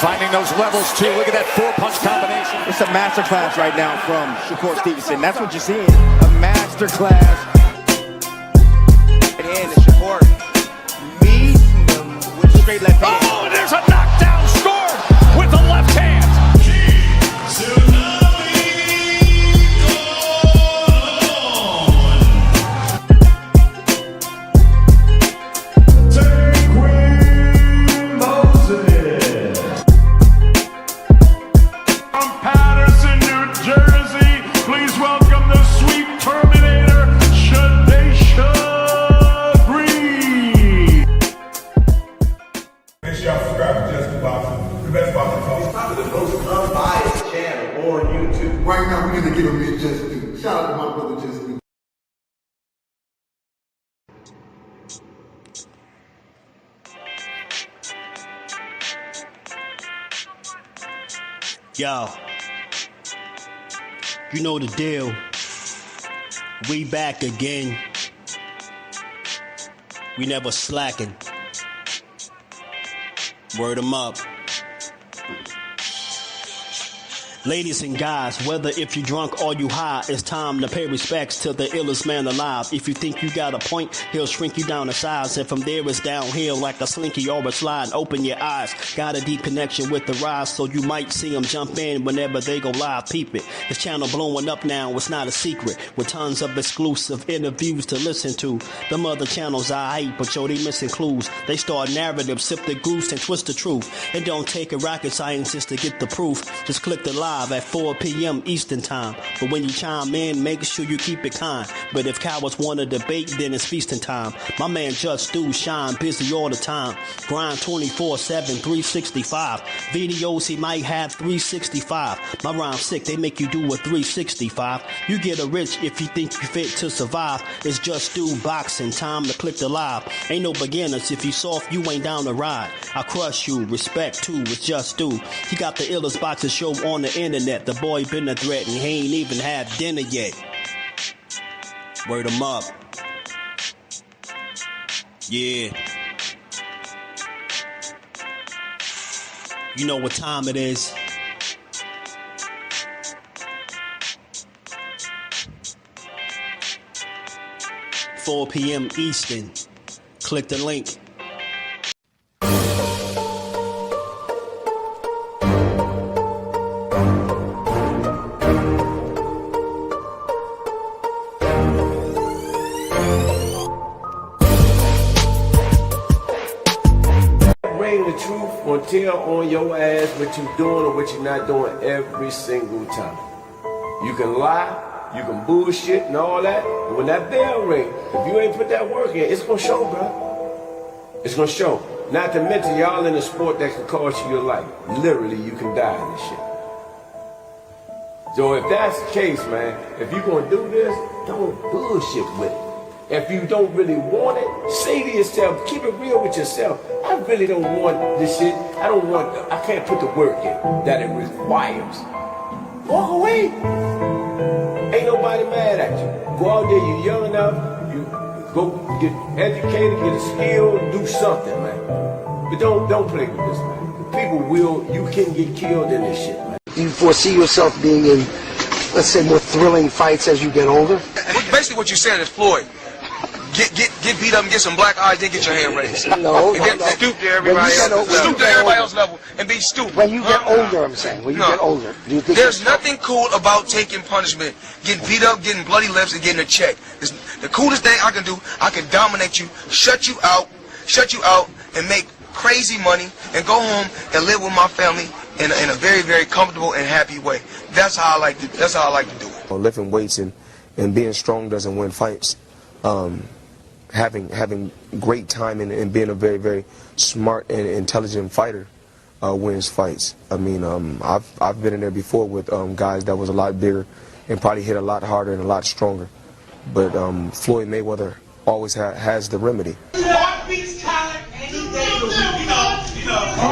Finding those levels, too. Look at that four-punch combination. It's a masterclass right now from Shakur Stevenson. That's what you're seeing. A masterclass. And Shakur meets him with straight left hand. Oh, there's a knockdown scored with the left hand. Right now, we're going to give him his just due. Shout out to my brother, Just Due. Yo, you know the deal. We back again. We never slacking. Word 'em up. Ladies and guys, whether if you drunk or you high, it's time to pay respects to the illest man alive. If you think you got a point, he'll shrink you down to size. And from there it's downhill like a slinky or a slide. Open your eyes, got a deep connection with the rise, so you might see them jump in whenever they go live. Peep it, this channel blowing up now, it's not a secret. With tons of exclusive interviews to listen to. Them other channels I hate, but yo, they missing clues. They start narratives, sip the goose and twist the truth. It don't take a rocket scientist to get the proof. Just click the live at 4 p.m. Eastern time. But when you chime in, make sure you keep it kind. But if cowards want to debate, then it's feasting time. My man Just Do shine, busy all the time. Grind 24/7, 365. Videos he might have 365. My rhyme sick, they make you do a 365. You get a rich if you think you fit to survive. It's Just Do boxing, time to click the live. Ain't no beginners, if you soft, you ain't down to ride. I crush you, respect too, it's Just Do. He got the illest boxing show on the internet. The boy been a threat and he ain't even had dinner yet. Word 'em up. Yeah. You know what time it is. $4 p.m. Eastern. Click the link. Bring the truth or tell on your ass what you doing or what you're not doing every single time. You can lie, you can bullshit and all that, but when that bell ring, if you ain't put that work in, it's gonna show, bro. It's gonna show. Not to mention y'all in a sport that can cost you your life. Literally, you can die in this shit. So if that's the case, man, if you gonna do this, don't bullshit with it. If you don't really want it, say to yourself, keep it real with yourself. I really don't want this shit. I can't put the work in that it requires. Walk away. Ain't nobody mad at you. Go out there, you're young enough, you go get educated, get a skill, do something, man. But don't play with this, man. You can get killed in this shit, man. Do you foresee yourself being in, let's say, more thrilling fights as you get older? Basically what you're saying is Floyd. Get beat up and get some black eyes, then get your hand raised. No. And then stoop to everybody else. Stoop to everybody else's level and be stupid. When you get older, I'm saying. When you get older. Do you think there's nothing cool about taking punishment, getting beat up, getting bloody lips, and getting a check. The coolest thing I can do, I can dominate you, shut you out, and make crazy money, and go home and live with my family in a very, very comfortable and happy way. That's how I like to do it. Lifting weights and being strong doesn't win fights. Having great timing and being a very, very smart and intelligent fighter wins fights. I mean, I've been in there before with guys that was a lot bigger and probably hit a lot harder and a lot stronger. But Floyd Mayweather always has the remedy.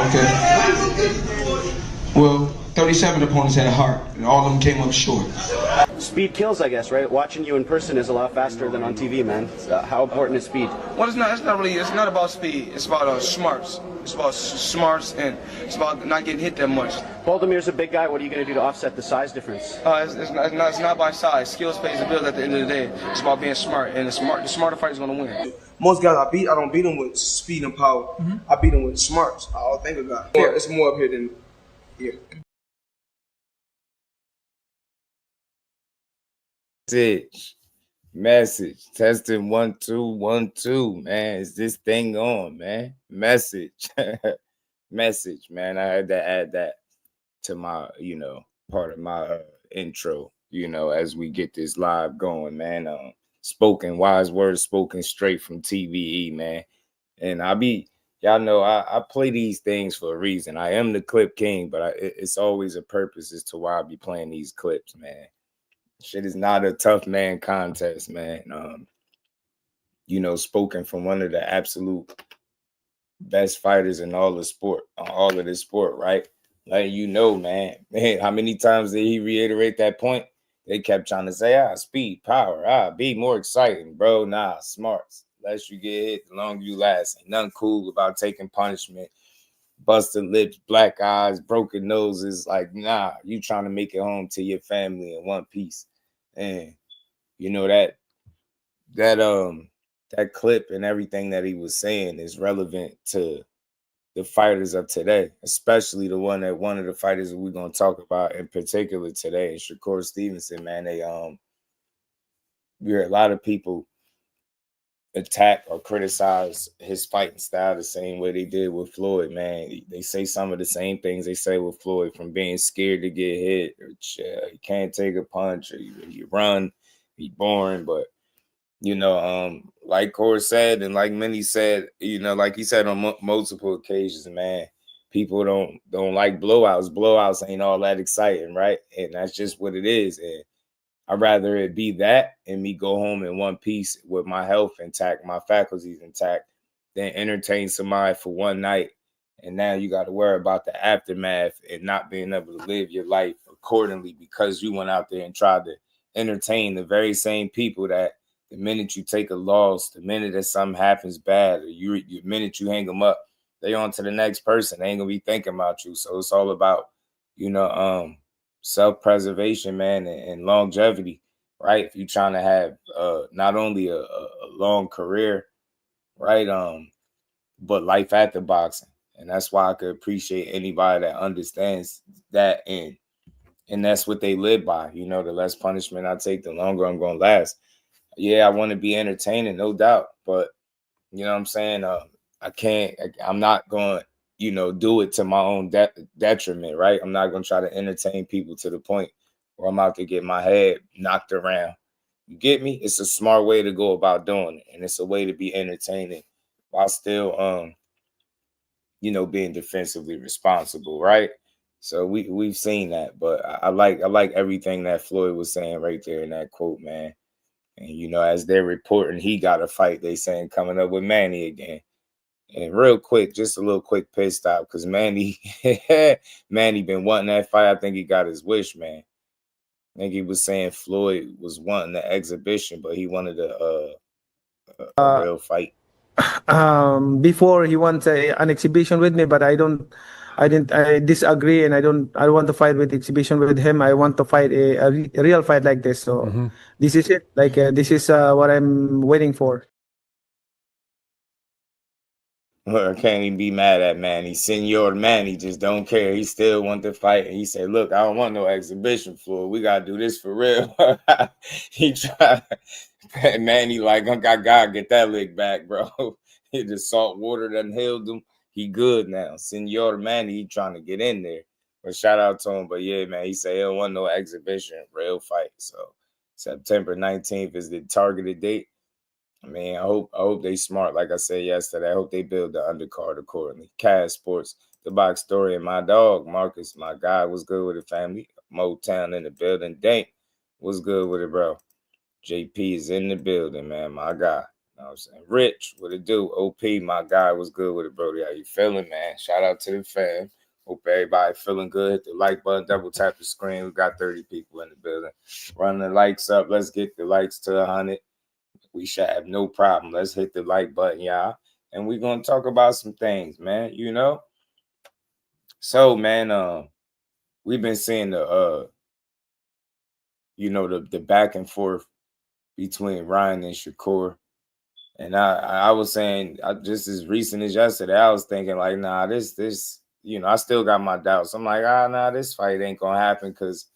Okay. Well, 37 opponents had a heart, and all of them came up short. Speed kills, I guess, right? Watching you in person is a lot faster than on TV, man. How important is speed? Well, it's not about speed. It's about smarts. It's about smarts, and it's about not getting hit that much. Baldamir's a big guy. What are you going to do to offset the size difference? It's not by size. Skills pays the bill at the end of the day. It's about being smart, and the smarter fighter is going to win. Most guys I don't beat them with speed and power. Mm-hmm. I beat them with smarts. I think about it. It's more up here than here. Message. Testing 1 2 1 2. Man, is this thing on, man? Message. Message, man. I had to add that to my, part of my intro, as we get this live going, man. Spoken wise words spoken straight from TVE, man. And y'all know I play these things for a reason. I am the clip king, but it's always a purpose as to why I be playing these clips, man. Shit is not a tough man contest, man. Spoken from one of the absolute best fighters in all of this sport, right? Like, man, how many times did he reiterate that point? They kept trying to say, speed, power, be more exciting, bro. Nah, smarts. Less you get hit, the longer you last. Ain't nothing cool about taking punishment. Busted lips, black eyes, broken noses. Like, nah, you trying to make it home to your family in one piece. And that clip and everything that he was saying is relevant to the fighters of today, especially one of the fighters that we're going to talk about in particular today, Shakur Stevenson, man. We hear a lot of people attack or criticize his fighting style the same way they did with Floyd, man. They say some of the same things they say with Floyd, from being scared to get hit, or you can't take a punch, or you run, be boring. But like Core said, and like many said, like he said on multiple occasions, man, people don't like blowouts. Blowouts ain't all that exciting, right? And that's just what it is. And I'd rather it be that and me go home in one piece with my health intact, my faculties intact, than entertain somebody for one night. And now you got to worry about the aftermath and not being able to live your life accordingly because you went out there and tried to entertain the very same people that the minute you take a loss, the minute that something happens bad, or the minute you hang them up, they on to the next person. They ain't going to be thinking about you. So it's all about, self-preservation, man, and longevity, right? If you're trying to have not only a long career, right, but life after boxing. And that's why I could appreciate anybody that understands that, and that's what they live by. The less punishment I take, the longer I'm going to last. Yeah, I want to be entertaining, no doubt, but you know what I'm saying? I'm not going to, do it to my own detriment, right? I'm not going to try to entertain people to the point where I'm out to get my head knocked around. You get me? It's a smart way to go about doing it. And it's a way to be entertaining while still, being defensively responsible, right? So we've seen that, but I like everything that Floyd was saying right there in that quote, man. And, as they're reporting, he got a fight, they saying, coming up with Manny again. And real quick, just a little quick pit stop, because Manny been wanting that fight. I think he got his wish, man. I think he was saying Floyd was wanting the exhibition, but he wanted a real fight. Before he wants an exhibition with me, but I disagree, and I don't want to fight with exhibition with him. I want to fight a real fight like this. So this is it. Like this is what I'm waiting for. I can't even be mad at Manny. Senor Manny just don't care. He still want to fight. And he said, look, I don't want no exhibition, Floyd. We got to do this for real. He tried. Manny like, I gotta get that leg back, bro. The salt water done healed him. He good now. Senor Manny, he trying to get in there. But shout out to him. But yeah, man, he said he don't want no exhibition, real fight. So September 19th is the targeted date. I mean, I hope they smart. Like I said yesterday, I hope they build the undercard accordingly. Cash Sports, the box story, and my dog, Marcus, my guy, was good with the family. Motown in the building. Dank was good with it, bro. JP is in the building, man. My guy. You know what I'm saying? Rich, what it do? OP, my guy, was good with it, bro. How you feeling, man? Shout out to the fam. Hope everybody feeling good. Hit the like button, double tap the screen. We got 30 people in the building. Run the likes up. Let's get the likes to 100. We should have no problem. Let's hit the like button, y'all. And we're going to talk about some things, man, you know? So, man, we've been seeing the back and forth between Ryan and Shakur. And I was saying, just as recent as yesterday, I was thinking like, nah, this, I still got my doubts. I'm like, nah, this fight ain't gonna happen because,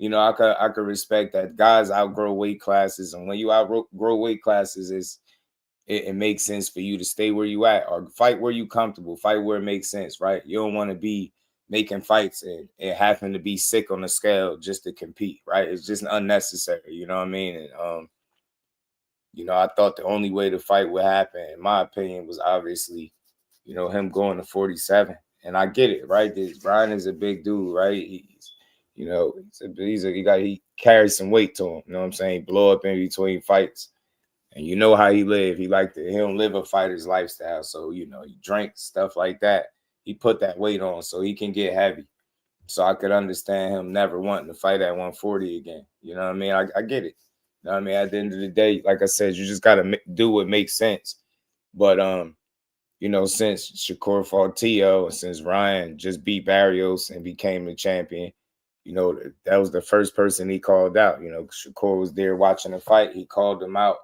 I could respect that guys outgrow weight classes, and when you outgrow weight classes, it makes sense for you to stay where you at or fight where you comfortable, fight where it makes sense, right? You don't want to be making fights and having to be sick on the scale just to compete, right? It's just unnecessary, you know what I mean? And I thought the only way the fight would happen, in my opinion, was obviously, him going to 47. And I get it, right? Brian is a big dude, right? He carries some weight to him. You know what I'm saying? Blow up in between fights. And you know how he live. He don't live a fighter's lifestyle. So, he drinks, stuff like that. He put that weight on so he can get heavy. So I could understand him never wanting to fight at 140 again. You know what I mean? I get it. You know what I mean? At the end of the day, like I said, you just got to do what makes sense. But, since Shakur fought Tio, and since Ryan just beat Barrios and became the champion, that was the first person he called out. Shakur was there watching the fight. He called him out.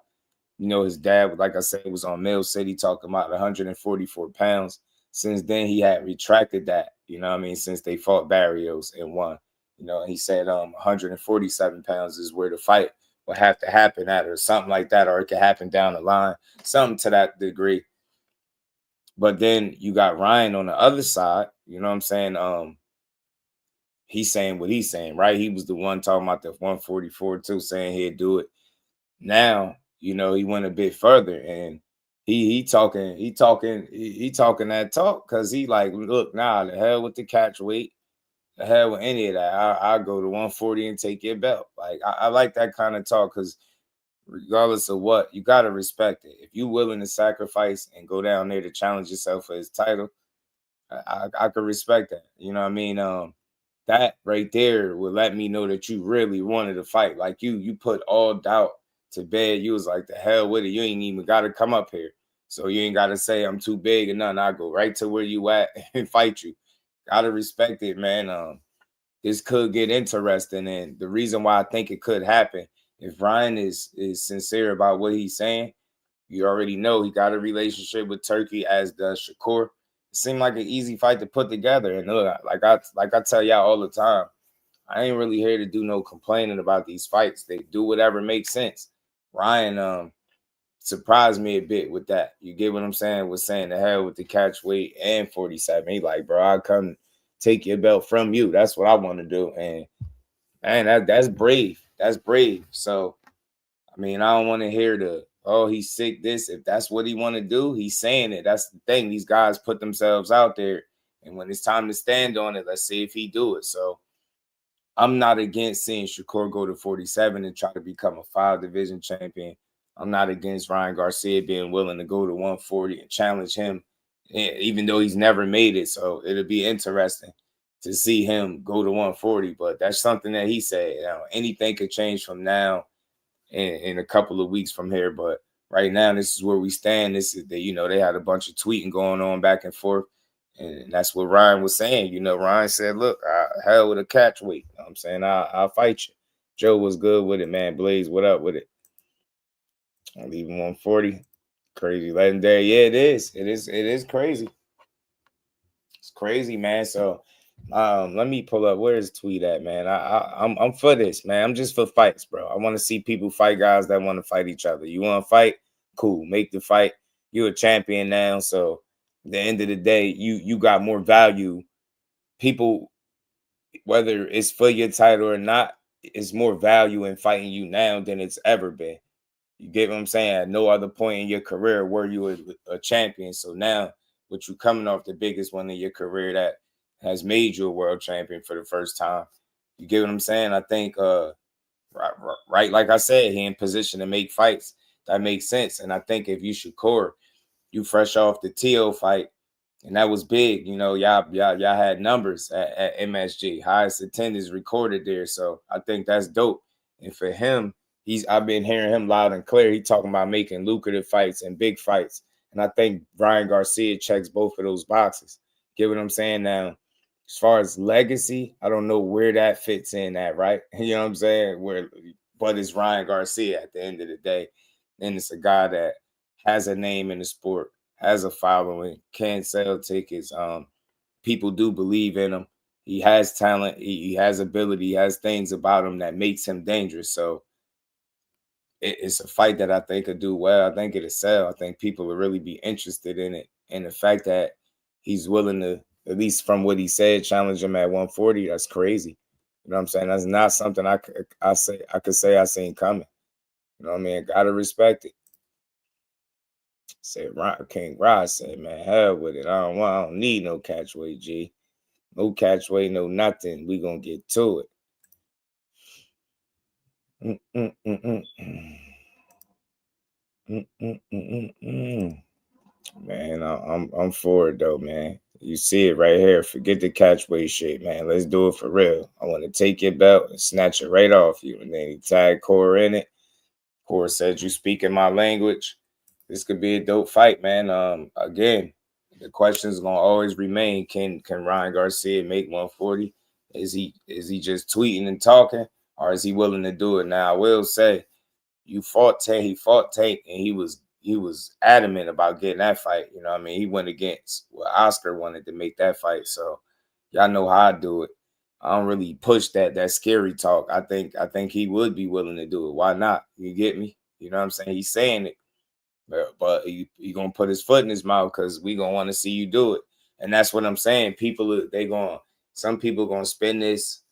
His dad, like I said, was on Mill City talking about 144 pounds. Since then, he had retracted that, since they fought Barrios and won. He said 147 pounds is where the fight will have to happen at, or something like that, or it could happen down the line, something to that degree. But then you got Ryan on the other side, you know what I'm saying? He's saying what he's saying, right? He was the one talking about the 144 too, saying he'd do it. Now, he went a bit further, and he talking that talk because he like, look, nah, the hell with the catch weight, the hell with any of that. I'll go to 140 and take your belt. Like I like that kind of talk because regardless of what, you gotta respect it. If you're willing to sacrifice and go down there to challenge yourself for his title, I could respect that. You know what I mean? That right there will let me know that you really wanted to fight. Like you put all doubt to bed. You was like, the hell with it. You ain't even got to come up here. So you ain't got to say I'm too big or nothing. I go right to where you at and fight you. Gotta respect it, man. This could get interesting. And the reason why I think it could happen, if Ryan is sincere about what he's saying, you already know he got a relationship with Turkey, as does Shakur. It seemed like an easy fight to put together. And look, like I tell y'all all the time, I ain't really here to do no complaining about these fights. They do whatever makes sense. Ryan surprised me a bit with that. You get what I'm saying? Was saying the hell with the catch weight and 47. He like, bro, I'll come take your belt from you. That's what I want to do. And man, that's brave. That's brave. So, I mean, I don't want to hear he's sick this. If that's what he want to do, he's saying it. That's the thing. These guys put themselves out there. And when it's time to stand on it, let's see if he do it. So I'm not against seeing Shakur go to 47 and try to become a 5-division champion. I'm not against Ryan Garcia being willing to go to 140 and challenge him, even though he's never made it. So it'll be interesting to see him go to 140. But that's something that he said. Anything could change from now in a couple of weeks from here. But right now, this is where we stand. This is they had a bunch of tweeting going on back and forth. And that's what Ryan was saying. Ryan said, look, hell with a catch weight. You know what I'm saying, I'll fight you. Joe was good with it, man. Blaze, what up with it? I'll leave him 140. Crazy legendary. Yeah, it is. It is crazy. It's crazy, man. So let me pull up. Where's the tweet at, man? I'm for this, man. I'm just for fights, bro. I want to see people fight guys that want to fight each other. You want to fight? Cool. Make the fight. You're a champion now, so at the end of the day, you got more value. People, whether it's for your title or not, it's more value in fighting you now than it's ever been. You get what I'm saying? At no other point in your career were you a champion. So now, with you coming off the biggest one in your career that has made you a world champion for the first time, you get what I'm saying? I think, right, like I said, he in position to make fights. That makes sense. And I think if you Shakur, you fresh off the Tio fight, And that was big. You know, y'all had numbers at MSG, highest attendance recorded there. So I think that's dope. And for him, I've been hearing him loud and clear. He talking about making lucrative fights and big fights. And I think Ryan Garcia checks both of those boxes. Get what I'm saying? Now, as far as legacy, I don't know where that fits in at, right? You know what I'm saying? But it's Ryan Garcia at the end of the day. And it's a guy that has a name in the sport, has a following, can sell tickets. People do believe in him. He has talent. He has ability. He has things about him that makes him dangerous. So it's a fight that I think could do well. I think it'll sell. I think people will really be interested in it. And the fact that he's willing to, at least from what he said, challenge him at 140, that's crazy. You know what I'm saying? That's not something I could say I seen coming. You know what I mean? Gotta respect it. Said King Rod said, man, hell with it. I don't need no catchweight, G. No catchweight, no nothing. We gonna get to it. Man, I'm for it though, man. You see it right here. Forget the catchweight shit, man. Let's do it for real. I want to take your belt and snatch it right off you. And then he tagged Core in it. Core said, you speaking my language. This could be a dope fight, man. Again, the question is gonna always remain: Can Ryan Garcia make 140? Is he just tweeting and talking, or is he willing to do it? Now, I will say, he fought Tank, and he was adamant about getting that fight. You know what I mean? He went against Oscar wanted to make that fight. So y'all know how I do it. I don't really push that scary talk. I think he would be willing to do it. Why not? You get me? You know what I'm saying? He's saying it. But he gonna put his foot in his mouth because we gonna want to see you do it. And that's what I'm saying. Some people gonna spin this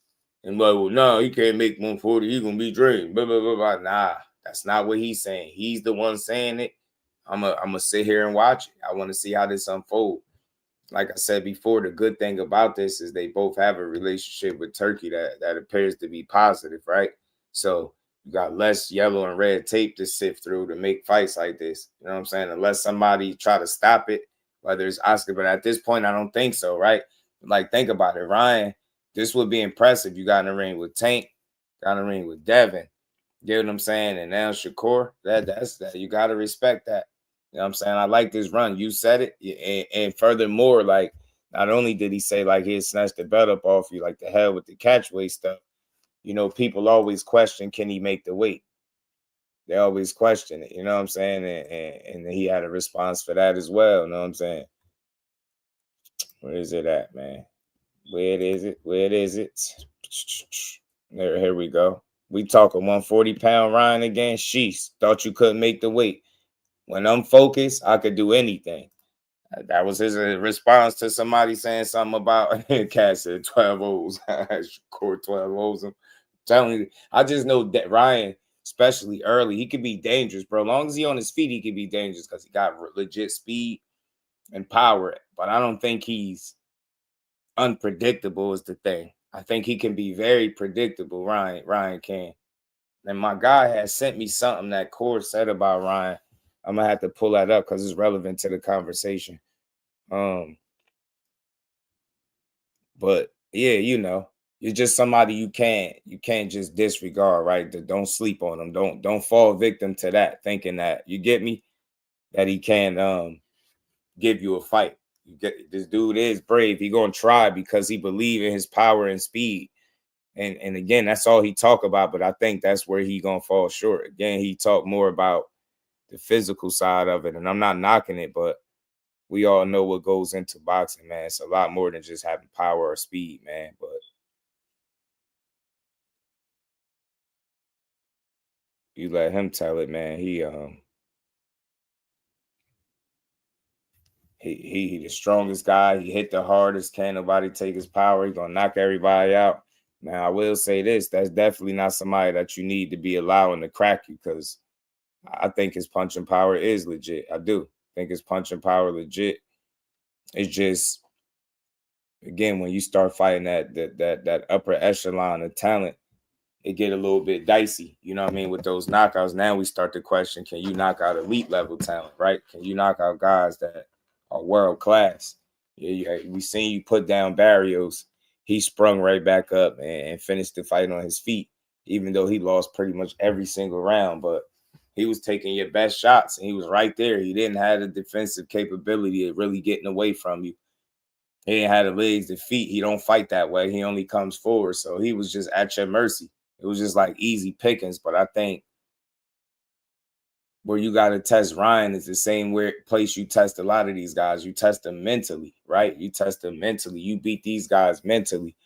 and well, no, he can't make 140. He gonna be drained. Blah, blah, blah, blah. Nah, that's not what he's saying. He's the one saying it. I'm gonna sit here and watch it. I want to see how this unfolds. Like I said before, the good thing about this is they both have a relationship with Turkey that appears to be positive, right? So you got less yellow and red tape to sift through to make fights like this. You know what I'm saying? Unless somebody try to stop it, whether it's Oscar. But at this point, I don't think so, right? Like, think about it. Ryan, this would be impressive. You got in the ring with Tank, got in the ring with Devin. You know what I'm saying? And now Shakur, that's that. You got to respect that. You know what I'm saying? I like this run. You said it. And furthermore, like, not only did he say, like, he'd snatch the belt up off you, like the hell with the catchweight stuff. You know, people always question, can he make the weight? They always question it, you know what I'm saying? And he had a response for that as well, you know what I'm saying? Where is it at, man? Where is it? Here we go. We talking 140-pound Ryan again. Sheesh, thought you couldn't make the weight. When I'm focused, I could do anything. That was his response to somebody saying something about Cat said 12 O's. Core 12 O's. I'm telling you, I just know that Ryan, especially early, he could be dangerous, bro. As long as he on his feet, he could be dangerous because he got legit speed and power. But I don't think he's unpredictable is the thing. I think he can be very predictable. Ryan can. And my guy has sent me something that Core said about Ryan. I'm gonna have to pull that up because it's relevant to the conversation. But yeah, you know, you're just somebody you can't just disregard, right? Don't sleep on him. Don't fall victim to that, thinking that you get me, that he can give you a fight. You get this dude is brave. He gonna try because he believe in his power and speed. And again, that's all he talk about, but I think that's where he gonna fall short. Again, he talked more about the physical side of it, and I'm not knocking it, but we all know what goes into boxing, man. It's a lot more than just having power or speed, man. But you let him tell it, man. He the strongest guy. He hit the hardest. Can't nobody take his power. He's gonna knock everybody out. Now, I will say this: that's definitely not somebody that you need to be allowing to crack you, because I think his punching power is legit. I do think his punching power legit. It's just, again, when you start fighting that upper echelon of talent, it get a little bit dicey. You know what I mean? With those knockouts, now we start to question: can you knock out elite level talent? Right? Can you knock out guys that are world class? We seen you put down Barrios. He sprung right back up and finished the fight on his feet, even though he lost pretty much every single round. But he was taking your best shots, and he was right there. He didn't have the defensive capability of really getting away from you. He didn't have the legs, the feet. He don't fight that way. He only comes forward. So he was just at your mercy. It was just like easy pickings. But I think where you got to test Ryan is the same place you test a lot of these guys. You test them mentally, right? You test them mentally. You beat these guys mentally,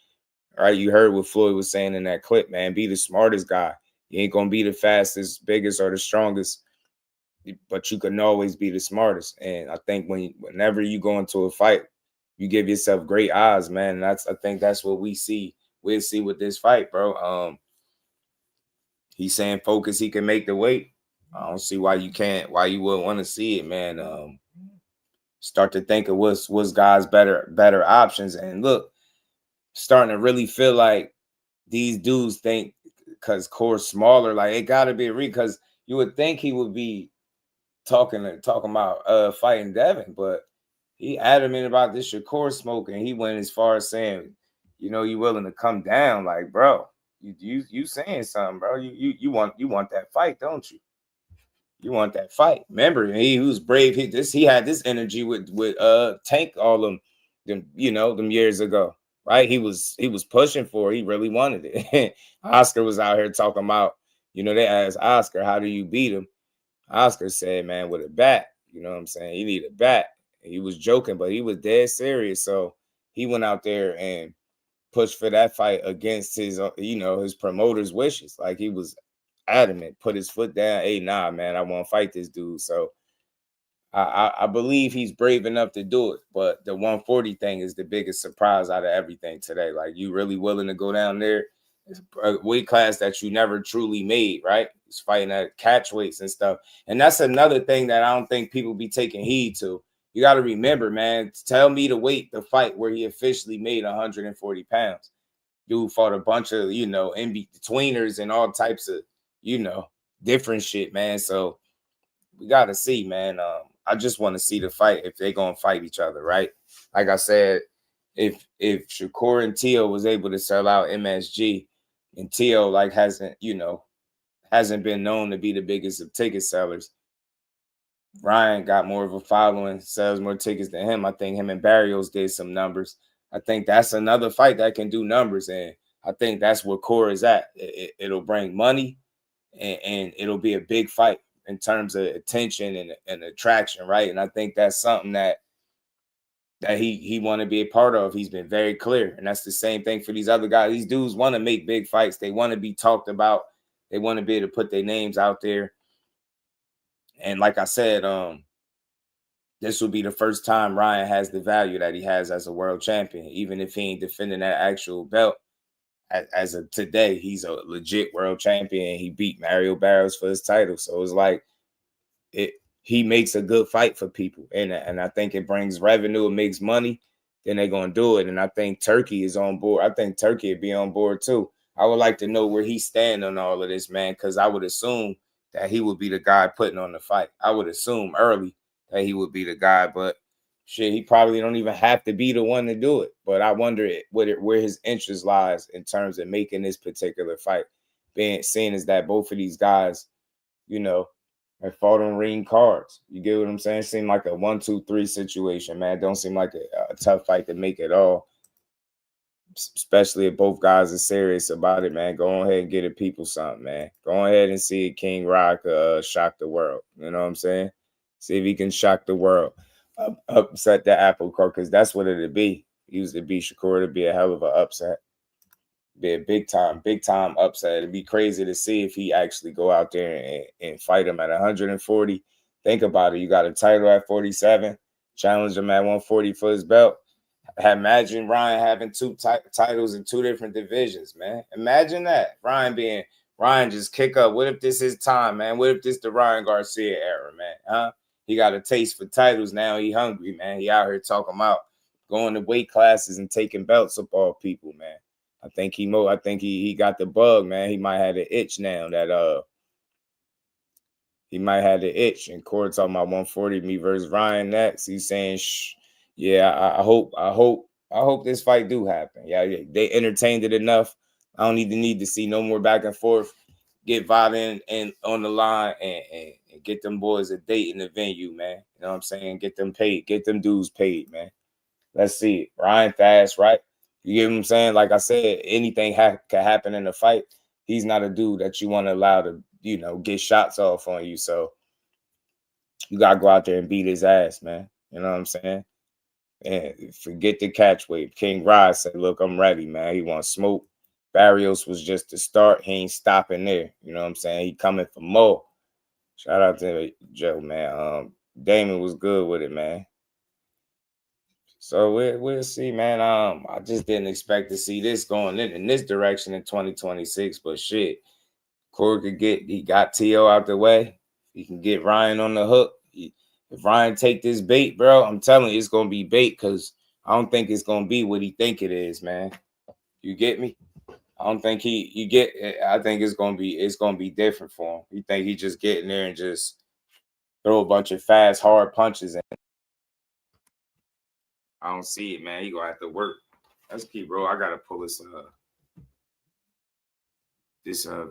right? You heard what Floyd was saying in that clip, man. Be the smartest guy. You ain't going to be the fastest, biggest, or the strongest, but you can always be the smartest. And I think whenever you go into a fight, you give yourself great odds, man. And I think that's what we'll see with this fight, bro. He's saying focus, he can make the weight. I don't see why you wouldn't want to see it, man. Start to think of what's guys better options. And look, starting to really feel like these dudes think because Core's smaller, like it gotta be because you would think he would be talking about fighting Devin, but he adamant about this Shakur smoke, and he went as far as saying, you willing to come down, like, bro, you saying something, bro. You want that fight, don't you? You want that fight. Remember, he was brave. He had this energy with Tank all them years ago, right? He was pushing for it. He really wanted it. Oscar was out here talking about, they asked Oscar, how do you beat him? Oscar said, man, with a bat. You know what I'm saying? You need a bat. He was joking, but he was dead serious. So he went out there and pushed for that fight against his promoter's wishes. Like he was adamant, put his foot down. Hey, nah, man, I want to fight this dude. So I believe he's brave enough to do it. But the 140 thing is the biggest surprise out of everything today. Like, you really willing to go down there? It's a weight class that you never truly made, right? He's fighting at catch weights and stuff. And that's another thing that I don't think people be taking heed to. You got to remember, man, tell me the fight where he officially made 140 pounds. Dude fought a bunch of, in-betweeners and all types of, different shit, man. So we got to see, man. I just want to see the fight if they're going to fight each other, right? Like I said, if Shakur and Teo was able to sell out MSG, and Teo hasn't been known to be the biggest of ticket sellers, Ryan got more of a following, sells more tickets than him. I think him and Barrios did some numbers. I think that's another fight that can do numbers, and I think that's where Core is at. It'll bring money, and it'll be a big fight in terms of attention and attraction, right? And I think that's something that he want to be a part of. He's been very clear, and that's the same thing for these other guys. These dudes want to make big fights. They want to be talked about. They want to be able to put their names out there. And like I said, this will be the first time Ryan has the value that he has as a world champion, even if he ain't defending that actual belt. As of today, he's a legit world champion. He beat Mario Barrios for his title. So it's like he makes a good fight for people. And I think it brings revenue, it makes money, then they're going to do it. And I think Turkey is on board. I think Turkey would be on board too. I would like to know where he stands on all of this, man, because I would assume that he would be the guy putting on the fight. I would assume early that he would be the guy, but shit, he probably don't even have to be the one to do it. But I wonder where his interest lies in terms of making this particular fight. Seeing as that both of these guys, have fought on ring cards. You get what I'm saying? It seemed like a 1-2-3 situation, man. Don't seem like a tough fight to make at all. Especially if both guys are serious about it, man. Go ahead and get the people something, man. Go ahead and see if King Rock shock the world. You know what I'm saying? See if he can shock the world. Upset the apple cart, because that's what it'd be. Used to be Shakur, it'd be a hell of an upset. Be a big time upset. It'd be crazy to see if he actually go out there and fight him at 140. Think about it. You got a title at 47, challenge him at 140 for his belt. Imagine Ryan having two titles in two different divisions, man. Imagine that. Ryan just kick up. What if this is time, man? What if this the Ryan Garcia era, man? Huh? He got a taste for titles now. He hungry, man. He out here talking about going to weight classes and taking belts up off people, man. I think he got the bug, man. He might have the itch now that he might have the itch. And Corey talking about 140 me versus Ryan next. He's saying yeah, I hope this fight do happen. Yeah, they entertained it enough. I don't even need to see no more back and forth. Get Vada and on the line and get them boys a date in the venue, man. You know what I'm saying? Get them paid. Get them dudes paid, man. Let's see it. Ryan fast, right? You get what I'm saying? Like I said, anything can happen in a fight. He's not a dude that you want to allow to, get shots off on you. So you got to go out there and beat his ass, man. You know what I'm saying? And forget the catch weight. King Rod said, look, I'm ready, man. He wants smoke. Barrios was just the start. He ain't stopping there. You know what I'm saying? He coming for more. Shout out to Joe, man. Damon was good with it, man. So we'll see, man. I just didn't expect to see this going in this direction in 2026, but shit, Corey he got T.O. out the way. He can get Ryan on the hook. If Ryan take this bait, bro, I'm telling you, it's gonna be bait because I don't think it's gonna be what he think it is, man. You get me? I don't think I think it's gonna be different for him. You think he just get in there and just throw a bunch of fast, hard punches, and I don't see it, man. He gonna have to work. That's key, bro. I gotta pull this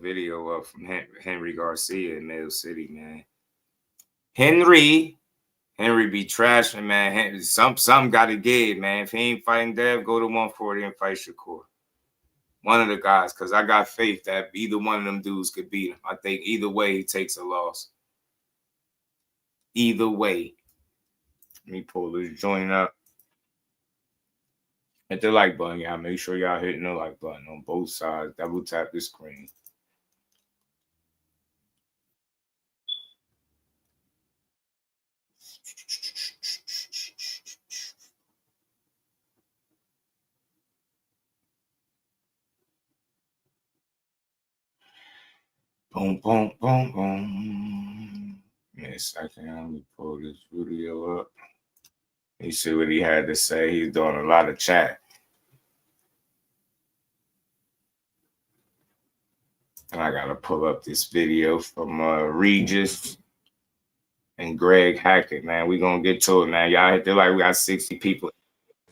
video up from Henry Garcia in Mill City, man. Henry be trashing, man. Some got to give, man. If he ain't fighting Dev, go to 140 and fight Shakur. One of the guys, because I got faith that either one of them dudes could beat him. I think either way he takes a loss. Either way. Let me pull this joint up. Hit the like button, y'all. Make sure y'all hitting the like button on both sides. Double tap the screen. Boom, boom, boom, boom. Give me a second. Let me pull this video up. You see what he had to say. He's doing a lot of chat. And I got to pull up this video from Regis and Greg Hackett, man. We're going to get to it, man. Y'all hit the like. We got 60 people.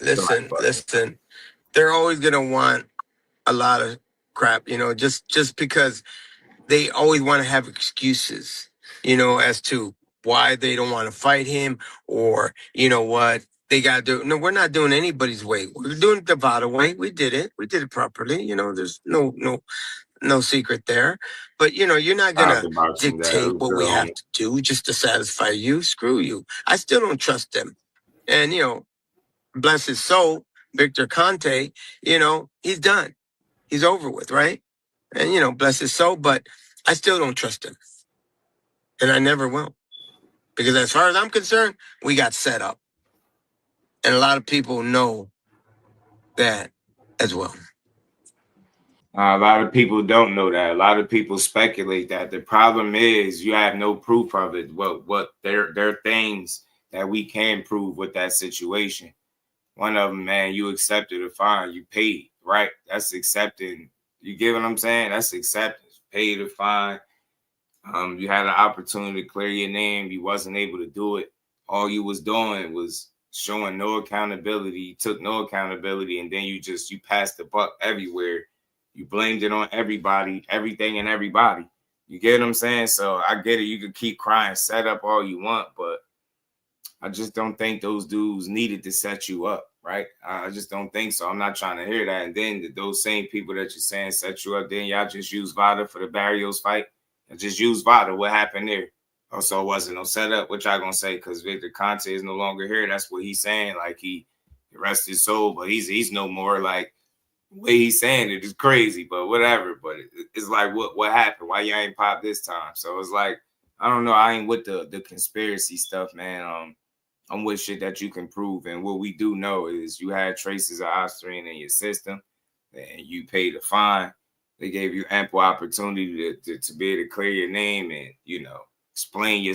Listen. They're always going to want a lot of crap, just because they always want to have excuses, as to why they don't want to fight him or, what they got to do. No, we're not doing anybody's way. We're doing it the Vada way. We did it. We did it properly. There's no secret there. But, you're not going to dictate what we have to do just to satisfy you. Screw you. I still don't trust them. And, bless his soul, Victor Conte, he's done. He's over with, right? And, bless his soul, but I still don't trust him. And I never will. Because as far as I'm concerned, we got set up. And a lot of people know that as well. A lot of people don't know that. A lot of people speculate that. The problem is you have no proof of it. What there are things that we can prove with that situation. One of them, man, you accepted a fine, you paid, right? That's accepting. You get what I'm saying? That's acceptance. Paid a fine. You had an opportunity to clear your name. You wasn't able to do it. All you was doing was showing no accountability. You took no accountability, and then you passed the buck everywhere. You blamed it on everybody, everything and everybody. You get what I'm saying? So I get it. You could keep crying, set up all you want, but I just don't think those dudes needed to set you up, right? I just don't think so. I'm not trying to hear that. And then those same people that you're saying set you up, then y'all just use Vada for the Barrios fight. And just use Vada. What happened there? Oh, so it wasn't no setup. What y'all gonna say? Because Victor Conte is no longer here. That's what he's saying. Like he rested his soul, but he's no more. Like the way he's saying it is crazy, but whatever. But it's like what happened? Why y'all ain't pop this time? So it's like I don't know. I ain't with the conspiracy stuff, man. I'm with shit that you can prove. And what we do know is you had traces of ostarine in your system, and you paid a fine. They gave you ample opportunity to be able to clear your name and, explain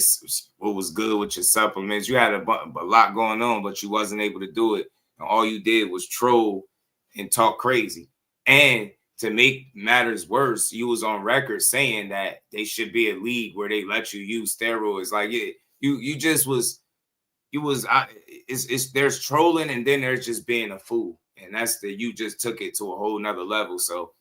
what was good with your supplements. You had a lot going on, but you wasn't able to do it. And all you did was troll and talk crazy. And to make matters worse, you was on record saying that they should be a league where they let you use steroids. Like, yeah, you there's trolling and then there's just being a fool. And that's you just took it to a whole nother level. So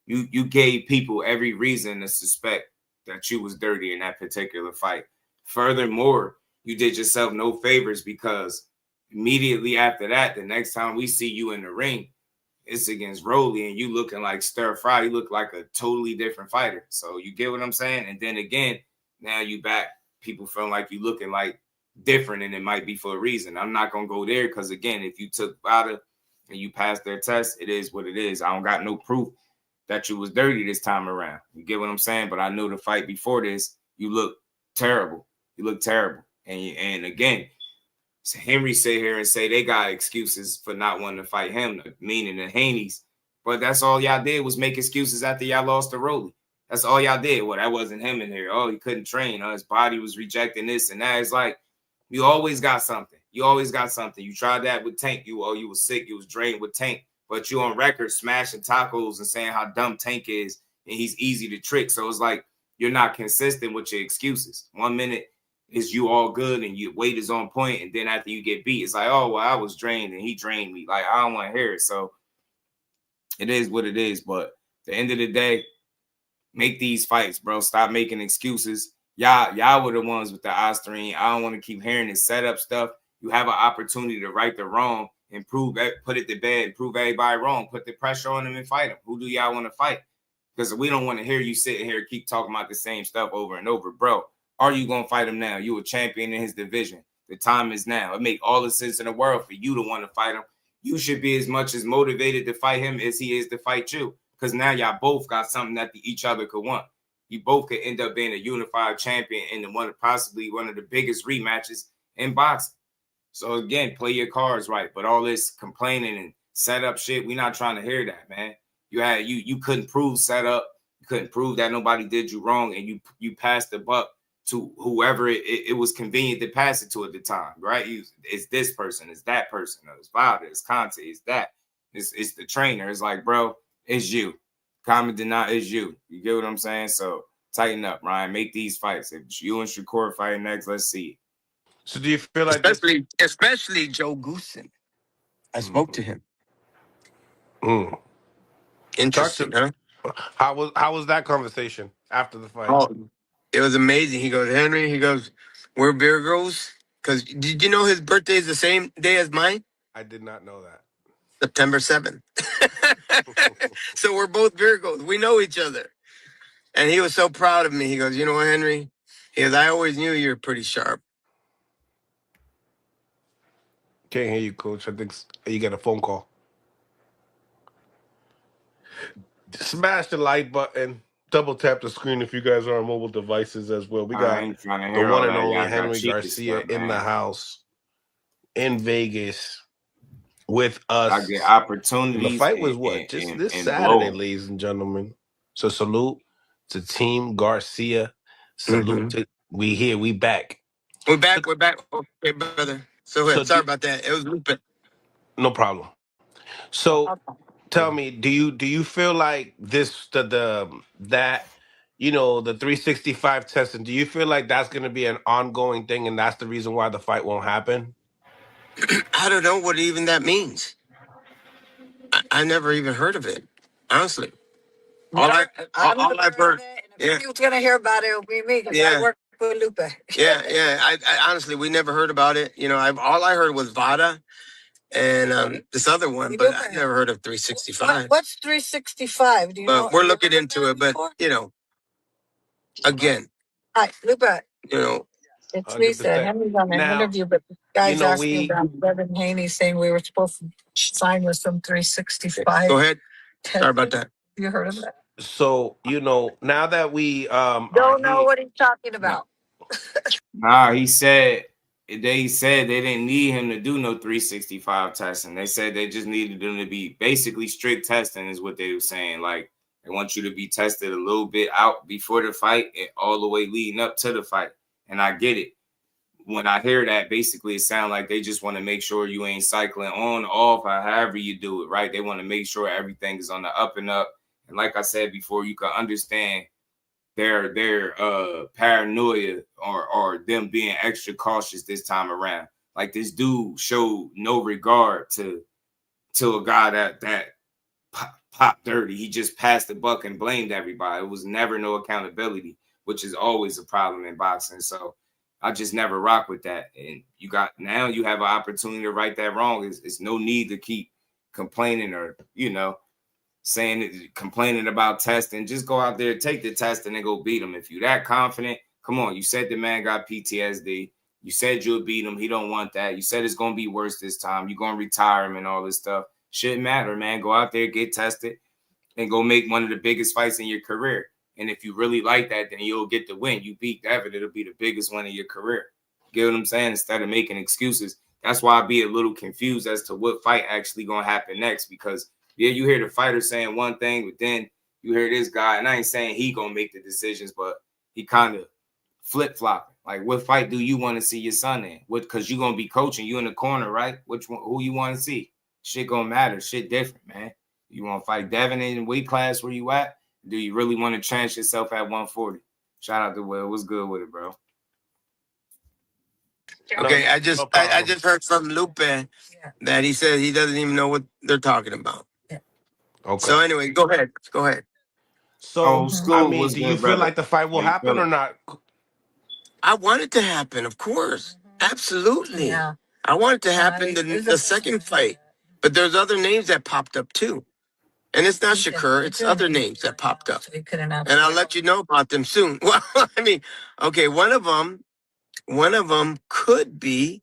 you gave people every reason to suspect that you was dirty in that particular fight. Furthermore, you did yourself no favors because immediately after that, the next time we see you in the ring, it's against Rolly and you looking like stir fry. You look like a totally different fighter. So you get what I'm saying? And then again, now you back people feeling like you looking like different and it might be for a reason. I'm not going to go there because, again, if you took Vada and you passed their test, it is what it is. I don't got no proof that you was dirty this time around. You get what I'm saying? But I knew the fight before this, you look terrible. You look terrible. And again, Henry sit here and say they got excuses for not wanting to fight him, meaning the Haneys. But that's all y'all did was make excuses after y'all lost to Rolly. That's all y'all did. Well, that wasn't him in here. Oh, he couldn't train. Oh, his body was rejecting this and that. It's like, you always got something. You always got something. You tried that with Tank. You was sick. You was drained with Tank. But you on record smashing tacos and saying how dumb Tank is and he's easy to trick. So it's like you're not consistent with your excuses. 1 minute is you all good and your weight is on point, and then after you get beat, it's like, oh, well, I was drained and he drained me. Like, I don't want to hear it. So it is what it is. But at the end of the day, make these fights, bro. Stop making excuses. Y'all were the ones with the Osterine. I don't want to keep hearing this setup stuff. You have an opportunity to right the wrong and put it to bed and prove everybody wrong. Put the pressure on them and fight them. Who do y'all want to fight? Because we don't want to hear you sitting here keep talking about the same stuff over and over, bro. Are you going to fight him now? You a champion in his division. The time is now. It make all the sense in the world for you to want to fight him. You should be as much as motivated to fight him as he is to fight you. Because now y'all both got something that each other could want. You both could end up being a unified champion in possibly one of the biggest rematches in boxing. So again, play your cards right. But all this complaining and setup shit, we're not trying to hear that, man. You couldn't prove setup. You couldn't prove that nobody did you wrong, and you passed the buck to whoever it was convenient to pass it to at the time, right? It's this person, it's that person, it's Vada, it's Conte, it's that, it's the trainer. It's like, bro, it's you. Common deny is you. You get what I'm saying? So tighten up, Ryan. Make these fights. If you and Shakur fight next, let's see it. So do you feel like especially Joe Goosen? I spoke to him. Interesting, huh? How was that conversation after the fight? Oh, it was amazing. He goes, Henry, he goes, we're Virgos. Because did you know his birthday is the same day as mine? I did not know that. September 7th. So we're both Virgos. We know each other. And he was so proud of me. He goes, you know what, Henry? He goes, I always knew you were pretty sharp. Can't hear you, Coach. I think you got a phone call. Smash the like button. Double tap the screen if you guys are on mobile devices as well. We got the one and only Henry Garcia in the house in Vegas with us. I get opportunities. And the fight was just this Saturday, ladies and gentlemen. So salute to Team Garcia. Salute to we back. We're back. Okay, brother. So sorry about that. It was looping. No problem. So tell me, do you feel like this the 365 testing, do you feel like that's going to be an ongoing thing and that's the reason why the fight won't happen? I don't know what even that means. I never even heard of it, honestly. All I've heard. If you're going to hear about it, it'll be me because I work with Lupe. Yeah. I honestly, we never heard about it. You know, all I heard was Vada and this other one, but I never heard of 365. What's 365? Do you know? We're looking into it, but again. All right, Lupe. It's Lisa. Henry's on an interview, but the guys asking about Devin Haney saying we were supposed to sign with some 365. Go ahead. Sorry about that. You heard of that? So, now that we don't know what he's talking about. Nah, they said they didn't need him to do no 365 testing. They said they just needed him to be basically strict testing is what they were saying. Like, they want you to be tested a little bit out before the fight and all the way leading up to the fight. And I get it. When I hear that, basically it sounds like they just want to make sure you ain't cycling on, off, or however you do it, right? They want to make sure everything is on the up and up. And like I said before, you can understand their paranoia or them being extra cautious this time around. Like, this dude showed no regard to a guy that pop dirty. He just passed the buck and blamed everybody. It was never no accountability, which is always a problem in boxing. So I just never rock with that. And you have an opportunity to right that wrong. It's no need to keep complaining or, complaining about testing. Just go out there, take the test, and then go beat him. If you're that confident, come on. You said the man got PTSD. You said you'll beat him. He don't want that. You said it's going to be worse this time. You're going to retire him and all this stuff. Shouldn't matter, man. Go out there, get tested, and go make one of the biggest fights in your career. And if you really like that, then you'll get the win. You beat Devin, it'll be the biggest win of your career. Get what I'm saying? Instead of making excuses. That's why I be a little confused as to what fight actually going to happen next. Because, yeah, you hear the fighter saying one thing, but then you hear this guy, and I ain't saying he going to make the decisions, but he kind of flip-flopping. Like, what fight do you want to see your son in? Because you're going to be coaching. You in the corner, right? Who you want to see? Shit gonna matter. Shit different, man. You want to fight Devin in weight class where you at? Do you really want to chance yourself at 140? Shout out to Will. What's good with it, bro? Okay, I just heard from Lupe that he said he doesn't even know what they're talking about. Okay. So anyway, go ahead. So I mean, do you feel like the fight will happen or not? I want it to happen, of course. Absolutely. Yeah. I want it to happen the second fight. But there's other names that popped up too. And it's not Shakur, it's other names that popped up. And I'll let you know about them soon. Well, I mean, okay, one of them could be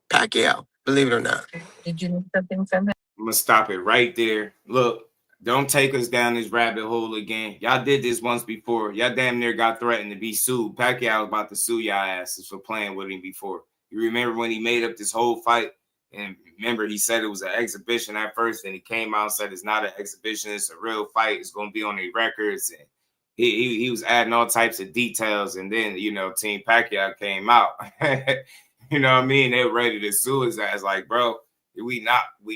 Pacquiao, believe it or not. Did you need something from him? I'm gonna stop it right there. Look, don't take us down this rabbit hole again. Y'all did this once before. Y'all damn near got threatened to be sued. Pacquiao was about to sue y'all asses for playing with him before. You remember when he made up this whole fight? And remember, he said it was an exhibition at first, and he came out and said it's not an exhibition, it's a real fight. It's going to be on the records. And he was adding all types of details. And then, Team Pacquiao came out. You know what I mean? They were ready to sue his ass. Like, bro, we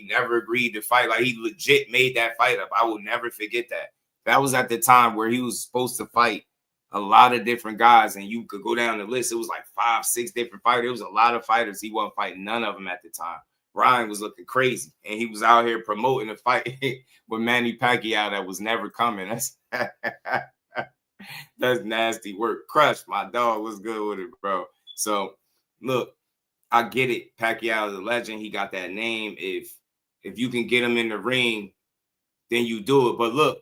never agreed to fight. Like, he legit made that fight up. I will never forget that. That was at the time where he was supposed to fight a lot of different guys, and you could go down the list. It was like 5, 6 different fighters. It was a lot of fighters. He wasn't fighting none of them at the time. Ryan was looking crazy, and he was out here promoting a fight with Manny Pacquiao that was never coming. That's nasty work. Crush, my dog, was good with it, bro. So, look, I get it. Pacquiao is a legend. He got that name. If you can get him in the ring, then you do it. But look,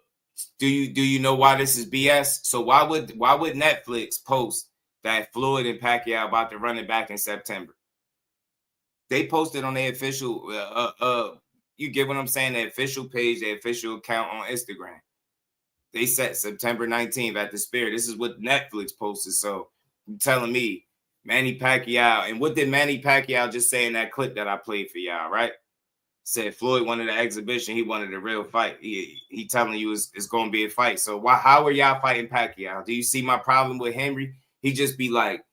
do you know why this is BS? So why would Netflix post that Floyd and Pacquiao about to run it back in September? They posted on their official you get what I'm saying, their official page, their official account on Instagram. They set September 19th at the Spirit. This is what Netflix posted. So you're telling me Manny Pacquiao, and what did Manny Pacquiao just say in that clip that I played for y'all, right? Said Floyd wanted an exhibition. He wanted a real fight. He telling you it's going to be a fight. So how are y'all fighting Pacquiao? Do you see my problem with Henry? He just be like,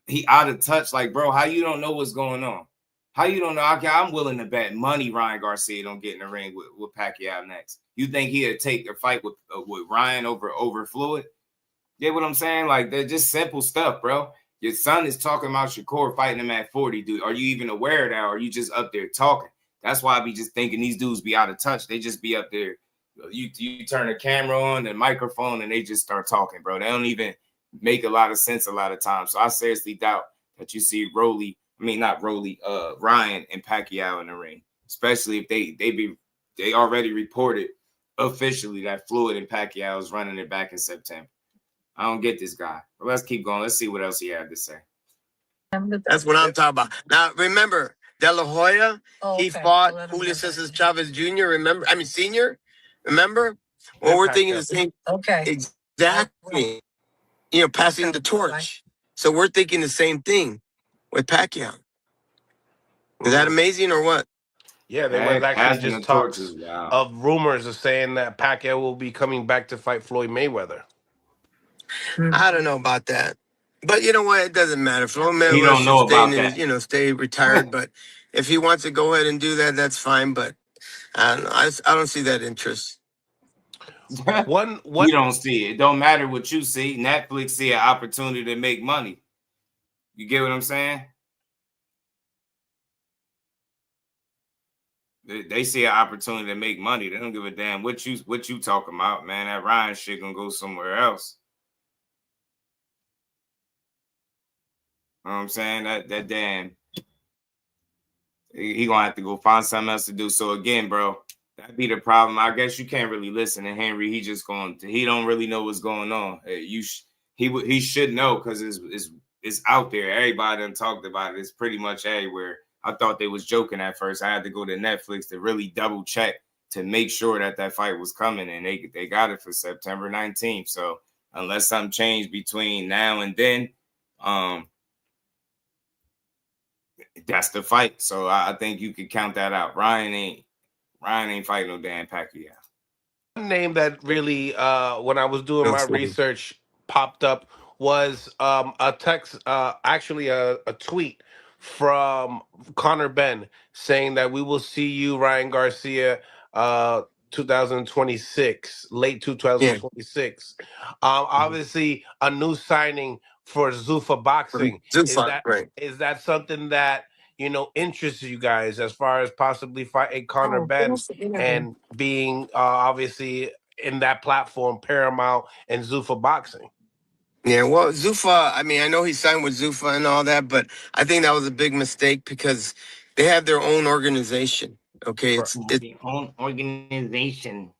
he out of touch. Like, bro, how you don't know what's going on? How you don't know? I'm willing to bet money Ryan Garcia don't get in the ring with Pacquiao next. You think he'd take a fight with Ryan over Floyd? Get what I'm saying? Like, they're just simple stuff, bro. Your son is talking about Shakur fighting him at 40, dude. Are you even aware of that? Or are you just up there talking? That's why I be just thinking these dudes be out of touch. They just be up there. You turn the camera on, the microphone, and they just start talking, bro. They don't even make a lot of sense a lot of times. So I seriously doubt that you see Ryan and Pacquiao in the ring, especially if they already reported officially that Floyd and Pacquiao is running it back in September. I don't get this guy. But let's keep going. Let's see what else he had to say. That's what I'm talking about. Now, remember, De La Hoya, he fought Julio Cesar Chavez Jr., Senior, remember? Well, we're thinking the same. Okay. Exactly. Passing the torch. So we're thinking the same thing with Pacquiao. Is that amazing or what? Yeah, there was actually just talks of rumors of saying that Pacquiao will be coming back to fight Floyd Mayweather. I don't know about that. But you know what? It doesn't matter. Floyd Mayweather should stay retired. But if he wants to go ahead and do that, that's fine. But I don't know. I don't see that interest. You don't see it. It don't matter what you see. Netflix see an opportunity to make money. You get what I'm saying? they see an opportunity to make money. They don't give a damn what you talking about, man. That Ryan shit gonna go somewhere else. You know what I'm saying? That damn, he gonna have to go find something else to do. So again, bro, that be the problem. I guess you can't really listen to Henry. He don't really know what's going on. He should know because it's out there. Everybody done talked about it. It's pretty much everywhere. I thought they was joking at first. I had to go to Netflix to really double check to make sure that fight was coming, and they got it for September 19th. So unless something changed between now and then, that's the fight. So I think you could count that out. Ryan ain't fighting no damn Pacquiao. One name that really, when I was doing my research, popped up was a text, actually a tweet from Conor Benn saying that we will see you, Ryan Garcia, 2026, late 2026. Obviously, a new signing for Zuffa Boxing. Is that something that interests you guys as far as possibly fighting Conor Benn and being obviously in that platform, Paramount and Zuffa Boxing? Yeah, well, Zuffa, I mean, I know he signed with Zuffa and all that, but I think that was a big mistake because they have their own organization. Okay, it's their own organization.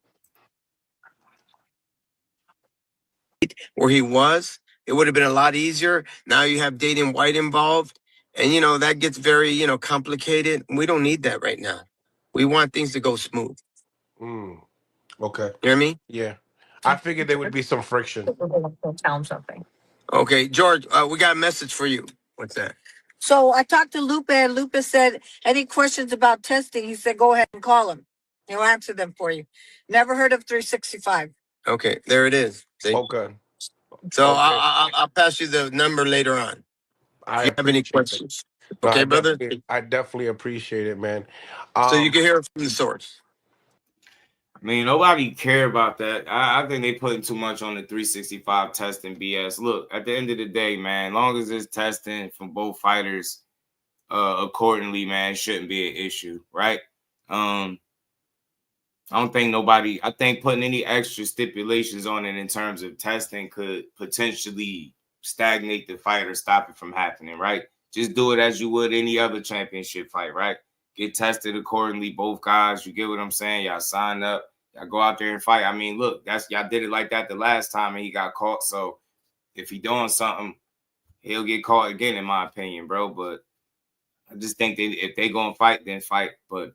Where he was, it would have been a lot easier. Now you have Dayton White involved, and that gets very complicated. We don't need that right now. We want things to go smooth. Okay. You know what I mean? Yeah. I figured there would be some friction. Tell him something. Okay, George, we got a message for you. What's that? So I talked to Lupe, and Lupe said, any questions about testing, he said, go ahead and call him. He'll answer them for you. Never heard of 365. Okay, there it is. See? Okay. So I'll pass you the number later on. If you have any questions. Okay, brother? I definitely appreciate it, man. So you can hear it from the source. I mean, nobody care about that. I think they putting too much on the 365 testing BS. Look, at the end of the day, man, long as it's testing from both fighters accordingly, man, it shouldn't be an issue, right? I don't think I think putting any extra stipulations on it in terms of testing could potentially stagnate the fight or stop it from happening, right? Just do it as you would any other championship fight, right? Get tested accordingly, both guys. You get what I'm saying? Y'all sign up. Y'all go out there and fight. I mean, look, y'all did it like that the last time and he got caught. So if he doing something, he'll get caught again, in my opinion, bro. But I just think that if they gonna fight, then fight. But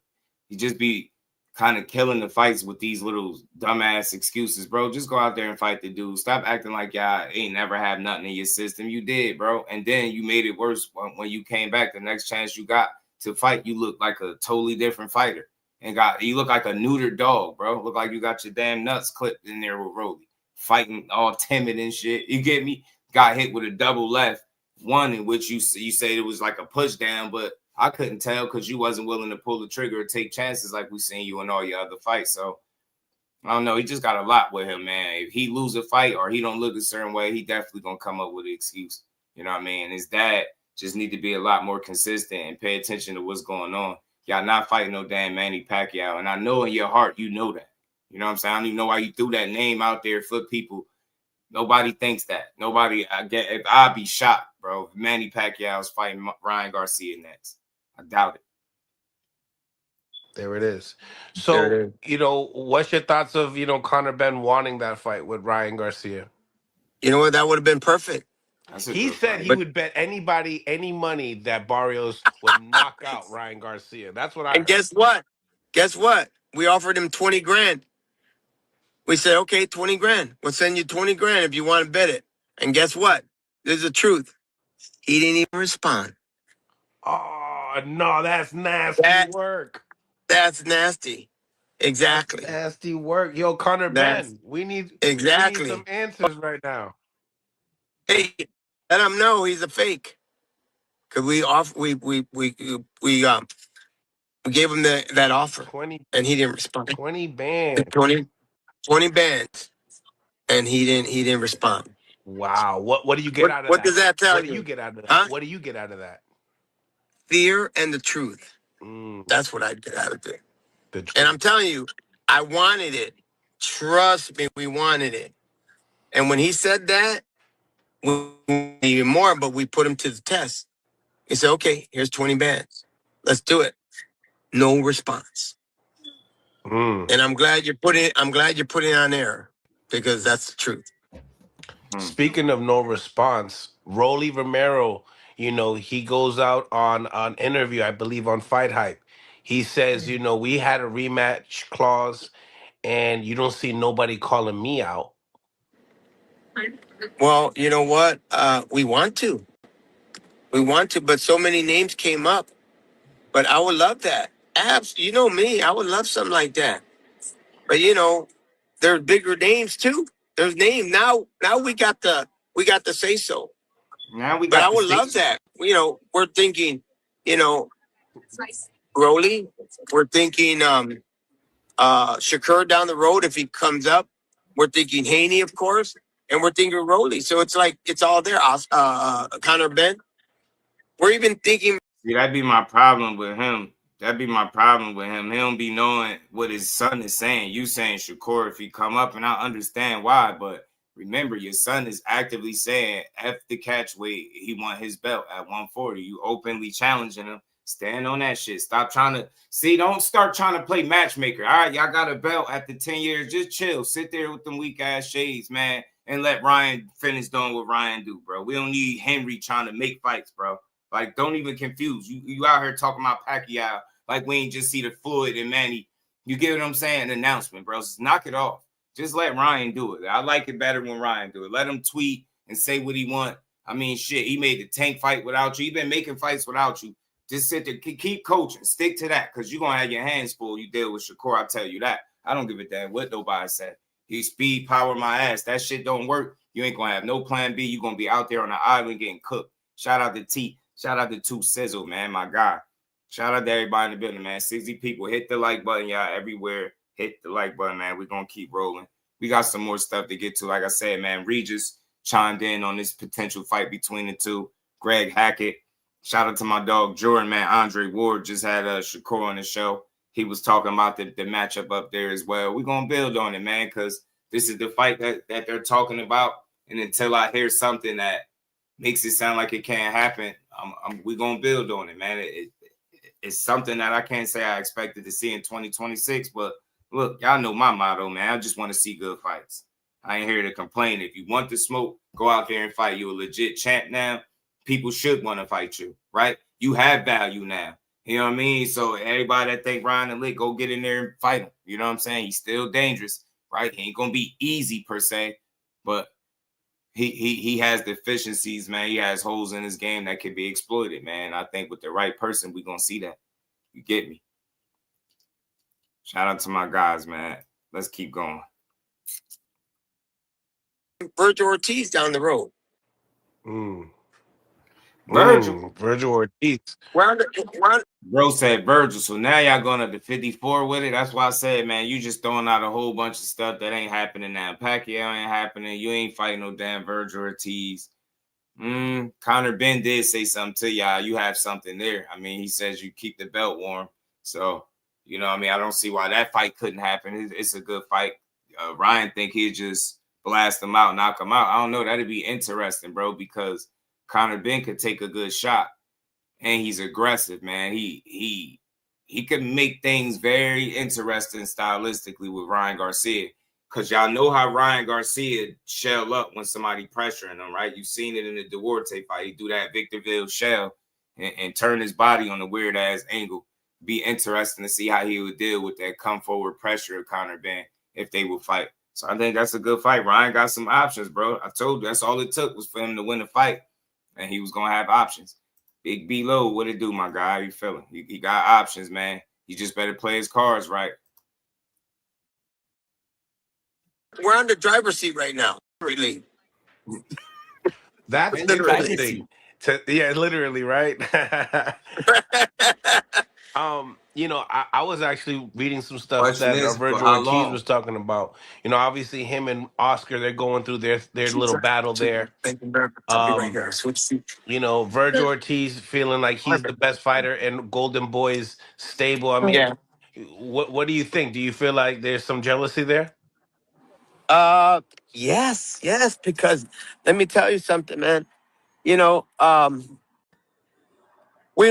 you just be kind of killing the fights with these little dumbass excuses, bro. Just go out there and fight the dude. Stop acting like y'all ain't never have nothing in your system. You did, bro. And then you made it worse when you came back. The next chance you got to fight, you look like a totally different fighter. And you look like a neutered dog, bro. Look like you got your damn nuts clipped in there with Rolly. Fighting all timid and shit. You get me? Got hit with a double left. One in which you said it was like a push down, but I couldn't tell because you wasn't willing to pull the trigger or take chances like we seen you in all your other fights. So I don't know. He just got a lot with him, man. If he lose a fight or he don't look a certain way, he definitely gonna come up with an excuse. You know what I mean? His dad just need to be a lot more consistent and pay attention to what's going on. Y'all not fighting no damn Manny Pacquiao. And I know in your heart you know that. You know what I'm saying? I don't even know why you threw that name out there for people. Nobody thinks that. If I'd be shocked, bro, if Manny Pacquiao's fighting Ryan Garcia next. I doubt it. There it is. So, what's your thoughts of, Conor Benn wanting that fight with Ryan Garcia? You know what? That would have been perfect. He said he would bet anybody any money that Barrios would knock out Ryan Garcia. That's what I heard. And guess what? Guess what? We offered him 20 grand. We said, okay, 20 grand. We'll send you 20 grand if you want to bet it. And guess what? There's the truth. He didn't even respond. Oh, no, that's nasty work. That's nasty. Exactly. That's nasty work. Yo, Conor Benn, we need some answers right now. Hey, let him know he's a fake. Cause we gave him that offer, 20, and he didn't respond. 20 bands. 20 bands, and he didn't respond. Wow. What do you get out of that? What does that tell you? What do you get out of that? Huh? What do you get out of that? Fear and the truth. That's what I get out of it. And I'm telling you, I wanted it. Trust me, we wanted it. And when he said that, we wanted even more, but we put him to the test. He said, okay, here's 20 bands. Let's do it. No response. And I'm glad you're putting it on air because that's the truth. Speaking of no response, Rolly Romero, he goes out on an interview, I believe on Fight Hype. He says, we had a rematch clause and you don't see nobody calling me out. Well, you know what? We want to, but so many names came up. But I would love that. Abs, you know me, I would love something like that. But there's bigger names too. There's names now. Now we got the say so. Now we got. But I would love that. We're thinking, Broly. We're thinking Shakur down the road if he comes up. We're thinking Haney, of course, and we're thinking Rolly. So it's like it's all there. Connor Ben. We're even thinking. See, that'd be my problem with him. That'd be my problem with him. He don't be knowing what his son is saying. You saying Shakur if he come up, and I understand why, but remember, your son is actively saying F the catch weight. He want his belt at 140. You openly challenging him. Stand on that shit. Stop trying to don't start trying to play matchmaker. All right, y'all got a belt after 10 years. Just chill. Sit there with them weak ass shades, man, and let Ryan finish doing what Ryan do, bro. We don't need Henry trying to make fights, bro. Like, don't even confuse. You out here talking about Pacquiao like we ain't just see the Floyd and Manny. You get what I'm saying? An announcement, bro. Just knock it off. Just let Ryan do it. I like it better when Ryan do it. Let him tweet and say what he want. I mean, shit, he made the Tank fight without you. He been making fights without you. Just sit there, keep coaching. Stick to that because you're going to have your hands full. You deal with Shakur, I tell you that. I don't give a damn what nobody said. He speed power my ass. That shit don't work. You ain't going to have no plan B. You're going to be out there on the island getting cooked. Shout out to T. Shout out to 2 Sizzle, man, my guy. Shout out to everybody in the building, man. 60 people. Hit the like button, y'all, everywhere. Hit the like button, man. We're going to keep rolling. We got some more stuff to get to. Like I said, man, Regis chimed in on this potential fight between the two. Greg Hackett. Shout out to my dog, Jordan, man. Andre Ward just had Shakur on the show. He was talking about the matchup up there as well. We're going to build on it, man, because this is the fight that they're talking about. And until I hear something that makes it sound like it can't happen, we're going to build on it, man. It's something that I can't say I expected to see in 2026. But, look, y'all know my motto, man. I just want to see good fights. I ain't here to complain. If you want the smoke, go out there and fight. You're a legit champ now. People should want to fight you, right? You have value now. You know what I mean? So everybody that think Ryan and Lick, go get in there and fight him. You know what I'm saying? He's still dangerous, right? He ain't going to be easy per se, but he has deficiencies, man. He has holes in his game that can be exploited, man. I think with the right person, we're going to see that. You get me? Shout out to my guys, man. Let's keep going. Virgil Ortiz down the road. Virgil Ortiz. Bro said Virgil, so now y'all going up to 54 with it. That's why I said, man, you just throwing out a whole bunch of stuff that ain't happening now. Pacquiao ain't happening. You ain't fighting no damn Virgil Ortiz. Connor Ben did say something to y'all. You have something there. I mean, he says you keep the belt warm. So, you know what I mean? I don't see why that fight couldn't happen. It's a good fight. Ryan think he'd just blast him out, knock him out. I don't know. That'd be interesting, bro, because Connor Ben could take a good shot, and he's aggressive, man. He could make things very interesting stylistically with Ryan Garcia, because y'all know how Ryan Garcia shell up when somebody pressuring him, right? You've seen it in the Duarte fight. He do that Victorville shell and turn his body on a weird-ass angle. Be interesting to see how he would deal with that come-forward pressure of Connor Ben if they would fight. So I think that's a good fight. Ryan got some options, bro. I told you that's all it took was for him to win the fight, and he was going to have options. Big B-Low, what it do, my guy? How you feeling? He got options, man. He just better play his cards right. We're on the driver's seat right now. Really. That's interesting. Yeah, literally, right? I was actually reading some stuff that Virgil Ortiz was talking about. Obviously him and Oscar, they're going through their little battle there. Virgil Ortiz feeling like he's the best fighter in Golden Boy's stable. I mean, What do you think? Do you feel like there's some jealousy there? Yes, because let me tell you something, man. We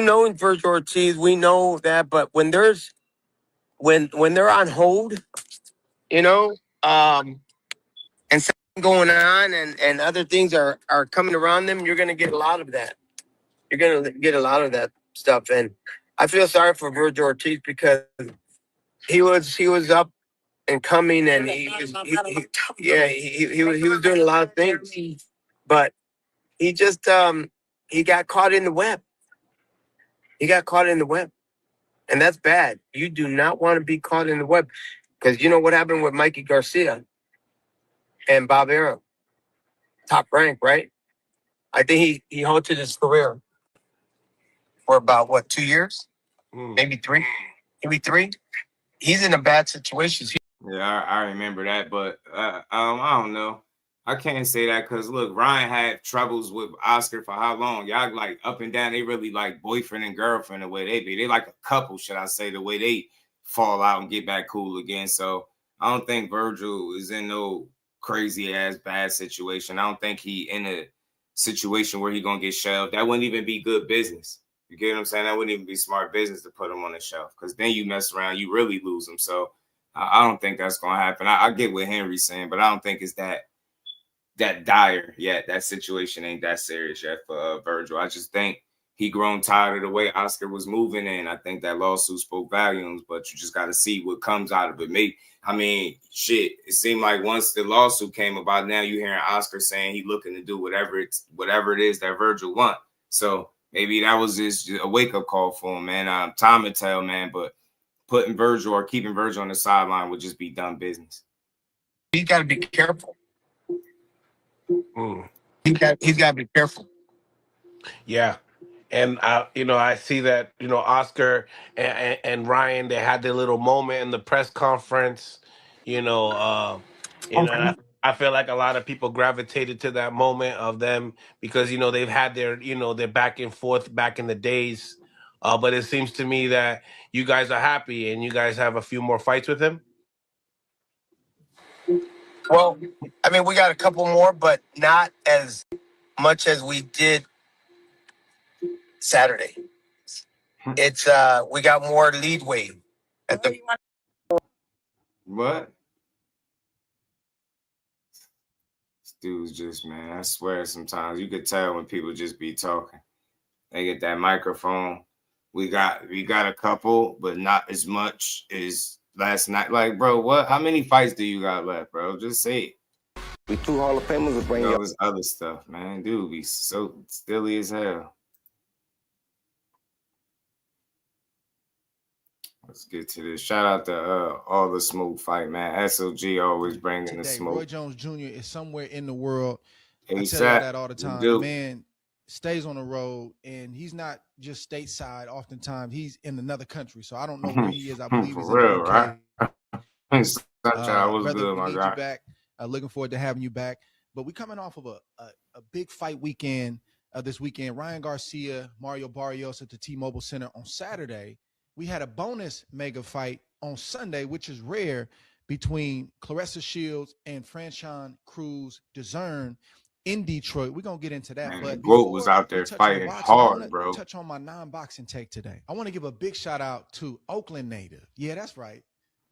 know in Virgil Ortiz, we know that, but when they're on hold, you know, and something going on and other things are coming around them, you're gonna get a lot of that. You're gonna get a lot of that stuff. And I feel sorry for Virgil Ortiz because he was up and coming, and he was doing a lot of things, but he just he got caught in the web. He got caught in the web, and that's bad. You do not want to be caught in the web, because you know what happened with Mikey Garcia and Bob Arum, top rank, right? I think he halted his career for about 2 years, maybe three, He's in a bad situation. Yeah, I remember that, but I don't know. I can't say that because look, Ryan had troubles with Oscar for how long? Y'all like up and down. They really like boyfriend and girlfriend the way they be. They like a couple, should I say, the way they fall out and get back cool again. So I don't think Virgil is in no crazy ass bad situation. I don't think he in a situation where he gonna get shelved. That wouldn't even be good business. You get what I'm saying? That wouldn't even be smart business to put him on the shelf, because then you mess around, you really lose him. So I don't think that's gonna happen. I get what Henry's saying, but I don't think it's that dire yet. That situation ain't that serious yet for Virgil. I just think he grown tired of the way Oscar was moving, and I think that lawsuit spoke volumes. But you just got to see what comes out of it. Maybe, I mean, shit. It seemed like once the lawsuit came about, now you hearing Oscar saying he looking to do whatever it is that Virgil want. So maybe that was just a wake up call for him, man. Time to tell, man. But putting Virgil or keeping Virgil on the sideline would just be dumb business. He's got to be careful. He's got to be careful. Yeah. And I see that, Oscar and Ryan, they had their little moment in the press conference. And I feel like a lot of people gravitated to that moment of them because they've had their back and forth back in the days. But it seems to me that you guys are happy and you guys have a few more fights with him. Well, I mean, we got a couple more, but not as much as we did Saturday. It's we got more leadway at the. What? This dude's just, man, I swear sometimes you could tell when people just be talking. They get that microphone. We got a couple, but not as much as last night. Like, bro, what? How many fights do you got left, bro? Just say it. We two Hall of Famers will bring all this other stuff, man. Dude be so stilly as hell. Let's get to this. Shout out to all the smoke fight, man. SOG always bringing the smoke. Roy Jones Jr. is somewhere in the world. I ASAP, tell you that all the time. The man stays on the road, and he's not just stateside. Oftentimes, he's in another country. So I don't know where he is. I believe he's in the UK. Right? Sunshine was good, my guy. Back. Looking forward to having you back. But we coming off of a big fight weekend this weekend. Ryan Garcia, Mario Barrios at the T-Mobile Center on Saturday. We had a bonus mega fight on Sunday, which is rare, between Claressa Shields and Franchon Cruz Dezern in Detroit. We're going to get into that. Man, but Goat was out there fighting hard, bro. Touch on my non-boxing take today. I want to give a big shout out to Oakland native. Yeah, that's right.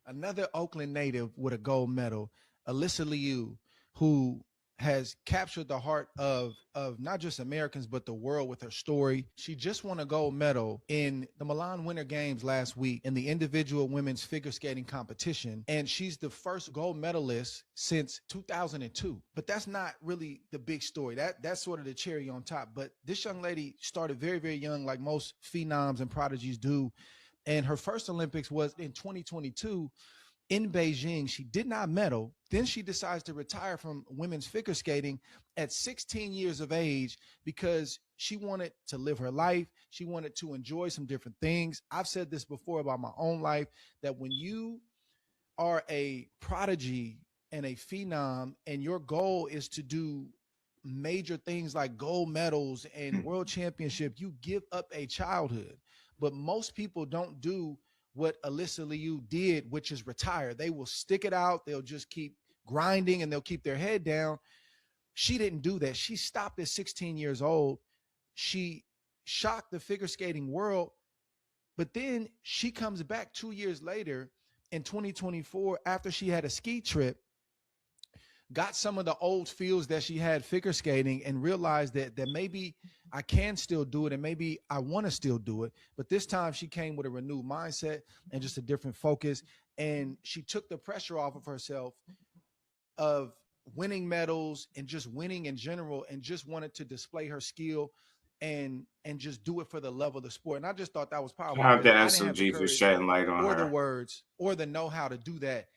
Another Oakland native with a gold medal, Alyssa Liu, who has captured the heart of not just Americans, but the world with her story. She just won a gold medal in the Milan Winter Games last week in the individual women's figure skating competition. And she's the first gold medalist since 2002. But that's not really the big story. That's sort of the cherry on top. But this young lady started very, very young, like most phenoms and prodigies do. And her first Olympics was in 2022 in Beijing. She did not medal. Then she decides to retire from women's figure skating at 16 years of age because she wanted to live her life. She wanted to enjoy some different things. I've said this before about my own life, that when you are a prodigy and a phenom and your goal is to do major things like gold medals and world championship, you give up a childhood. But most people don't do what Alyssa Liu did, which is retire. They will stick it out. They'll just keep grinding and they'll keep their head down. She didn't do that. She stopped at 16 years old. She shocked the figure skating world, but then she comes back 2 years later in 2024 after she had a ski trip, got some of the old feels that she had figure skating and realized that maybe I can still do it and maybe I want to still do it. But this time she came with a renewed mindset and just a different focus. And she took the pressure off of herself of winning medals and just winning in general and just wanted to display her skill and just do it for the love of the sport. And I just thought that was powerful. Shout out to I didn't have the SOG for courage shedding light on or her. the words or the know-how to do that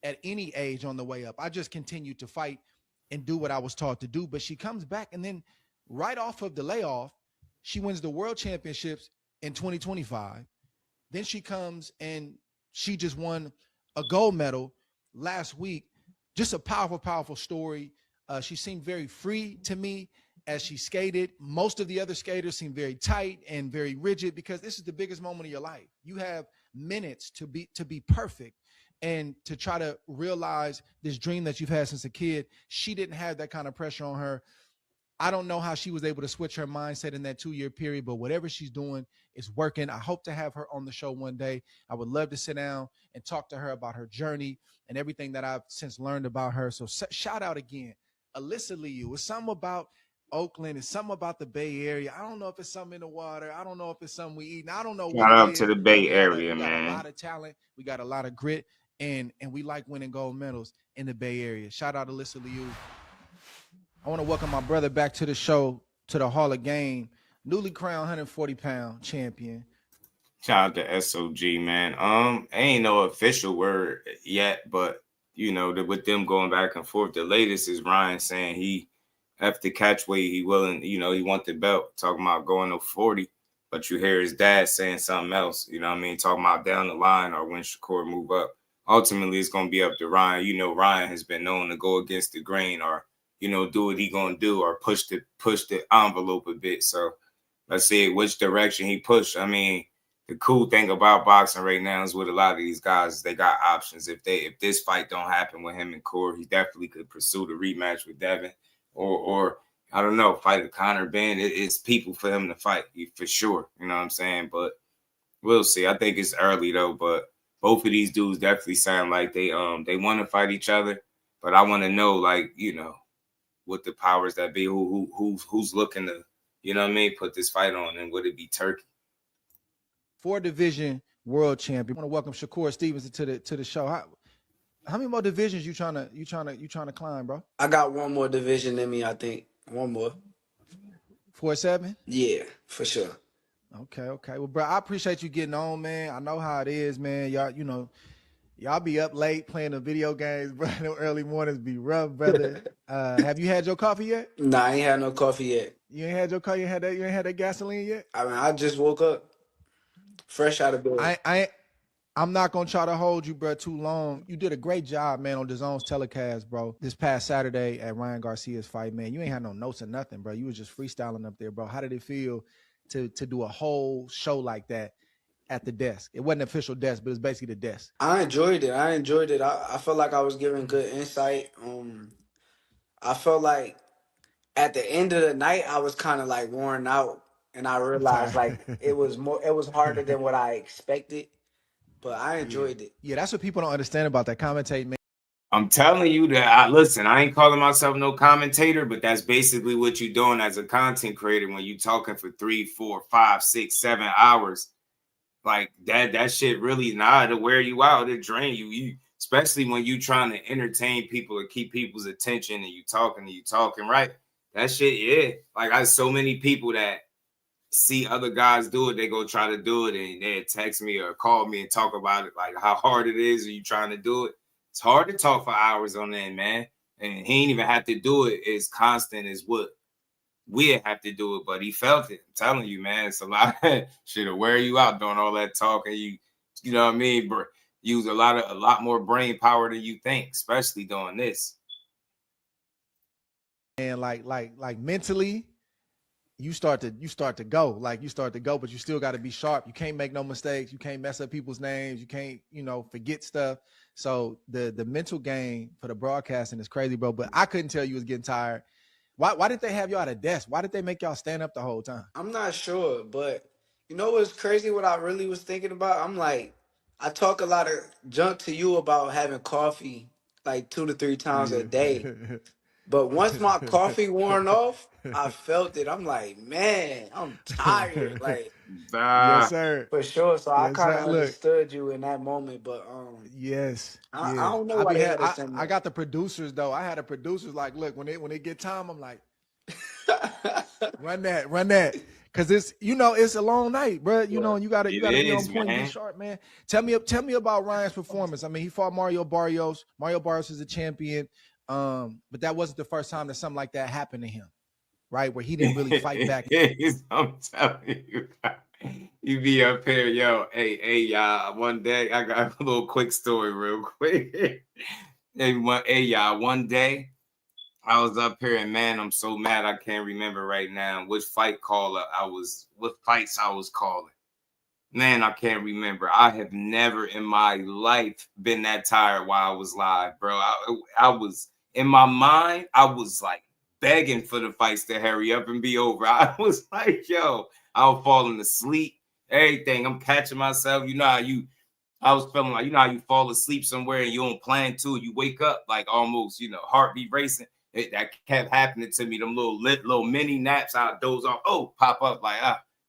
at any age on the way up. I just continued to fight and do what I was taught to do. But she comes back and then right off of the layoff, she wins the world championships in 2025. Then she comes and she just won a gold medal last week. Just a powerful, powerful story. She seemed very free to me as she skated. Most of the other skaters seemed very tight and very rigid because this is the biggest moment of your life. You have minutes to be perfect and to try to realize this dream that you've had since a kid. She didn't have that kind of pressure on her. I don't know how she was able to switch her mindset in that 2-year period, but whatever she's doing is working. I hope to have her on the show one day. I would love to sit down and talk to her about her journey and everything that I've since learned about her. So shout out again, Alyssa Liu. It's something about Oakland. It's something about the Bay Area. I don't know if it's something in the water. I don't know if it's something we eat. I don't know what Shout it out is. to the Bay We Area, got man. a lot of talent. We got a lot of grit, and we like winning gold medals in the Bay Area. Shout out to Alyssa Liu. I want to welcome my brother back to the show, to the Hall of Game, newly crowned 140-pound champion. Shout out to SOG, man. Ain't no official word yet, but you know, with them going back and forth, the latest is Ryan saying he after catch weight, he willing, you know, he want the belt, talking about going to 40, but you hear his dad saying something else, you know what I mean, talking about down the line or when Shakur move up. Ultimately, it's going to be up to Ryan. You know, Ryan has been known to go against the grain or, you know, do what he going to do or push the envelope a bit. So let's see which direction he push. I mean, the cool thing about boxing right now is with a lot of these guys, they got options. If this fight don't happen with him and Corey, he definitely could pursue the rematch with Devin or I don't know, fight a Conor Ben. It's people for him to fight for sure. You know what I'm saying? But we'll see. I think it's early though, but both of these dudes definitely sound like they want to fight each other. But I want to know, like, you know, what the powers that be, who's looking to, you know what I mean, put this fight on, and would it be Turkey? 4-division world champion. I want to welcome Shakur Stevenson to the show. How many more divisions you trying to climb, bro? I got one more division in me, I think. One more. 4-7? Yeah, for sure. Okay. Well, bro, I appreciate you getting on, man. I know how it is, man. Y'all, you know, y'all be up late playing the video games, bro. The early mornings be rough, brother. Have you had your coffee yet? Nah, I ain't had no coffee yet. You ain't had your coffee? You ain't had that gasoline yet? I mean, I just woke up fresh out of bed. I'm not gonna try to hold you, bro, too long. You did a great job, man, on DAZN's telecast, bro. This past Saturday at Ryan Garcia's fight, man. You ain't had no notes or nothing, bro. You was just freestyling up there, bro. How did it feel to do a whole show like that at the desk? It wasn't an official desk, but it was basically the desk. I enjoyed it. I felt like I was giving good insight. I felt like at the end of the night, I was kind of like worn out, and I realized like it was harder than what I expected. But I enjoyed it. Yeah, that's what people don't understand about that commentating, man. I'm telling you that, listen, I ain't calling myself no commentator, but that's basically what you're doing as a content creator when you talking for 3, 4, 5, 6, 7 hours. Like that shit really it'll wear you out. It'll drain you. Especially when you trying to entertain people or keep people's attention and you talking, right? That shit, yeah. Like I so many people that see other guys do it, they go try to do it and they text me or call me and talk about it, like how hard it is. Are you trying to do it? It's hard to talk for hours on end, man. And he ain't even have to do it as constant as what we have to do it, but he felt it. I'm telling you, man, it's a lot. Shit'll wear you out doing all that talking. You know what I mean? Use a lot more brain power than you think, especially doing this. And like mentally, you start to go, but you still got to be sharp. You can't make no mistakes. You can't mess up people's names. You can't, forget stuff. So the mental game for the broadcasting is crazy, bro. But I couldn't tell you was getting tired. Why did they have y'all at a desk? Why did they make y'all stand up the whole time? I'm not sure, but you know what's crazy? What I really was thinking about? I'm like, I talk a lot of junk to you about having coffee like 2 to 3 times a day. But once my coffee worn off, I felt it. I'm like, man, I'm tired. Like, yes, sir. for sure. So I Yes, kind sir. of Look. understood you in that moment. But Yes. I Yeah. don't know why they had to send I that. got the producers though. I had the producers like, look, when they get time, I'm like, run that. Cause it's it's a long night, bro. And you gotta be on point and be sharp, man. Tell me about Ryan's performance. I mean, he fought Mario Barrios. Mario Barrios is a champion. But that wasn't the first time that something like that happened to him, right? Where he didn't really fight back. I'm telling you, you be up here, yo. Hey, y'all. One day, I got a little quick story, real quick. Hey, y'all. One day, I was up here, and man, I'm so mad I can't remember right now what fights I was calling. Man, I can't remember. I have never in my life been that tired while I was live, bro. I was in my mind, I was like begging for the fights to hurry up and be over. I was like, yo, I was falling asleep, everything. I'm catching myself. I was feeling like, how you fall asleep somewhere and you don't plan to, you wake up like almost, heartbeat racing. That kept happening to me. Them little mini naps, I doze off. Oh, pop up like,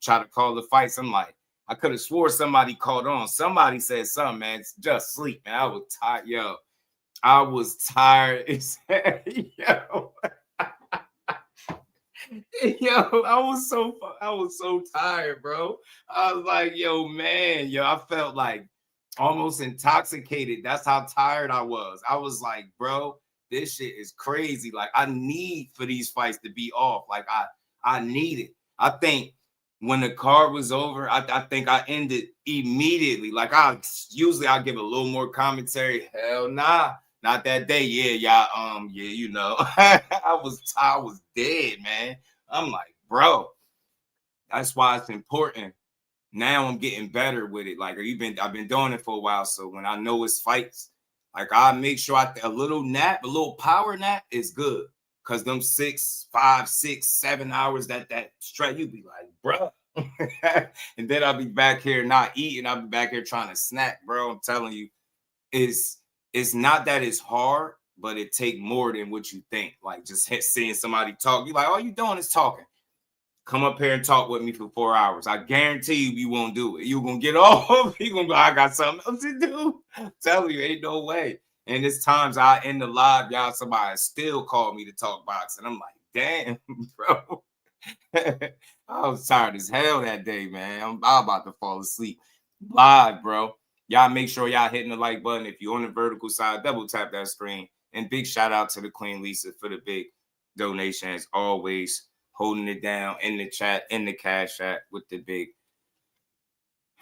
try to call the fights. I'm like, I could have swore somebody called on. Somebody said something, man. It's just sleep, man. I was tired, yo. I was tired. Yo. Yo, I was so tired, bro. I was like, yo, man, I felt like almost intoxicated. That's how tired I was. I was like, bro, this shit is crazy. Like, I need for these fights to be off. Like, I need it. I think when the card was over, I think I ended immediately. Like, I give a little more commentary. Hell nah. Not that day. Yeah, y'all. I was dead, man. I'm like, bro, that's why it's important. Now I'm getting better with it. Like, I've been doing it for a while. So when I know it's fights, like, I make sure a little power nap is good. Cause them 5, 6, 7 hours that stretch, you be like, bro. And then I'll be back here not eating. I'll be back here trying to snack, bro. I'm telling you, it's not that it's hard, but it take more than what you think. Like, just seeing somebody talk, you like, all you doing is talking. Come up here and talk with me for 4 hours. I guarantee you won't do it. You're going to get off. You're going to go, I got something else to do. I'm telling you, ain't no way. And there's times I end the live, y'all, somebody still called me to talk boxing. I'm like, damn, bro. I was tired as hell that day, man. I'm about to fall asleep. Live, bro. Y'all make sure y'all hitting the like button. If you're on the vertical side, double tap that screen. And big shout out to the Queen Lisa for the big donation as always. Holding it down in the chat, in the cash app with the big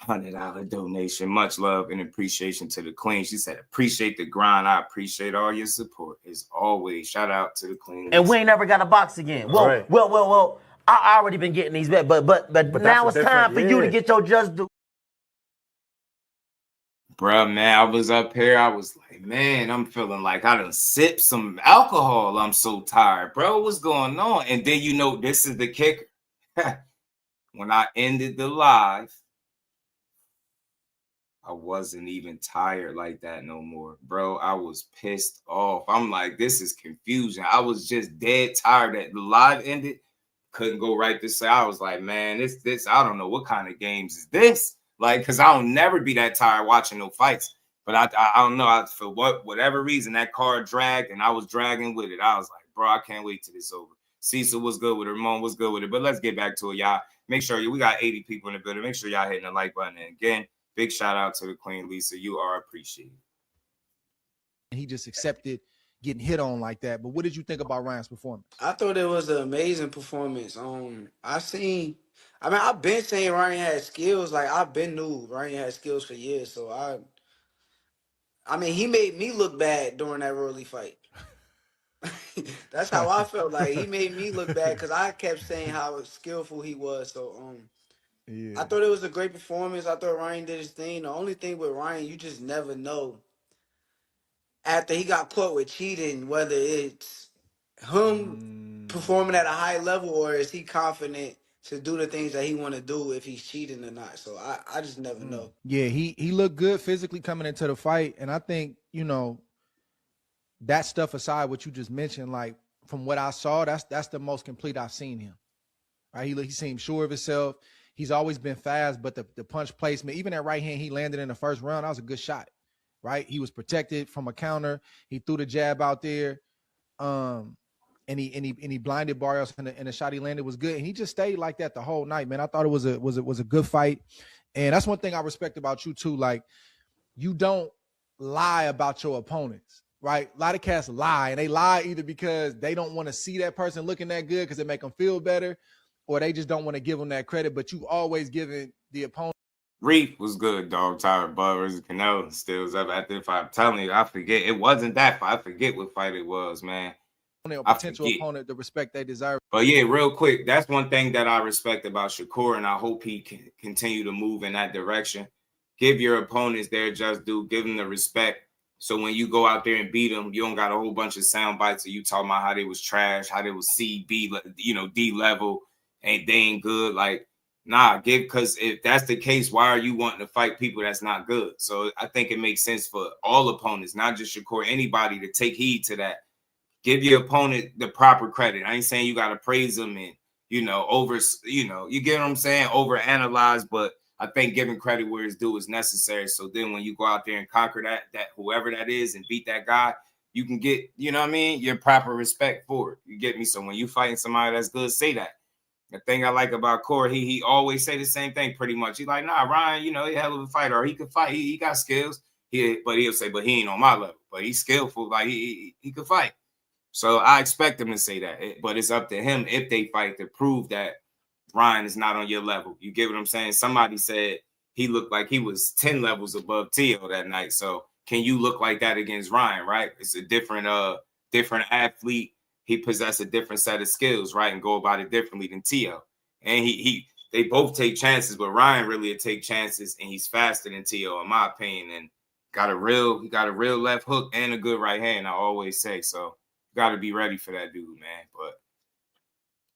$100 donation. Much love and appreciation to the Queen. She said, appreciate the grind. I appreciate all your support. As always, shout out to the Queen. And we ain't never got a box again. Well, right. well. I already been getting these back, but now it's time for you to get your just due. Bruh, man, I was up here. I was like, man, I'm feeling like I done sipped some alcohol. I'm so tired, bro. What's going on? And then, this is the kicker. When I ended the live, I wasn't even tired like that no more, bro. I was pissed off. I'm like, this is confusion. I was just dead tired that the live ended. Couldn't go right this way. I was like, man, this, I don't know what kind of games is this? Like, because I don't never be that tired watching no fights. But I don't know. For whatever reason, that card dragged and I was dragging with it. I was like, bro, I can't wait till this over. Cecil was good with it. Ramon was good with it. But let's get back to it, y'all. Make sure we got 80 people in the building. Make sure y'all hitting the like button. And again, big shout out to the Queen Lisa. You are appreciated. And he just accepted getting hit on like that. But what did you think about Ryan's performance? I thought it was an amazing performance. I've been saying Ryan had skills. Like, I've been knew Ryan had skills for years. So he made me look bad during that early fight. That's how I felt. Like he made me look bad because I kept saying how skillful he was. So Yeah. I thought it was a great performance. I thought Ryan did his thing. The only thing with Ryan, you just never know after he got caught with cheating whether it's him performing at a high level or is he confident to do the things that he want to do if he's cheating or not. So I just never know. Yeah, he looked good physically coming into the fight, and I think that stuff aside, what you just mentioned, like from what I saw, that's the most complete I've seen him. Right, he seemed sure of himself. He's always been fast, but the punch placement, even that right hand he landed in the first round, that was a good shot. Right, he was protected from a counter. He threw the jab out there, and he blinded Barrios, and the shot he landed was good. And he just stayed like that the whole night, man. I thought it was a good fight, and that's one thing I respect about you too. Like, you don't lie about your opponents. Right? A lot of cats lie, and they lie either because they don't want to see that person looking that good because it make them feel better, or they just don't want to give them that credit. But you always giving the opponent. Reef was good, dog. Tyler Bud versus Canelo still was up at the fight. I'm telling you, I forget. It wasn't that fight. I forget what fight it was, man. A potential opponent, the respect they deserve. But yeah, real quick, that's one thing that I respect about Shakur, and I hope he can continue to move in that direction. Give your opponents their just due. Give them the respect. So when you go out there and beat them, you don't got a whole bunch of sound bites of you talking about how they was trash, how they was C, B, D level, and they ain't good. Like, nah, because if that's the case, why are you wanting to fight people that's not good? So I think it makes sense for all opponents, not just Shakur, anybody to take heed to that. Give your opponent the proper credit. I ain't saying you got to praise them and, you get what I'm saying? Overanalyze, but I think giving credit where it's due is necessary. So then when you go out there and conquer that whoever that is and beat that guy, you can get, your proper respect for it. You get me? So when you fighting somebody that's good, say that. The thing I like about Corey, he always say the same thing pretty much. He's like, nah, Ryan, he's a hell of a fighter. Or he could fight. He got skills. But he'll say, but he ain't on my level. But he's skillful. Like he could fight. So I expect him to say that. But it's up to him if they fight to prove that Ryan is not on your level. You get what I'm saying? Somebody said he looked like he was 10 levels above Teo that night. So can you look like that against Ryan, right? It's a different athlete. He possesses a different set of skills, right? And go about it differently than Teo. And they both take chances, but Ryan really will take chances, and he's faster than Teo, in my opinion. And he got a real left hook and a good right hand, I always say. So you got to be ready for that dude, man. But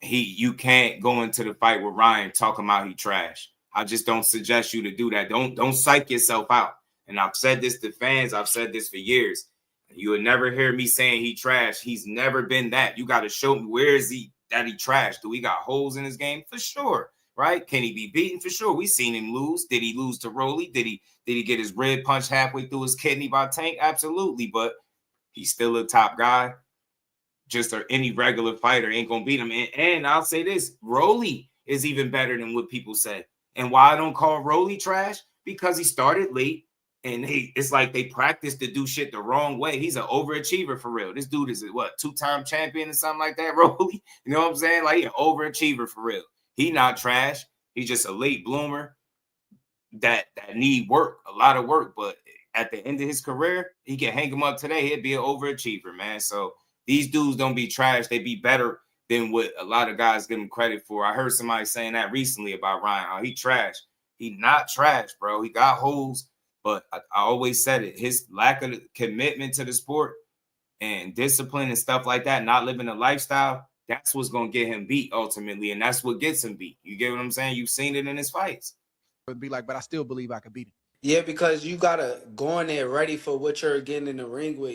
you can't go into the fight with Ryan talking about he trash. I just don't suggest you to do that. Don't psych yourself out. And I've said this to fans. I've said this for years. You would never hear me saying he trash. He's never been that. You got to show me where is he that he trash. Do he got holes in his game? For sure. Right? Can he be beaten? For sure. We seen him lose. Did he lose to Rolly? Did he get his rib punched halfway through his kidney by Tank? Absolutely. But he's still a top guy. Just any regular fighter ain't gonna beat him. And I'll say this, Rolly is even better than what people say. And why I don't call Rolly trash? Because he started late, and it's like they practice to do shit the wrong way. He's an overachiever for real. This dude is what, 2-time champion or something like that, Rolly? You know what I'm saying? Like, he's an overachiever for real. He not trash. He's just a late bloomer that need work, a lot of work. But at the end of his career, he can hang him up today. He'd be an overachiever, man. So these dudes don't be trash. They be better than what a lot of guys give him credit for. I heard somebody saying that recently about Ryan. Oh, he trash. He not trash, bro. He got holes, but I always said it. His lack of commitment to the sport and discipline and stuff like that, not living a lifestyle, that's what's going to get him beat ultimately, and that's what gets him beat. You get what I'm saying? You've seen it in his fights. It'd be like, but I still believe I could beat him. Yeah, because you got to go in there ready for what you're getting in the ring with.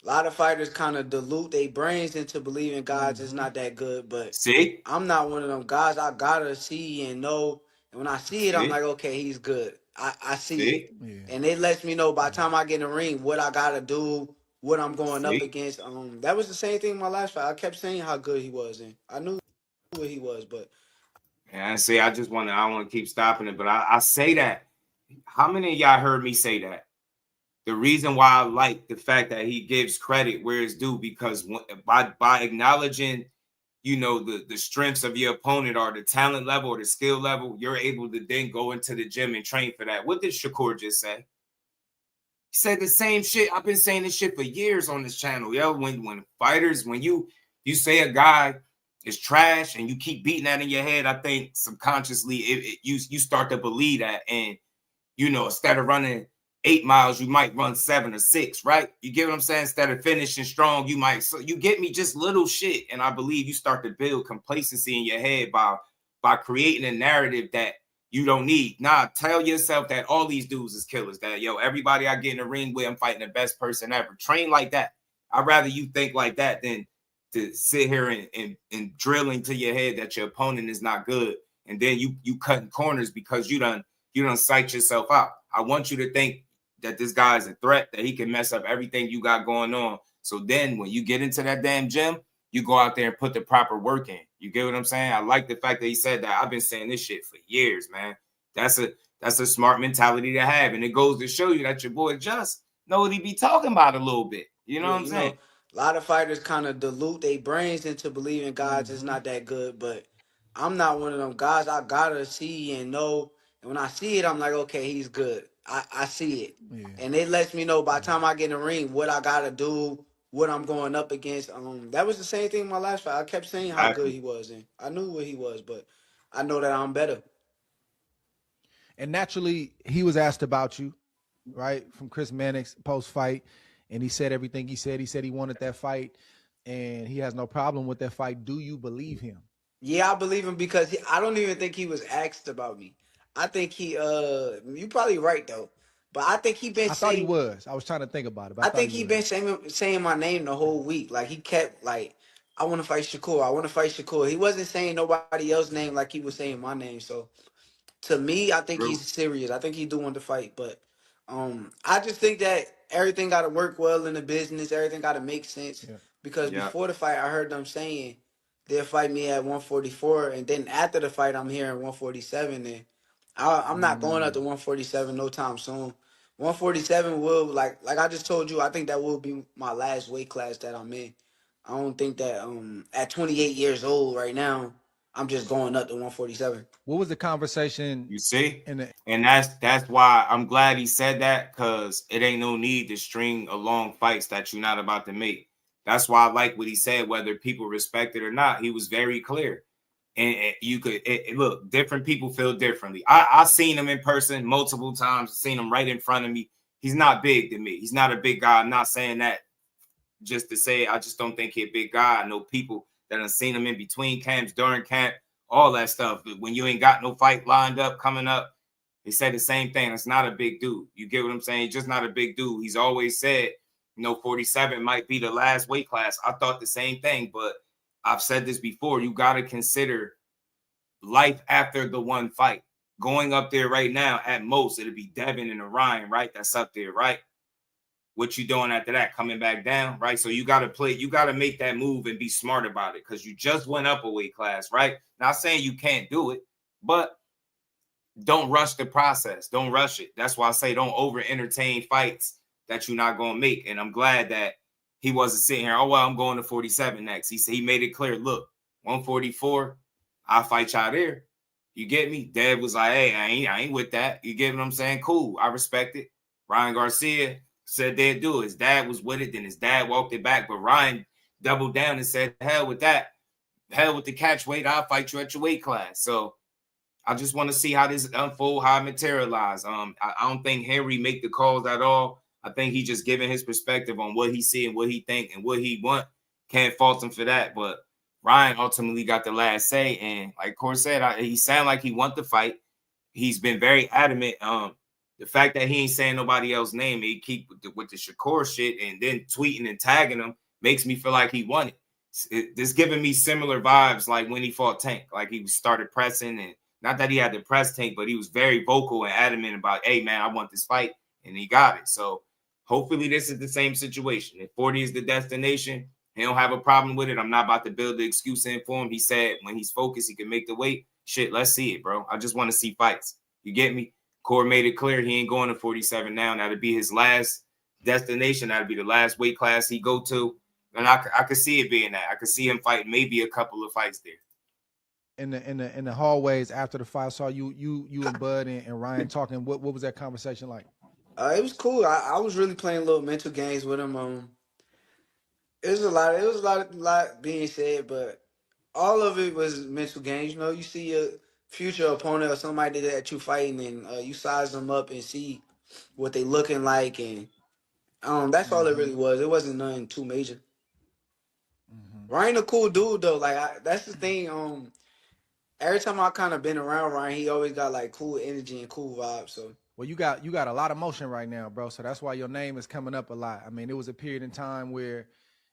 A lot of fighters kind of dilute their brains into believing guys is not that good. But see, I'm not one of them guys. I got to see and know. And when I see it, I'm like, okay, he's good. I see it. Yeah. And it lets me know by the time I get in the ring what I got to do, what I'm going up against. That was the same thing in my last fight. I kept saying how good he was. And I knew what he was. But yeah, see, I don't want to keep stopping it. But I say that. How many of y'all heard me say that? The reason why I like the fact that he gives credit where it's due, because by acknowledging, the strengths of your opponent or the talent level or the skill level, you're able to then go into the gym and train for that. What did Shakur just say? He said the same shit. I've been saying this shit for years on this channel. Yo, when fighters, when you say a guy is trash and you keep beating that in your head, I think subconsciously you start to believe that. And instead of running 8 miles, you might run 7 or 6, right? You get what I'm saying? Instead of finishing strong, you might. So you get me, just little shit. And I believe you start to build complacency in your head by creating a narrative that you don't need. Nah, tell yourself that all these dudes is killers. That, everybody I get in the ring with, I'm fighting the best person ever. Train like that. I'd rather you think like that than to sit here and drill into your head that your opponent is not good. And then you cutting corners because you done psych yourself out. I want you to think that this guy is a threat, that he can mess up everything you got going on. So then when you get into that damn gym, you go out there and put the proper work in. You get what I'm saying? I like the fact that he said that. I've been saying this shit for years, man. That's a smart mentality to have. And it goes to show you that your boy Just know what he be talking about a little bit. You know what I'm saying? A lot of fighters kind of dilute their brains into believing God's is not that good, but I'm not one of them guys. I gotta see and know. And when I see it, I'm like, okay, he's good. I see it. Yeah. And it lets me know by the time I get in the ring what I gotta do, what I'm going up against. That was the same thing in my last fight. I kept saying how good he was, and I knew what he was, but I know that I'm better. And naturally, he was asked about you, right, from Chris Mannix post-fight, and he said everything he said. He said he wanted that fight, and he has no problem with that fight. Do you believe him? Yeah, I believe him because I don't even think he was asked about me. I think he, you probably right though, but I think he been. I thought he was. I was trying to think about it. But I think he been saying my name the whole week. Like he kept like, I want to fight Shakur. I want to fight Shakur. He wasn't saying nobody else's name like he was saying my name. So to me, I think he's serious. I think he do want to fight, but I just think that everything got to work well in the business. Everything got to make sense. Yeah. Because before the fight, I heard them saying they'll fight me at 144, and then after the fight, I'm here at 147, and I'm not going up to 147 no time soon. 147 will like I just told you. I think that will be my last weight class that I'm in. I don't think that at 28 years old right now, I'm just going up to 147. What was the conversation? You see? And that's why I'm glad he said that, because it ain't no need to string along fights that you're not about to make. That's why I like what he said, whether people respect it or not. He was very clear. And you could look, different people feel differently. I've seen him in person multiple times, seen him right in front of me. He's not big to me. He's not a big guy. I'm not saying that just to say, I just don't think he's a big guy. I know people that have seen him in between camps, during camp, all that stuff. When you ain't got no fight lined up, coming up, he said the same thing. It's not a big dude. You get what I'm saying? He's just not a big dude. He's always said, 47 might be the last weight class. I thought the same thing, but I've said this before. You got to consider life after the one fight. Going up there right now, at most, it'll be Devin and Orion, right? That's up there, right? What you doing after that? Coming back down, right? So you got to make that move and be smart about it, because you just went up a weight class, right? Not saying you can't do it, but don't rush the process. Don't rush it. That's why I say don't over-entertain fights that you're not going to make. And I'm glad that he wasn't sitting here, oh, well, I'm going to 47 next. He said, he made it clear, look, 144, I'll fight y'all there. You get me? Dad was like, hey, I ain't with that. You get what I'm saying? Cool. I respect it. Ryan Garcia said they'd do it. His dad was with it. Then his dad walked it back. But Ryan doubled down and said, hell with that. Hell with the catch weight. I'll fight you at your weight class. So I just want to see how this unfold, how it materialize. I don't think Henry make the calls at all. I think he just giving his perspective on what he see and what he think and what he want. Can't fault him for that. But Ryan ultimately got the last say. And like Core said, he sounded like he want to fight. He's been very adamant. The fact that he ain't saying nobody else's name, he keep with the Shakur shit and then tweeting and tagging him makes me feel like he won it. This giving me similar vibes like when he fought Tank. Like he started pressing, and not that he had to press Tank, but he was very vocal and adamant about, hey, man, I want this fight. And he got it. So hopefully this is the same situation. If 40 is the destination, he don't have a problem with it. I'm not about to build the excuse in for him. He said when he's focused, he can make the weight. Shit, let's see it, bro. I just want to see fights. You get me? Core made it clear he ain't going to 47 now. That'll be his last destination. That'll be the last weight class he go to. And I could see it being that. I could see him fighting maybe a couple of fights there. In the hallways after the fight, I saw you and Bud and Ryan talking. What was that conversation like? It was cool. I was really playing little mental games with him. It was a lot. It was a lot being said, but all of it was mental games. You know, you see your future opponent or somebody that you fighting, and you size them up and see what they looking like, and that's all it really was. It wasn't nothing too major. Ryan a cool dude though. Like that's the thing. Every time I kind of been around Ryan, he always got like cool energy and cool vibes. So. Well, you got a lot of motion right now, bro. So that's why your name is coming up a lot. I mean, it was a period in time where,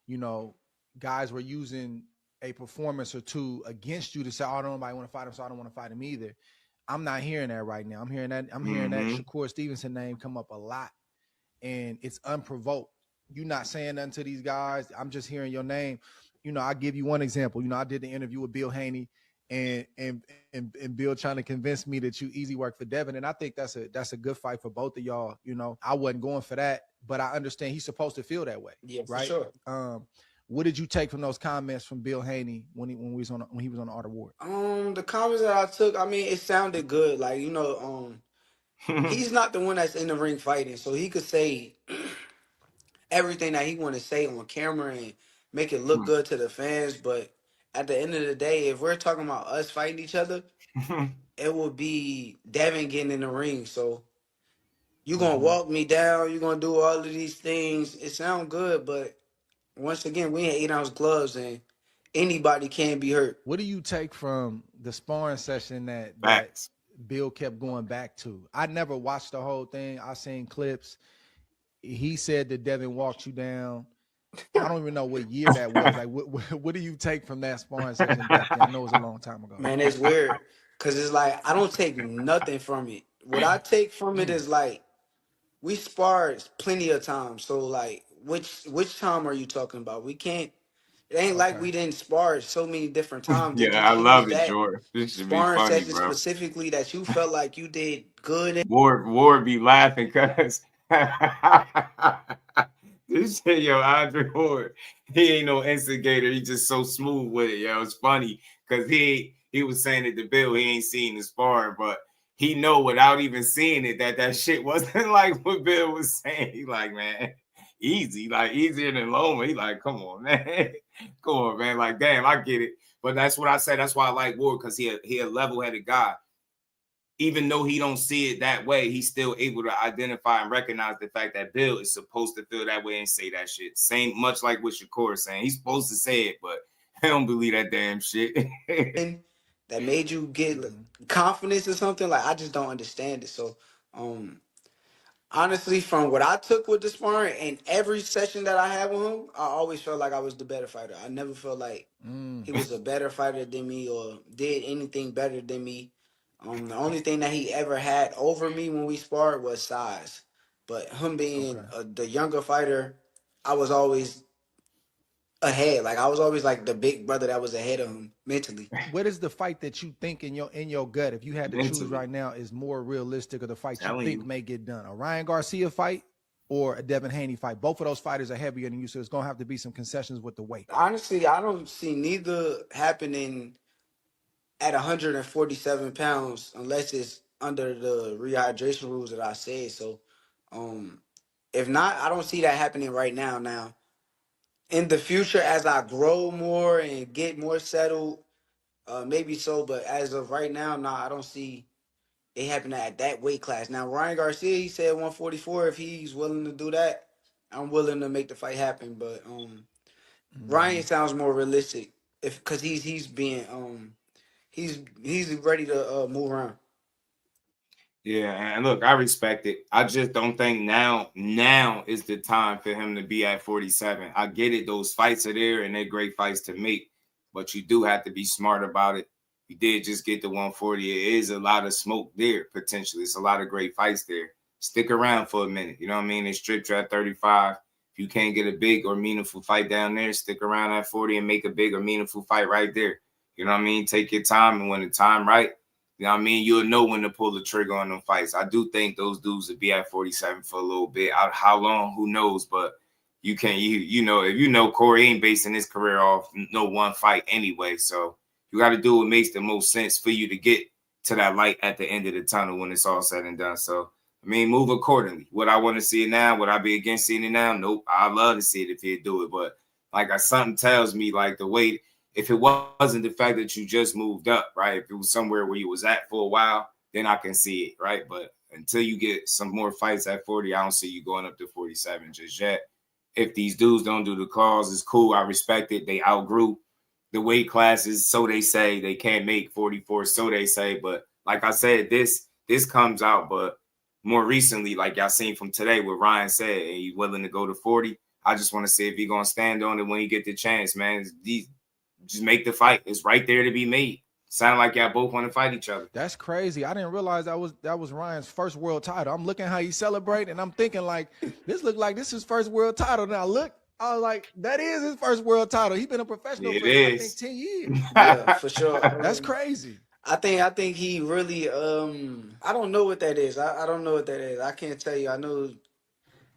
you know, guys were using a performance or two against you to say, "Oh, nobody want to fight him, so I don't want to fight him either." I'm not hearing that right now. I'm hearing that Shakur Stevenson name come up a lot, and it's unprovoked. You're not saying nothing to these guys. I'm just hearing your name. You know, I'll give you one example. You know, I did the interview with Bill Haney. And Bill trying to convince me that you easy work for Devin, and I think that's a good fight for both of y'all. You know, I wasn't going for that, but I understand he's supposed to feel that way. Yeah, right? For sure. What did you take from those comments from Bill Haney when he was on the Art of War? The comments that I took, I mean, it sounded good. Like, you know, he's not the one that's in the ring fighting, so he could say everything that he want to say on camera and make it look good to the fans. But at the end of the day, if we're talking about us fighting each other, it will be Devin getting in the ring. So you're going to walk me down. You're going to do all of these things. It sounds good, but once again, we ain't 8-ounce gloves and anybody can be hurt. What do you take from the sparring session that Bill kept going back to? I never watched the whole thing. I seen clips. He said that Devin walked you down. I don't even know what year that was. Like, what do you take from that sparring session back then? I know it was a long time ago. Man, it's weird because it's like I don't take nothing from it. What I take from it is like we sparred plenty of times. So like, which time are you talking about? We can't. It ain't like we didn't spar so many different times. Did you choose that sparring session specifically that you felt like you did good in? Ward be laughing because this shit, yo, Andre Ward, he ain't no instigator. He just so smooth with it, yo. It's funny because he was saying it to Bill. He ain't seen the sparring, but he know without even seeing it that shit wasn't like what Bill was saying. He like, man, easy, like easier than Loma. He like, come on, man. Come on, man. Like, damn, I get it. But that's what I said. That's why I like Ward, because he a level-headed guy. Even though he don't see it that way, he's still able to identify and recognize the fact that Bill is supposed to feel that way and say that shit. Same, much like what Shakur is saying. He's supposed to say it, but I don't believe that damn shit. That made you get confidence or something? Like, I just don't understand it. So, honestly, from what I took with the sparring and every session that I had with him, I always felt like I was the better fighter. I never felt like he was a better fighter than me or did anything better than me. The only thing that he ever had over me when we sparred was size. But him being the younger fighter, I was always ahead. Like I was always like the big brother that was ahead of him mentally. What is the fight that you think in your gut, if you had to choose right now, is more realistic, or the fight you think may get done? A Ryan Garcia fight or a Devin Haney fight? Both of those fighters are heavier than you, so there's gonna have to be some concessions with the weight. Honestly, I don't see neither happening at 147 pounds unless it's under the rehydration rules that I said. So, if not, I don't see that happening right now. Now, in the future, as I grow more and get more settled, maybe so. But as of right now, I don't see it happening at that weight class. Now, Ryan Garcia, he said 144. If he's willing to do that, I'm willing to make the fight happen. But Ryan sounds more realistic because he's being he's ready to move around. Yeah, and look, I respect it. I just don't think now is the time for him to be at 47. I get it. Those fights are there and they're great fights to make, but you do have to be smart about it. You did just get the 140. It is a lot of smoke there, potentially. It's a lot of great fights there. Stick around for a minute. You know what I mean? They stripped you at 35. If you can't get a big or meaningful fight down there, stick around at 40 and make a big or meaningful fight right there. You know what I mean? Take your time, and when the time right, you know what I mean? You'll know when to pull the trigger on them fights. I do think those dudes would be at 47 for a little bit. How long? Who knows? But you can't, you know, if you know Corey ain't basing his career off no one fight anyway. So you got to do what makes the most sense for you to get to that light at the end of the tunnel when it's all said and done. So I mean, move accordingly. Would I want to see it now? Would I be against seeing it now? Nope. I'd love to see it if he'd do it. But like something tells me like the way, if it wasn't the fact that you just moved up, right? If it was somewhere where you was at for a while, then I can see it, right? But until you get some more fights at 40, I don't see you going up to 47 just yet. If these dudes don't do the claws, it's cool. I respect it. They outgrew the weight classes, so they say. They can't make 44, so they say. But like I said, this comes out, but more recently, like y'all seen from today, what Ryan said, and he's willing to go to 40. I just want to see if he's gonna stand on it when he get the chance, man. Just make the fight. It's right there to be made. Sound like y'all both want to fight each other. That's crazy. I didn't realize that was Ryan's first world title. I'm looking how he celebrating, and I'm thinking like, this look like this is his first world title. Now look, I was like, that is his first world title. He's been a professional for I think 10 years. Yeah, for sure. That's crazy. I think he really I don't know what that is. I don't know what that is. I can't tell you. I know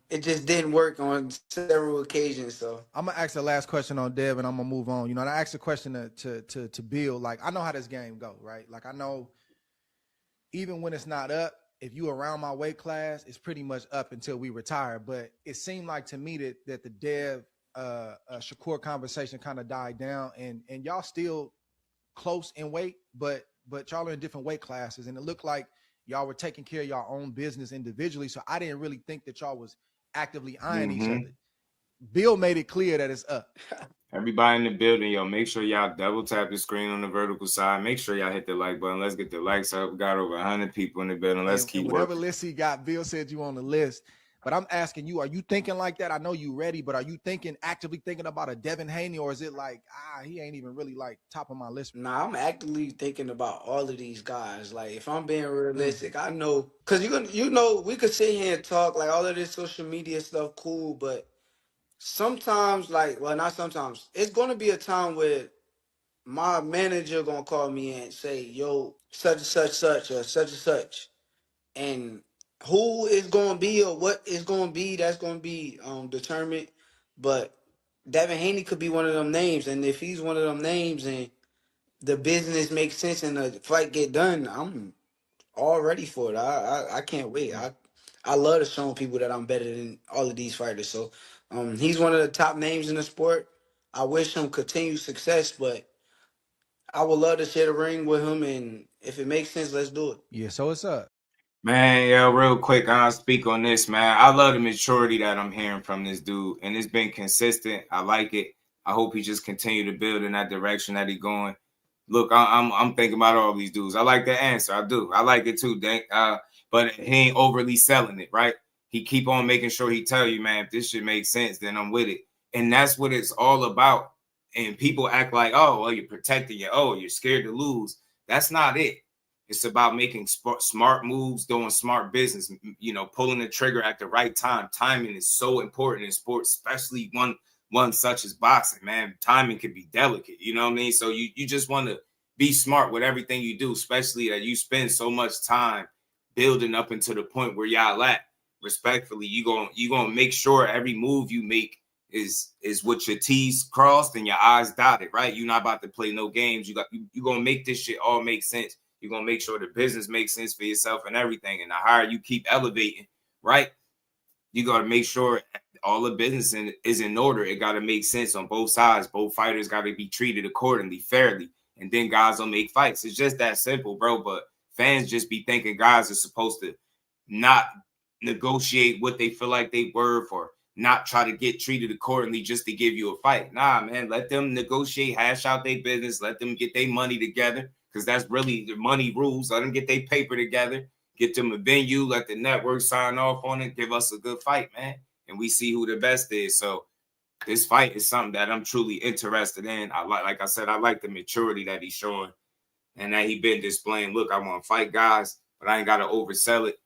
it just didn't work on several occasions. So I'm gonna ask the last question on Dev, and I'm gonna move on. You know, and I asked a question to Bill. Like, I know how this game go, right? Like, I know even when it's not up, if you around my weight class, it's pretty much up until we retire. But it seemed like to me that the Dev Shakur conversation kind of died down, and y'all still close in weight, but y'all are in different weight classes, and it looked like y'all were taking care of y'all own business individually. So I didn't really think that y'all was actively eyeing each other. Bill made it clear that it's up. Everybody in the building, yo, make sure y'all double tap the screen on the vertical side. Make sure y'all hit the like button. Let's get the likes up. We got over 100 people in the building. Let's keep whatever working. list he got, Bill said you on the list. But I'm asking you, are you thinking like that? I know you ready, but are you actively thinking about a Devin Haney, or is it like, he ain't even really like top of my list? Nah, I'm actively thinking about all of these guys. Like, if I'm being realistic, I know, because we could sit here and talk like all of this social media stuff, cool, but sometimes, like, well, not sometimes, it's going to be a time where my manager going to call me and say, yo, such and such, or such and such. And who is going to be or what is going to be, that's going to be determined. But Devin Haney could be one of them names. And if he's one of them names and the business makes sense and the fight get done, I'm all ready for it. I can't wait. I love to show people that I'm better than all of these fighters. So he's one of the top names in the sport. I wish him continued success, but I would love to share the ring with him, and if it makes sense, let's do it. Yeah, so it's up. Man, yeah, real quick, I'll speak on this, man. I love the maturity that I'm hearing from this dude, and it's been consistent. I like it. I hope he just continue to build in that direction that he's going. Look, I'm thinking about all these dudes. I like the answer. I do. I like it too, Dank. But he ain't overly selling it, right? He keep on making sure he tell you, man, if this shit makes sense, then I'm with it. And that's what it's all about. And people act like, oh, well, you're protecting you. Oh, you're scared to lose. That's not it. It's about making smart moves, doing smart business, pulling the trigger at the right time. Timing is so important in sports, especially one such as boxing, man. Timing can be delicate, you know what I mean? So you just want to be smart with everything you do, especially that you spend so much time building up into the point where y'all at. Respectfully, you gonna make sure every move you make is with your T's crossed and your I's dotted, right? You're not about to play no games. You gonna make this shit all make sense. You're going to make sure the business makes sense for yourself and everything. And the higher you keep elevating, right, you got to make sure all the business is in order. It got to make sense on both sides. Both fighters got to be treated accordingly, fairly. And then guys will make fights. It's just that simple, bro. But fans just be thinking guys are supposed to not negotiate what they feel like they worth or not try to get treated accordingly just to give you a fight. Nah, man, let them negotiate, hash out their business, let them get their money together. Because that's really the money rules. Let them get their paper together, get them a venue, let the network sign off on it, give us a good fight, man. And we see who the best is. So this fight is something that I'm truly interested in. Like I said, I like the maturity that he's showing and that he been displaying. Look, I want to fight guys, but I ain't got to oversell it.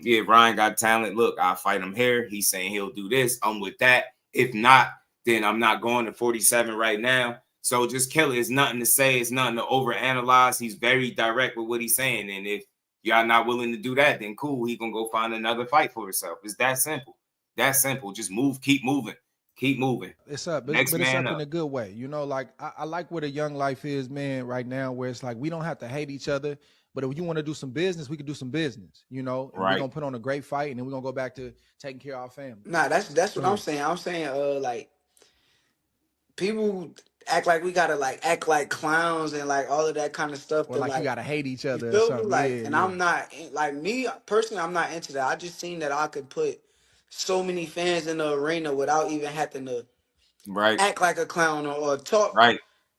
Yeah, Ryan got talent. Look, I'll fight him here. He's saying he'll do this. I'm with that. If not, then I'm not going to 47 right now. So just kill it. It's nothing to say. It's nothing to overanalyze. He's very direct with what he's saying. And if y'all not willing to do that, then cool. He gonna go find another fight for himself. It's that simple. That simple. Just move. Keep moving. Keep moving. It's up. But it's up in a good way. Like I like where the young life is, man, right now, where it's like we don't have to hate each other, But if you want to do some business, we could do some business, you know, and we're going to put on a great fight, and then we're going to go back to taking care of our family. Nah, that's what I'm saying. I'm saying, like, people act like we gotta like act like clowns and like all of that kind of stuff. Or like you gotta hate each other or feel me? something. Like, Yeah, and yeah. I'm not like me personally. I'm not into that. I just seen that I could put so many fans in the arena without even having to act like a clown or talk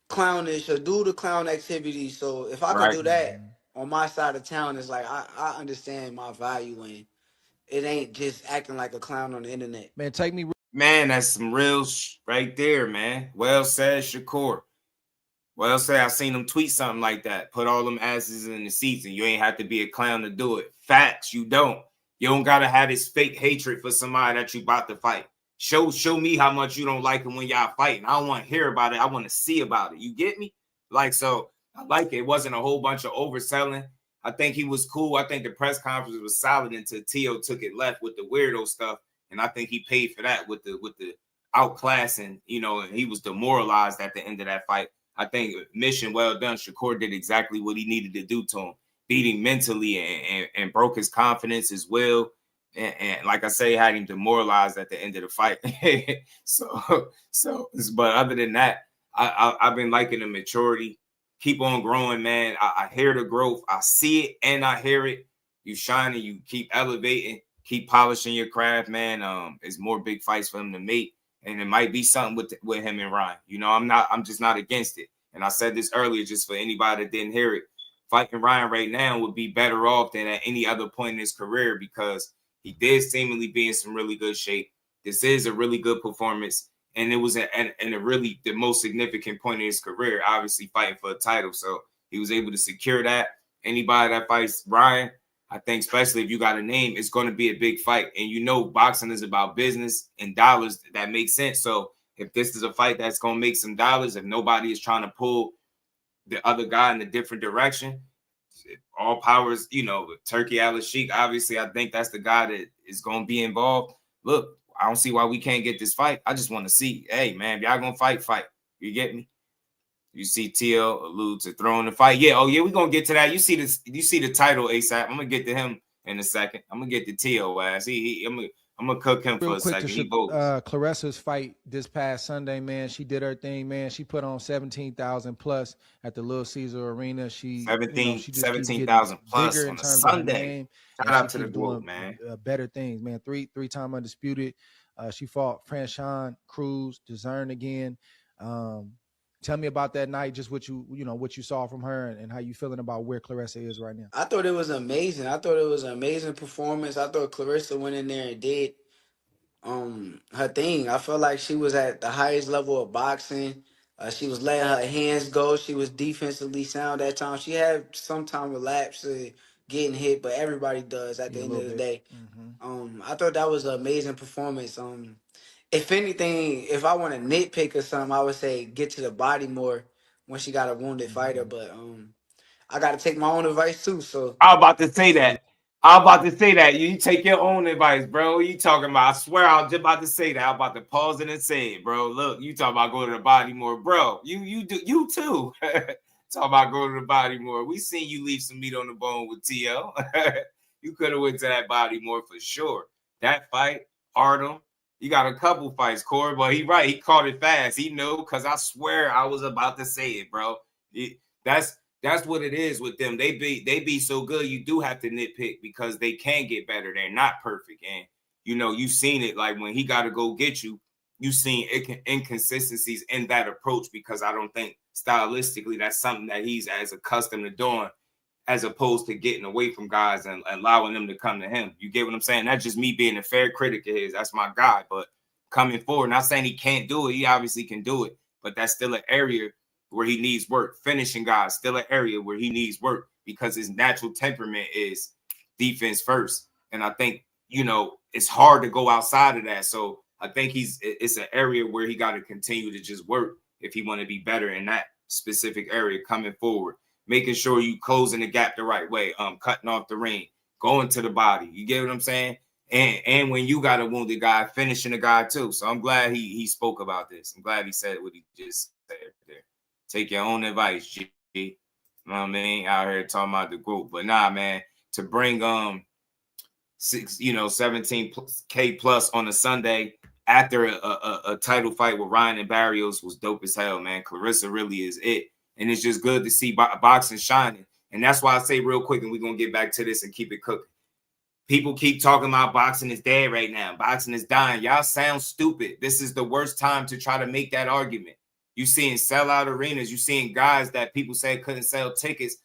clownish or do the clown activity. So if I could do that on my side of town, it's like I understand my value and it ain't just acting like a clown on the internet. Man, take me. Man, that's some real right there, man. Well said, Shakur. Well said. I seen him tweet something like that. Put all them asses in the seats, and you ain't have to be a clown to do it. Facts, you don't. You don't gotta have this fake hatred for somebody that you about to fight. Show me how much you don't like him when y'all fighting. I don't want to hear about it. I want to see about it. You get me? Like, so I like it. It wasn't a whole bunch of overselling. I think he was cool. I think the press conference was solid until Tio took it left with the weirdo stuff. And I think he paid for that with the outclassing, you know, and he was demoralized at the end of that fight. I think mission well done. Shakur did exactly what he needed to do to him, beat him mentally and broke his confidence as well. And like I say, had him demoralized at the end of the fight. But other than that, I've been liking the maturity. Keep on growing, man. I hear the growth. I see it and I hear it. You shining, you keep elevating, keep polishing your craft, man. There's more big fights for him to make. And it might be something with him and Ryan. You know, I'm just not against it. And I said this earlier, just for anybody that didn't hear it. Fighting Ryan right now would be better off than at any other point in his career because he did seemingly be in some really good shape. This is a really good performance. And it was a really the most significant point in his career, obviously fighting for a title. So he was able to secure that. Anybody that fights Ryan, I think, especially if you got a name, it's going to be a big fight. And you know, boxing is about business and dollars. That makes sense. So if this is a fight that's going to make some dollars, if nobody is trying to pull the other guy in a different direction, all powers, you know, Turkey Al-Sheikh, obviously, I think that's the guy that is going to be involved. Look, I don't see why we can't get this fight. I just want to see, hey, man, if y'all going to fight. You get me? You see TL allude to throwing the fight. Yeah, oh, yeah, we're going to get to that. You see the title ASAP. I'm going to get to him in a second. I'm going to get to TL ass. I'm going to cook him for a second. Claressa's fight this past Sunday, man, she did her thing, man. She put on 17,000 plus at the Little Caesar Arena. She 17,000 plus on a Sunday. Shout out to the group, man. Better things, man. Three-time undisputed. She fought Franchon, Cruz, DAZN again. Tell me about that night, just what you saw from her and how you feeling about where Claressa is right now. I thought it was amazing. I thought it was an amazing performance. I thought Claressa went in there and did her thing. I felt like she was at the highest level of boxing. She was letting her hands go. She was defensively sound at times. She had some time relapse getting hit, but everybody does at the end of the day. Mm-hmm. I thought that was an amazing performance. If anything, if I want to nitpick or something, I would say get to the body more when she got a wounded fighter. But I got to take my own advice too. So I'm about to say that. You take your own advice, bro. You talking about? I swear, I was just about to say that. I'm about to pause it and say it, bro. Look, you talking about going to the body more, bro. You too. Talk about going to the body more. We seen you leave some meat on the bone with TL. You could have went to that body more for sure. That fight, Artem. You got a couple fights, Corey, but he right. He caught it fast. He knew, because I swear I was about to say it, bro. That's what it is with them. They be so good. You do have to nitpick because they can get better. They're not perfect. And, you know, you've seen it. Like when he got to go get you, you've seen inconsistencies in that approach because I don't think stylistically that's something that he's as accustomed to doing as opposed to getting away from guys and allowing them to come to him. You get what I'm saying? That's just me being a fair critic of his. That's my guy. But coming forward, not saying he can't do it. He obviously can do it. But that's still an area where he needs work. Finishing guys, still an area where he needs work because his natural temperament is defense first. And I think, you know, it's hard to go outside of that. So I think it's an area where he got to continue to just work if he want to be better in that specific area coming forward. Making sure you closing the gap the right way, cutting off the ring, going to the body. You get what I'm saying? And when you got a wounded guy, finishing the guy too. So I'm glad he spoke about this. I'm glad he said what he just said there. Take your own advice, G. You know what I mean? Out here talking about the group. But nah, man, to bring 17K plus on a Sunday after a title fight with Ryan and Barrios was dope as hell, man. Clarissa really is it. And it's just good to see boxing shining. And that's why I say real quick, and we're going to get back to this and keep it cooking. People keep talking about boxing is dead right now. Boxing is dying. Y'all sound stupid. This is the worst time to try to make that argument. You seeing sellout arenas. You seeing guys that people say couldn't sell tickets.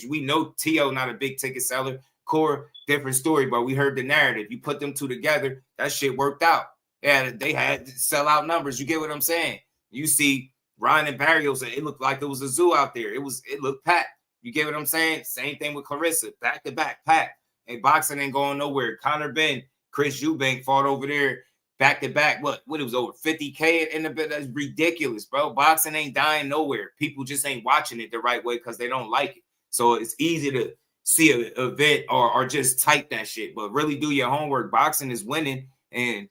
We know Tio not a big ticket seller. Core, different story, but we heard the narrative. You put them two together, that shit worked out. Yeah, they had sellout numbers. You get what I'm saying? You see Ryan and Barrios, it looked like it was a zoo out there. It looked packed. You get what I'm saying? Same thing with Clarissa, back to back, packed. And boxing ain't going nowhere. Conor Ben, Chris Eubank fought over there back to back. What it was over 50K in the bit? That's ridiculous, bro. Boxing ain't dying nowhere. People just ain't watching it the right way because they don't like it. So it's easy to see an event or just type that shit, but really do your homework. Boxing is winning, and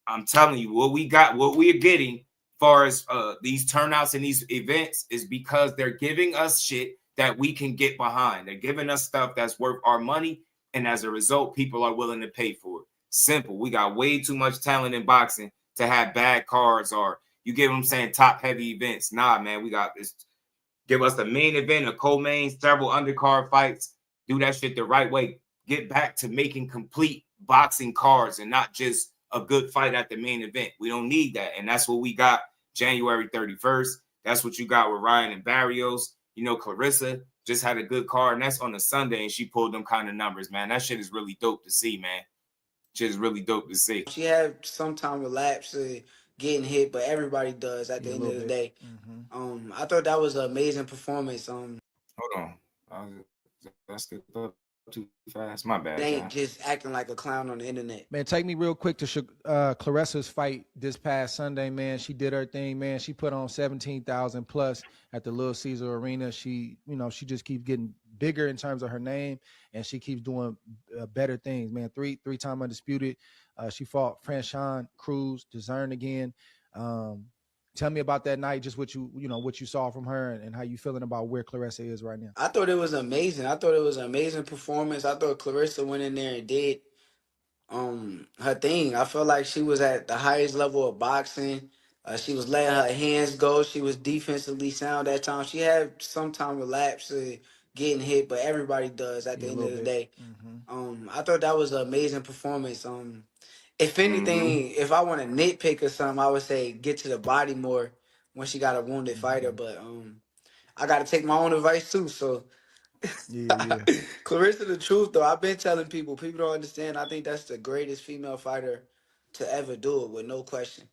I'm telling you, what we're getting as far as these turnouts and these events is because they're giving us shit that we can get behind. They're giving us stuff that's worth our money. And as a result, people are willing to pay for it. Simple. We got way too much talent in boxing to have bad cards or, you get what I'm saying, top heavy events. Nah, man, we got this. Give us the main event, a co-main, several undercard fights. Do that shit the right way. Get back to making complete boxing cards and not just a good fight at the main event. We don't need that. And that's what we got January 31st. That's what you got with Ryan and Barrios. You know, Clarissa just had a good card, and that's on a Sunday, and she pulled them kind of numbers, man. That shit is really dope to see, man. Shit is really dope to see. She had some time relapse getting hit, but everybody does at the end of the day. I thought that was an amazing performance. Hold on. That's the too fast. My bad. They ain't just acting like a clown on the internet. Man, take me real quick to Clarissa's fight this past Sunday, man. She did her thing, man. She put on 17,000 plus at the Little Caesar Arena. She just keeps getting bigger in terms of her name, and she keeps doing better things, man. Three-time undisputed. She fought Franchon Cruz, Dezern again. Tell me about that night, just what you saw from her and how you feeling about where Clarissa is right now. I thought it was amazing. I thought it was an amazing performance. I thought Clarissa went in there and did her thing. I felt like she was at the highest level of boxing. She was letting her hands go. She was defensively sound at times. She had some time relapse getting hit, but everybody does at the end of the day. I thought that was an amazing performance. If anything, if I want to nitpick or something, I would say get to the body more when she got a wounded fighter. But I got to take my own advice too. So, Clarissa, the truth though, I've been telling people don't understand. I think that's the greatest female fighter to ever do it with no question.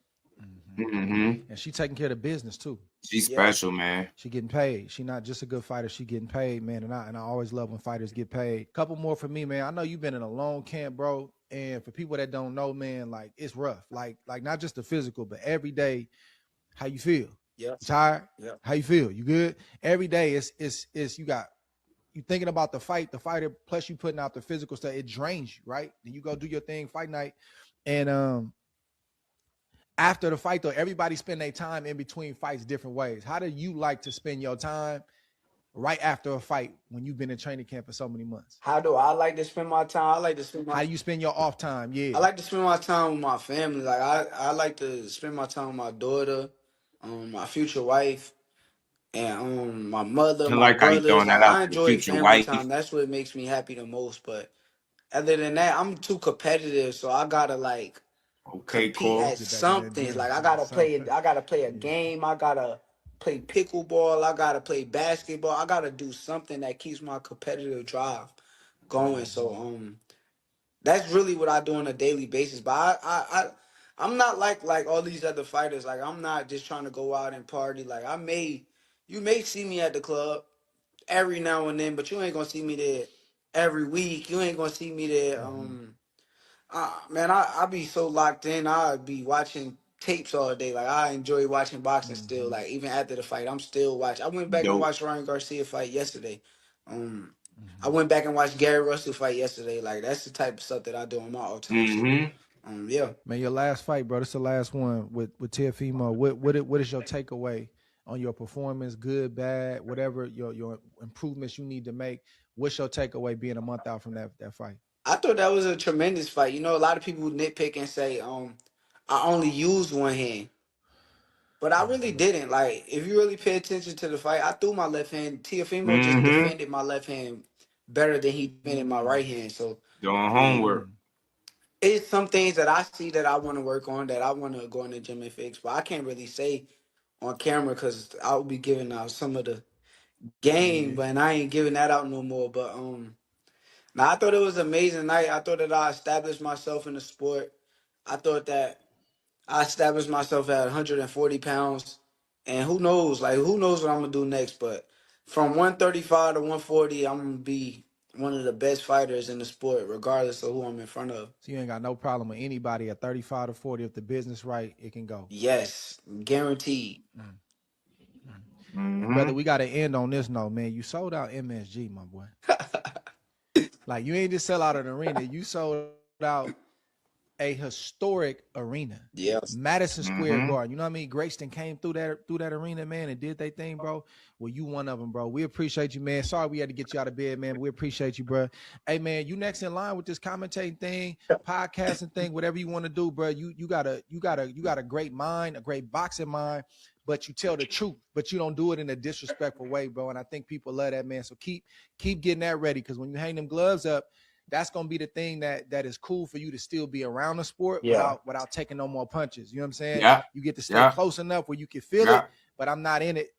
And she taking care of the business too. She's special, man. She getting paid. She not just a good fighter. She getting paid, man. And I always love when fighters get paid. Couple more for me, man. I know you've been in a long camp, bro. And for people that don't know, man, like it's rough. Like not just the physical, but every day, how you feel? Yeah. Tired? Yeah. How you feel? You good? Every day it's you thinking about the fight, the fighter, plus you putting out the physical stuff. It drains you, right? Then you go do your thing, fight night, and after the fight, though, everybody spend their time in between fights different ways. How do you like to spend your time right after a fight when you've been in training camp for so many months? How do I like to spend my time? I like to spend my. How do you spend your off time? Yeah, I like to spend my time with my family. Like I like to spend my time with my daughter, my future wife, and my mother, my brothers. Like, I enjoy family time. That's what makes me happy the most. But other than that, I'm too competitive, so I gotta like. Compete at something. Like I gotta play a game. I gotta play pickleball. I gotta play basketball. I gotta do something that keeps my competitive drive going. So that's really what I do on a daily basis. But I'm not like all these other fighters. Like I'm not just trying to go out and party. Like you may see me at the club every now and then, but you ain't gonna see me there every week. You ain't gonna see me there. Man, I be so locked in. I be watching tapes all day. Like I enjoy watching boxing still. Like even after the fight, I'm still watching. I went back and watched Ryan Garcia fight yesterday. I went back and watched Gary Russell fight yesterday. Like that's the type of stuff that I do on my off time. So, yeah. Man, your last fight, bro. This is the last one with Teofimo. What is your takeaway on your performance, good, bad, whatever your improvements you need to make. What's your takeaway being a month out from that fight? I thought that was a tremendous fight. You know, a lot of people nitpick and say, I only used one hand. But I really didn't. Like, if you really pay attention to the fight, I threw my left hand. Teofimo just defended my left hand better than he defended my right hand. So Doing homework. It's some things that I see that I want to work on, that I want to go in the gym and fix. But I can't really say on camera because I'll be giving out some of the game, but I ain't giving that out no more. But now I thought it was an amazing night. I thought that I established myself in the sport. I thought that I established myself at 140 pounds, and who knows what I'm gonna do next. But from 135 to 140, I'm gonna be one of the best fighters in the sport, regardless of who I'm in front of. So you ain't got no problem with anybody at 35 to 40. If the business right, it can go. Yes, guaranteed. And brother, we got to end on this note, man. You sold out MSG, my boy. Like, you ain't just sell out an arena. You sold out a historic arena. Yes. Madison Square Garden. You know what I mean? Greyston came through that arena, man, and did their thing, bro. Well, you one of them, bro. We appreciate you, man. Sorry we had to get you out of bed, man, but we appreciate you, bro. Hey, man, you next in line with this commentating thing, podcasting thing, whatever you want to do, bro. You got a great mind, a great boxing mind, but you tell the truth, but you don't do it in a disrespectful way, bro. And I think people love that, man. So keep getting that ready, because when you hang them gloves up, that's gonna be the thing that is cool for you to still be around the sport without taking no more punches. You know what I'm saying? Yeah. You get to stay close enough where you can feel it, but I'm not in it,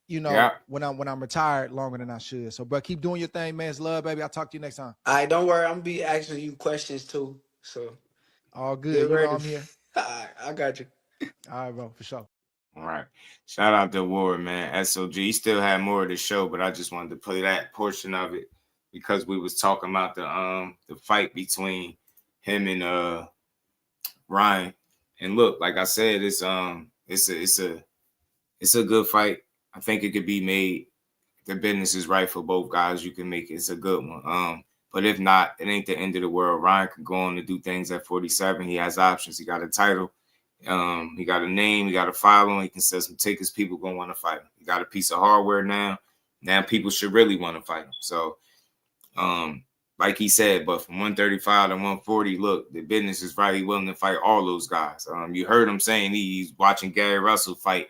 you know, when I'm retired longer than I should. So, bro, keep doing your thing, man. It's love, baby. I'll talk to you next time. All right, don't worry. I'm gonna be asking you questions too. So all good. You know I'm here. All right, I got you. All right, bro, for sure. All right. Shout out to Ward, man. SOG. He still had more of the show, but I just wanted to play that portion of it because we was talking about the fight between him and Ryan. And look, like I said, it's a good fight. I think it could be made. The business is right for both guys. You can make it. It's a good one. But if not, it ain't the end of the world. Ryan can go on to do things at 47. He has options. He got a title. He got a name. He got a following. He can sell some tickets. People gonna want to fight him. He got a piece of hardware now. Now people should really want to fight him. So, like he said, but from 135 to 140, look, the business is right. He's willing to fight all those guys. You heard him saying he's watching Gary Russell fight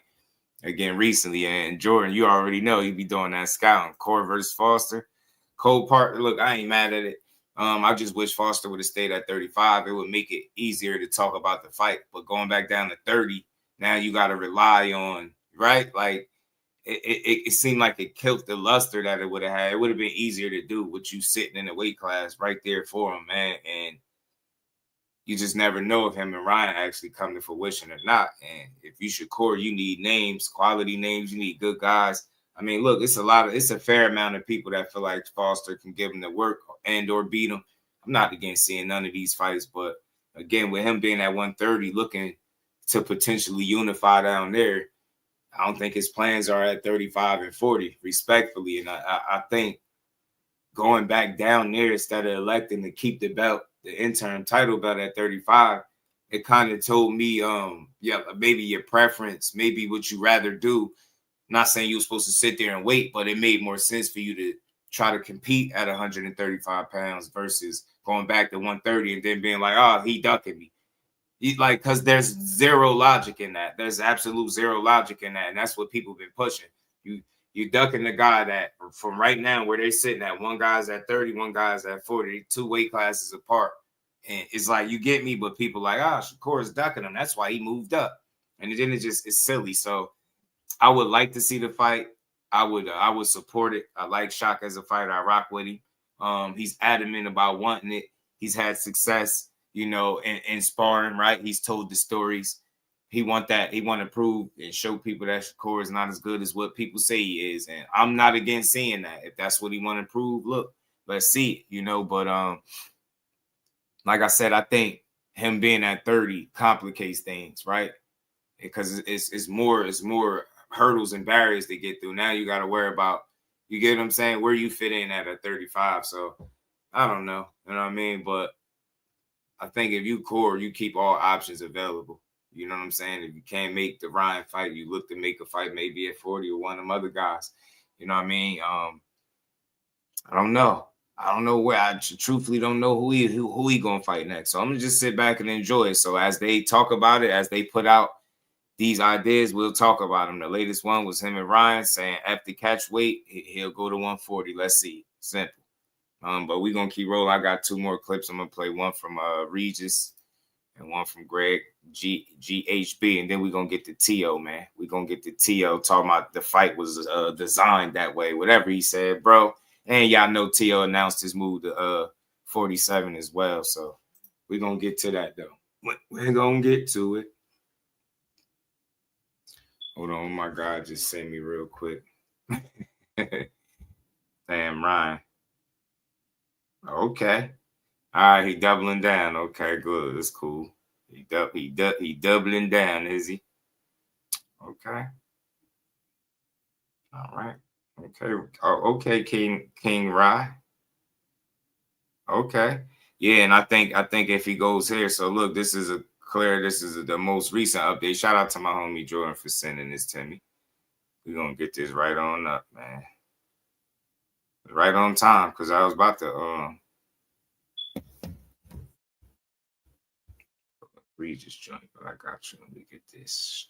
again recently. And Jordan, you already know he be doing that scouting. Core versus Foster. Cole Parker, look, I ain't mad at it. I just wish Foster would have stayed at 35. It would make it easier to talk about the fight. But going back down to 30, now you got to rely on, right? Like, it seemed like it killed the luster that it would have had. It would have been easier to do with you sitting in the weight class right there for him, man. And you just never know if him and Ryan actually come to fruition or not. And if you Shakur, you need names, quality names. You need good guys. I mean, look, it's a fair amount of people that feel like Foster can give him the work and or beat him. I'm not against seeing none of these fights, but again, with him being at 130, looking to potentially unify down there, I don't think his plans are at 35 and 40, respectfully. And I think going back down there instead of electing to keep the belt, the interim title belt at 35, it kind of told me, maybe your preference, maybe what you rather do. I'm not saying you were supposed to sit there and wait, but it made more sense for you to try to compete at 135 pounds versus going back to 130 and then being like, oh, he ducking me. Because there's zero logic in that. There's absolute zero logic in that. And that's what people have been pushing. You ducking the guy that from right now where they're sitting at, one guy's at 30, one guy's at 40, 2 weight classes apart. And it's like, you get me, but people like, Shakur is ducking him. That's why he moved up. And then it's silly. So I would like to see the fight. I would support it. I like Shaq as a fighter. I rock with him. He's adamant about wanting it. He's had success, in sparring, right? He's told the stories. He want to prove and show people that Shakur is not as good as what people say he is. And I'm not against seeing that. If that's what he want to prove, look, let's see it, But like I said, I think him being at 30 complicates things, right? Because it's more hurdles and barriers to get through. Now you got to worry about, you get what I'm saying, where you fit in at 35. So I don't know, you know what I mean? But I think if you core, you keep all options available. You know what I'm saying? If you can't make the Ryan fight, you look to make a fight maybe at 40 or one of them other guys. You know what I mean? I don't know. I don't know where. I truthfully don't know who he gonna fight next. So I'm gonna just sit back and enjoy it. So as they talk about it, as they put out these ideas, we'll talk about them. The latest one was him and Ryan saying after catch weight, he'll go to 140. Let's see. Simple. But we're gonna keep rolling. I got 2 more clips. I'm gonna play one from Regis and one from Greg GHB, and then we're gonna get to Teo, man. We're gonna get to Teo talking about the fight was designed that way, whatever he said, bro. And y'all know Teo announced his move to 47 as well. So we're gonna get to that though. We're gonna get to it. Hold on, my God, just send me real quick. Damn, Ryan. Okay. All right, he doubling down. Okay, good. That's cool. He doubling down, is he? Okay. All right. Okay. Oh, okay, King Rye. Okay. Yeah, and I think if he goes here, so look, this is the most recent update. Shout out to my homie Jordan for sending this to me. We're gonna get this right on up, man. Right on time, because I was about to Regis joint, but I got you. Let me get this.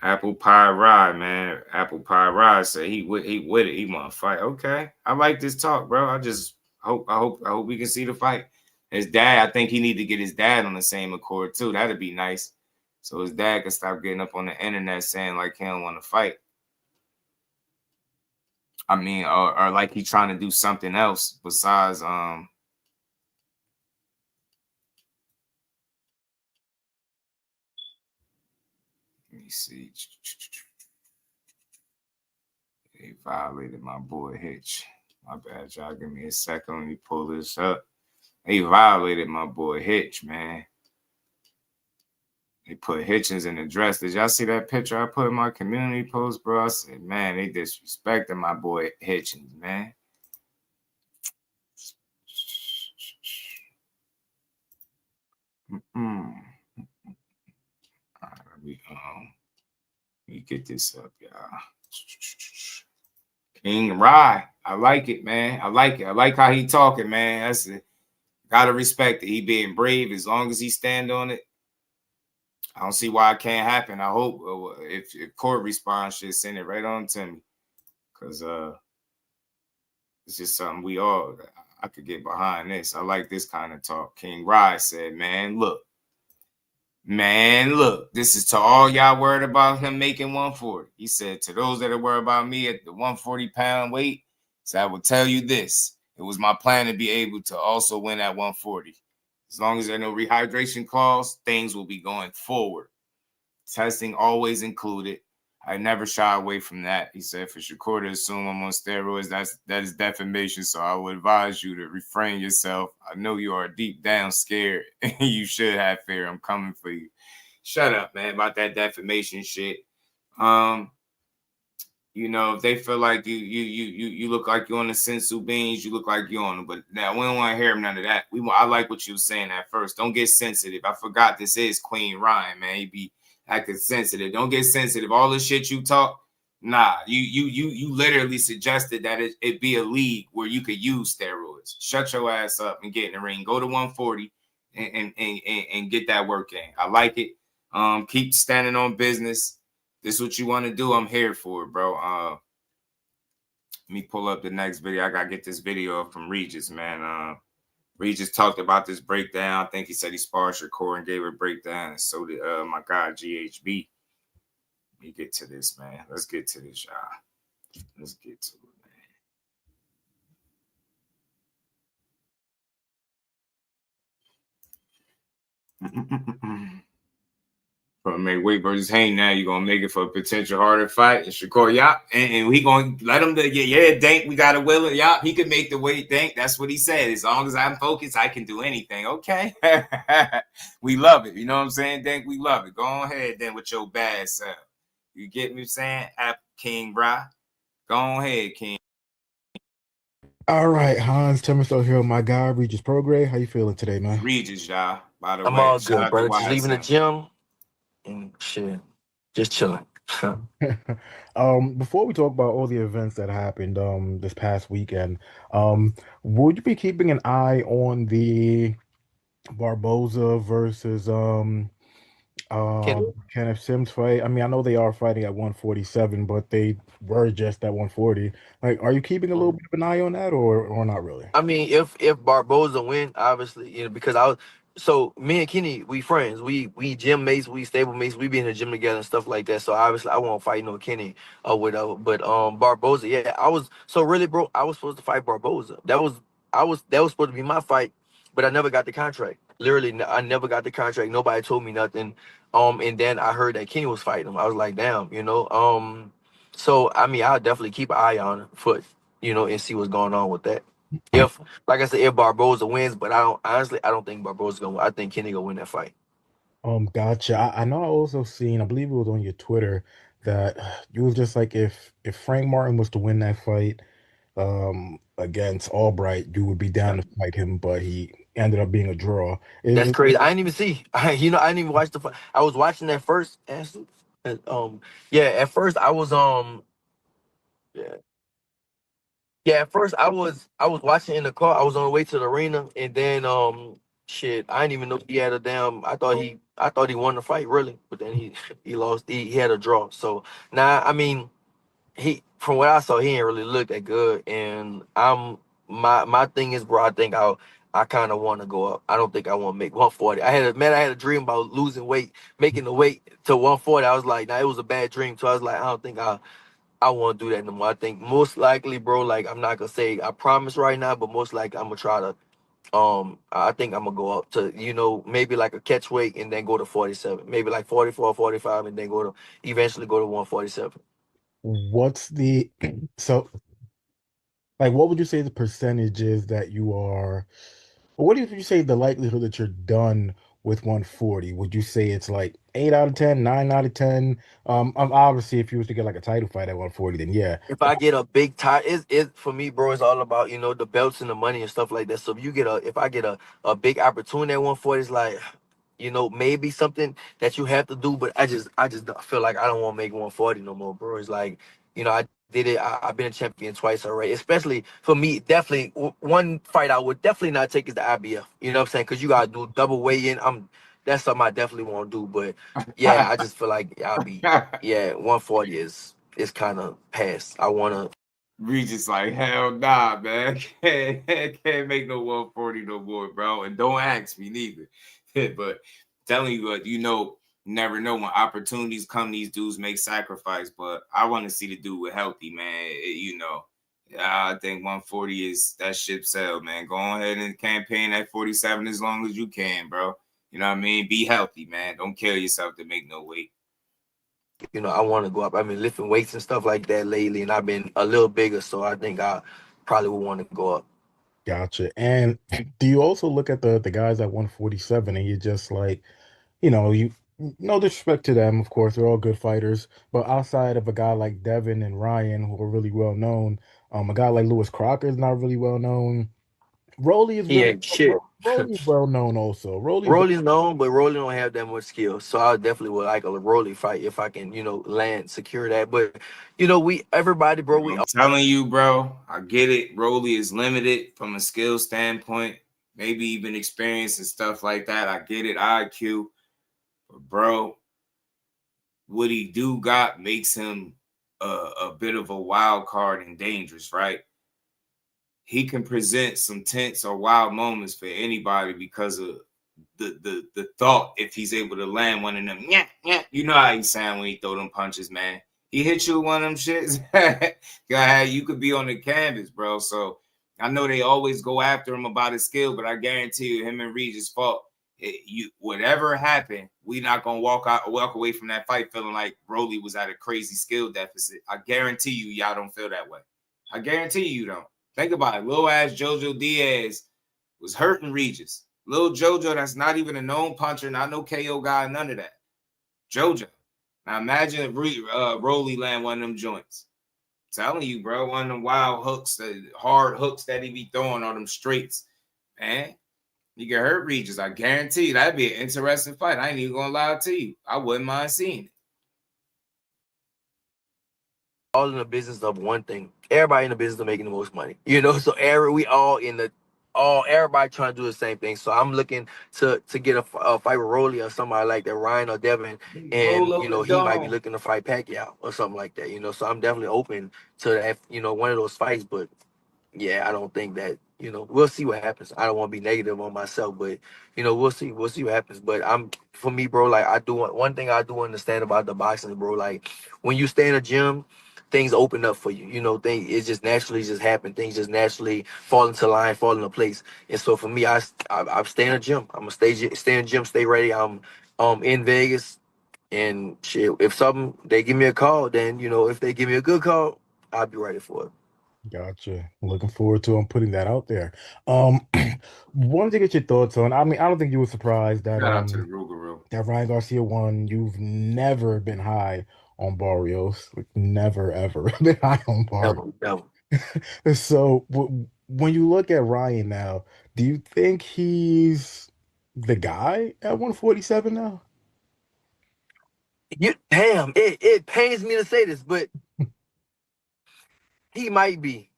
Apple Pie Ride, man. Apple Pie Ride said he with it. He want to fight. Okay, I like this talk, bro. I just hope we can see the fight. His dad, I think he need to get his dad on the same accord too. That'd be nice. So his dad can stop getting up on the internet saying like he don't want to fight. I mean, or like he trying to do something else besides Let me see. He violated my boy Hitch. My bad, y'all. Give me a second. Let me pull this up. He violated my boy Hitch, man. They put Hitchens in the dress. Did y'all see that picture I put in my community post, bro? I said, man, they disrespecting my boy Hitchens, man. All right, let me get this up, y'all. King Rye. I like it, man. I like it. I like how he talking, man. That's it. Gotta respect it. He being brave as long as he stand on it. I don't see why it can't happen. I hope if court responds, should send it right on to me. Because it's just something I could get behind this. I like this kind of talk. King Rye said, man, look, this is to all y'all worried about him making 140. He said, to those that are worried about me at the 140-pound weight, so I will tell you this. It was my plan to be able to also win at 140. As long as there are no rehydration calls, things will be going forward. Testing always included. I never shy away from that. He said, for Shakur to assume I'm on steroids, that is defamation. So I would advise you to refrain yourself. I know you are deep down scared. You should have fear. I'm coming for you. Shut up, man, about that defamation shit. You know, if they feel like you look like you're on the sensu beans, you look like you're on them. But now we don't want to hear none of that. I like what you were saying at first. Don't get sensitive. I forgot this is Queen Ryan, man. He be acting sensitive. Don't get sensitive. All the shit you talk, nah. You literally suggested that it be a league where you could use steroids. Shut your ass up and get in the ring. Go to 140 and get that work in. I like it. Keep standing on business. This is what you want to do. I'm here for it, bro. Let me pull up the next video. I got to get this video up from Regis, man. Regis talked about this breakdown. I think he said he sparred Shakur and gave a breakdown. And so did my guy, GHB. Let me get to this, man. Let's get to this, y'all. Let's get to it, man. Make weight versus Hank. Now you're gonna make it for a potential harder fight. And Shakur, and we gonna let him Dank. We gotta will it. He can make the weight, Dank. That's what he said. As long as I'm focused, I can do anything. Okay. We love it. You know what I'm saying, Dank? We love it. Go on ahead then with your bad self. You get me saying? King Bra. Go on ahead, King. All right, Hans Timmerstow here, my guy, Regis Progray. How you feeling today, man? Regis, y'all. By the I'm way, all shout good, out to brother. Just leaving the YSM. gym and shit, just chilling. Before we talk about all the events that happened this past weekend, would you be keeping an eye on the Barboza versus Can Kenneth Sims fight? I mean, I know they are fighting at 147, but they were just at 140. Like, are you keeping a little bit of an eye on that, or not really? I mean, if Barboza win, obviously, because I was so me and Kenny, we friends, we gym mates, we stable mates, we be in the gym together and stuff like that. So obviously, I won't fight no Kenny or whatever. But Barboza, yeah, I was so really, bro. I was supposed to fight Barboza. That was supposed to be my fight, but I never got the contract. Literally, I never got the contract. Nobody told me nothing. And then I heard that Kenny was fighting him. I was like, damn, So I mean, I'll definitely keep an eye on it for and see what's going on with that. If, like I said, if Barboza wins, but I don't think Barboza's gonna win. I think Kenny gonna win that fight. Gotcha. I know I also seen, I believe it was on your Twitter, that you was just like if Frank Martin was to win that fight against Albright, you would be down to fight him, but he ended up being a draw. That's crazy. I didn't even see. I didn't even watch the fight. I was watching that first. Yeah, at first I was yeah. Yeah, at first I was watching in the car. I was on the way to the arena, and then shit, I didn't even know he had a damn. I thought he won the fight really, but then he he lost. He had a draw. So now I mean he from what I saw he didn't really look that good, and my thing is, bro. I think I kind of want to go up. I don't think I want to make 140. I had a dream about losing weight, making the weight to 140. I was like, nah, it was a bad dream. So I was like, I don't think I won't do that no more. I think most likely, bro, like I'm not gonna say I promise right now, but most likely I'm gonna try to I think I'm gonna go up to, maybe like a catch weight and then go to 47. Maybe like 44, 45, and then eventually go to 147. What's the so like what would you say the percentage is that you are, or what do you say the likelihood that you're done with 140? Would you say it's like 8 out of 10, 9 out of 10? Obviously if you was to get like a title fight at 140, then yeah. If I get a big tie, it for me, bro, it's all about, the belts and the money and stuff like that. So if I get a big opportunity at 140, it's like, maybe something that you have to do, but I just don't feel like I don't want to make 140 no more, bro. It's like, I did it. I've been a champion twice already. Especially for me, definitely one fight I would definitely not take is the IBF. You know what I'm saying? Because you gotta do double weigh in. That's something I definitely want to do. But yeah, I just feel like 140 is kind of past. I wanna. Regis like, hell nah, man. Can't make no 140 no more, bro. And don't ask me neither. But telling you what, never know when opportunities come, these dudes make sacrifice. But I want to see the dude with healthy, man. I think 140 is that ship sailed, man. Go ahead and campaign at 47 as long as you can, bro. You know what I mean? Be healthy, man. Don't kill yourself to make no weight. I want to go up. I've been lifting weights and stuff like that lately, and I've been a little bigger, so I think I probably would want to go up. Gotcha. And do you also look at the guys at 147 and you're just like, you no disrespect to them, of course, they're all good fighters, but outside of a guy like Devin and Ryan, who are really well known, a guy like Lewis Crocker is not really well known. Rolly is He really ain't shit. Rolly's well known also. Rolly's known, but Rolly don't have that much skill. So I definitely would like a Rolly fight if I can, secure that. But everybody, bro, I'm telling you, bro, I get it. Rolly is limited from a skill standpoint, maybe even experience and stuff like that. I get it, IQ. But bro, what he do got makes him a bit of a wild card and dangerous, right? He can present some tense or wild moments for anybody because of the thought if he's able to land one of them. Yeah. You know how he sound when he throw them punches, man. He hit you with one of them shits. You could be on the canvas, bro. So I know they always go after him about his skill, but I guarantee you, him and Regis fought. Whatever happened, we not gonna walk away from that fight feeling like Broly was at a crazy skill deficit. I guarantee you, y'all don't feel that way. I guarantee you don't. Think about it. Little ass Jojo Diaz was hurting Regis. Little Jojo, that's not even a known puncher, not no KO guy, none of that. Jojo. Now imagine if Rolly land one of them joints. Telling you, bro, one of them wild hooks, the hard hooks that he be throwing on them streets, man. You get hurt, Regis. I guarantee you that'd be an interesting fight. I ain't even gonna lie to you. I wouldn't mind seeing it. All in the business of one thing. Everybody in the business of making the most money. So everybody trying to do the same thing. So I'm looking to get a fight with Rolly or somebody like that, Ryan or Devin, and he might be looking to fight Pacquiao or something like that. So I'm definitely open to that. One of those fights, but. Yeah, I don't think that, we'll see what happens. I don't want to be negative on myself, but we'll see. We'll see what happens. But for me, bro, like one thing I do understand about the boxing, bro, like when you stay in a gym, things open up for you. Things it just naturally just happen. Things just naturally fall into line, fall into place. And so for me, I stay in a gym. I'm gonna stay in the gym, stay ready. I'm in Vegas, and shit. If something they give me a call, then if they give me a good call, I'll be ready for it. Gotcha. Looking forward to putting that out there. Wanted to get your thoughts on. I mean, I don't think you were surprised that Shout out to the Rougarou. that Ryan Garcia won. You've never been high on Barrios. Like, never ever been high on Barrios. Never. So when you look at Ryan now, do you think he's the guy at 147 now? Damn, it pains me to say this, but he might be.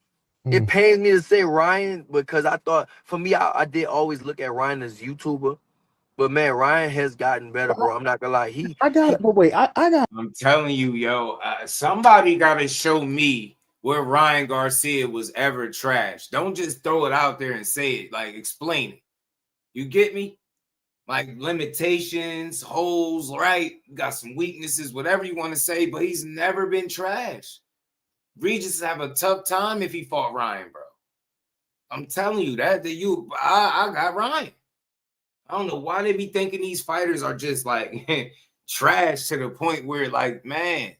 It pains me to say Ryan because I thought, for me, I did always look at Ryan as YouTuber. But, man, Ryan has gotten better, bro. I'm not going to lie. I'm telling you, yo, somebody got to show me where Ryan Garcia was ever trash. Don't just throw it out there and say it. Like, explain it. You get me? Like, limitations, holes, right? Got some weaknesses, whatever you want to say, but he's never been trash. Regis have a tough time if he fought Ryan, bro. I'm telling you that I got Ryan. I don't know why they be thinking these fighters are just like trash to the point where, like, man,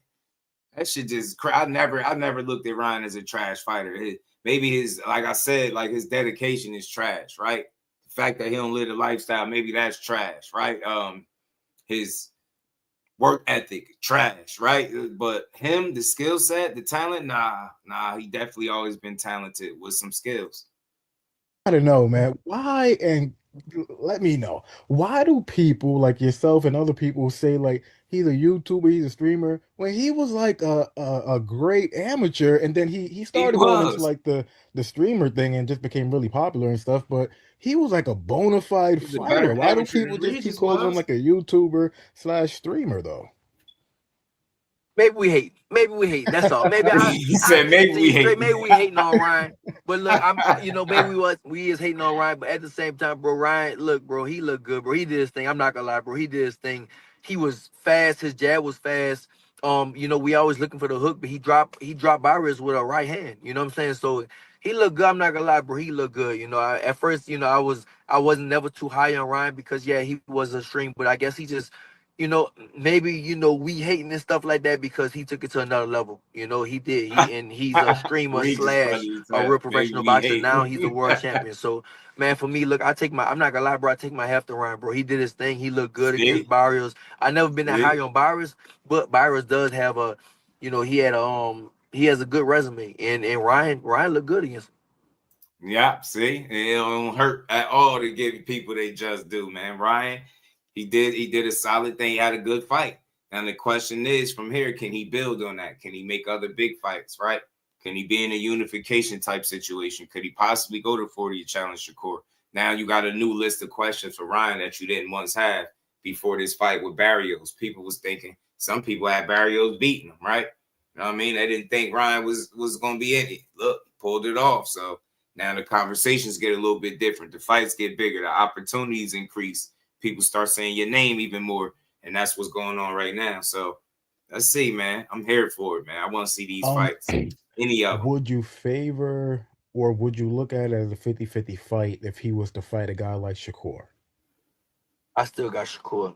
that shit just. I never looked at Ryan as a trash fighter. Maybe his, like I said, like his dedication is trash, right? The fact that he don't live a lifestyle, maybe that's trash, right? His work ethic, trash, right? But him, the skill set, the talent, nah, he definitely always been talented with some skills. I don't know, man. Why? And let me know. Why do people like yourself and other people say like he's a YouTuber, he's a streamer, when he was like a great amateur, and then he started going into like the streamer thing and just became really popular and stuff, but he was like a bona fide fighter. Why do people just keep calling him like a YouTuber / streamer though? Maybe we hate. That's all. Maybe he said maybe we hate. Maybe we hating on Ryan. But look, maybe we is hating on Ryan. But at the same time, bro, Ryan, look, bro, he looked good, bro. He did his thing. I'm not gonna lie, bro. He did his thing. He was fast. His jab was fast. We always looking for the hook, but he dropped Barrios with a right hand. You know what I'm saying? So he looked good. I'm not gonna lie, bro. He looked good. At first, I wasn't never too high on Ryan because he was a stream, but I guess he just. Maybe we hating and stuff like that because he took it to another level. He did. He's a streamer / a real professional boxer. Now he's a world champion. So, man, for me, look, I'm not gonna lie, bro. I take my half to Ryan, bro. He did his thing. He looked good against Barrios. I never been that high on Barrios, but Barrios does have he has a good resume, and Ryan looked good against him. Yeah, see, it don't hurt at all to give people they just do, man. Ryan. He did a solid thing. He had a good fight. And the question is, from here, can he build on that? Can he make other big fights, right? Can he be in a unification type situation? Could he possibly go to 40 challenge Shakur? Now you got a new list of questions for Ryan that you didn't once have before this fight with Barrios. People was thinking, some people had Barrios beating him, right? You know what I mean? They didn't think Ryan was going to be in it. Look, pulled it off. So now the conversations get a little bit different. The fights get bigger. The opportunities increase. People start saying your name even more, and that's what's going on right now. So let's see, man. I'm here for it, man. I want to see these fights. Any of them. Would you favor or would you look at it as a 50-50 fight if he was to fight a guy like Shakur? I still got Shakur.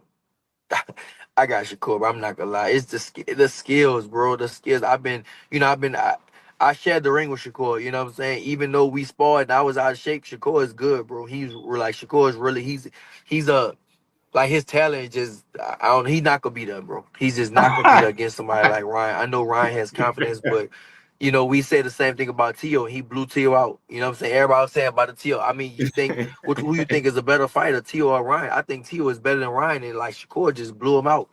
I got Shakur, but I'm not gonna lie. It's the skills, bro. The skills. I shared the ring with Shakur, you know what I'm saying? Even though we sparred and I was out of shape, Shakur is good, bro. Shakur is really, he's like his talent just, he's not gonna be there, bro. He's just not gonna be there against somebody like Ryan. I know Ryan has confidence, but You know, we said the same thing about Tio. He blew Tio out. You know what I'm saying? Everybody was saying about the Tio. I mean, you think who you think is a better fighter, Tio or Ryan? I think Tio is better than Ryan, and like Shakur just blew him out,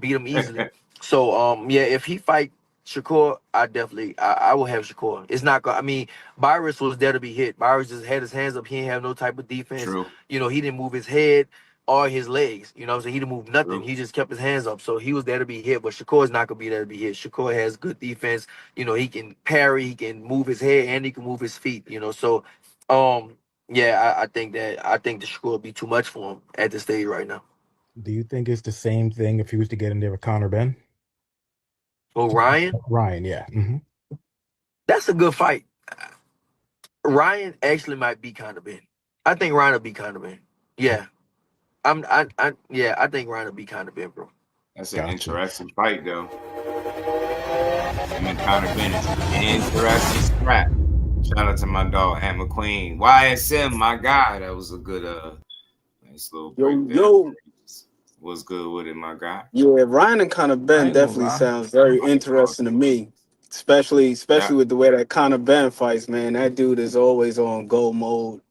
beat him easily. So yeah, if he fight Shakur, I will have Shakur. It's not gonna. I mean, Byron was there to be hit. Byron just had his hands up. He didn't have no type of defense. True. You know, he didn't move his head or his legs. You know what I'm saying? He didn't move nothing. True. He just kept his hands up. So he was there to be hit. But Shakur is not gonna be there to be hit. Shakur has good defense. You know, he can parry, he can move his head, and he can move his feet. You know, so yeah, I think the Shakur would be too much for him at this stage right now. Do you think it's the same thing if he was to get in there with Conor Ben? Oh, Ryan? Ryan, yeah. That's a good fight. Ryan actually might be Conor Ben. I think Ryan will be Conor Ben. Yeah. I think Ryan will be Conor Ben, bro. That's an interesting fight, though. Him and Conor Ben is an interesting scrap. Shout out to my dog, Ant McQueen. YSM, my guy. That was a good, nice little break there. Yo. Was good with it, my guy. Yeah, Ryan and Conor Ben definitely sounds very interesting to me. Especially with the way that Conor Ben fights, man. That dude is always on go mode.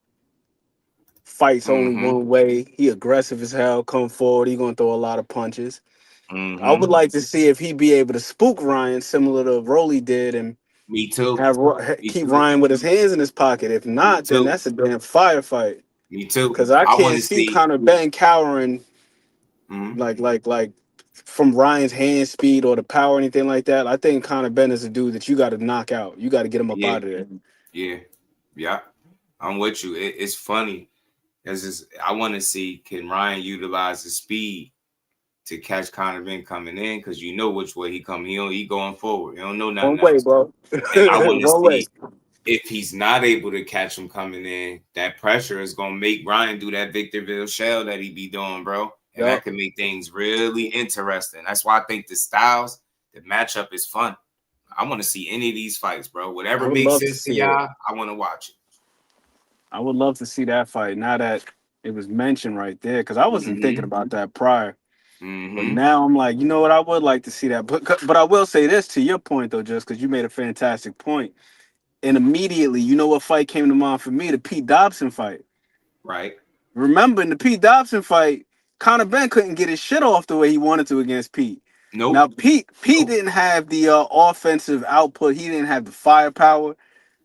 Fights only one way. He aggressive as hell. Come forward. He gonna throw a lot of punches. I would like to see if he'd be able to spook Ryan similar to Rolly did, and me too. Keep Ryan with his hands in his pocket. If not, then that's a damn firefight. Me too. Because I can't see Conor Ben cowering like from Ryan's hand speed or the power or anything like that. I think Conor Ben is a dude that you got to knock out. You got to get him up out of there. Yeah. I'm with you. It's funny. I want to see, can Ryan utilize his speed to catch Conor Ben coming in? Because you know which way he coming. He going forward. He don't know nothing One way, else. bro. And I want to see way. if he's not able to catch him coming in, that pressure is going to make Ryan do that Victorville shell that he be doing, bro. And that can make things really interesting. That's why I think the matchup is fun. I want to see any of these fights, bro. Whatever makes sense to y'all, I want to watch it. I would love to see that fight now that it was mentioned right there, because I wasn't thinking about that prior. But now I'm like, you know what? I would like to see that. But I will say this to your point, though, just because you made a fantastic point. And immediately, you know what fight came to mind for me? The Pete Dobson fight. Right. Remember, in the Pete Dobson fight, Conor Ben couldn't get his shit off the way he wanted to against Pete. Nope. Now, Pete didn't have the offensive output. He didn't have the firepower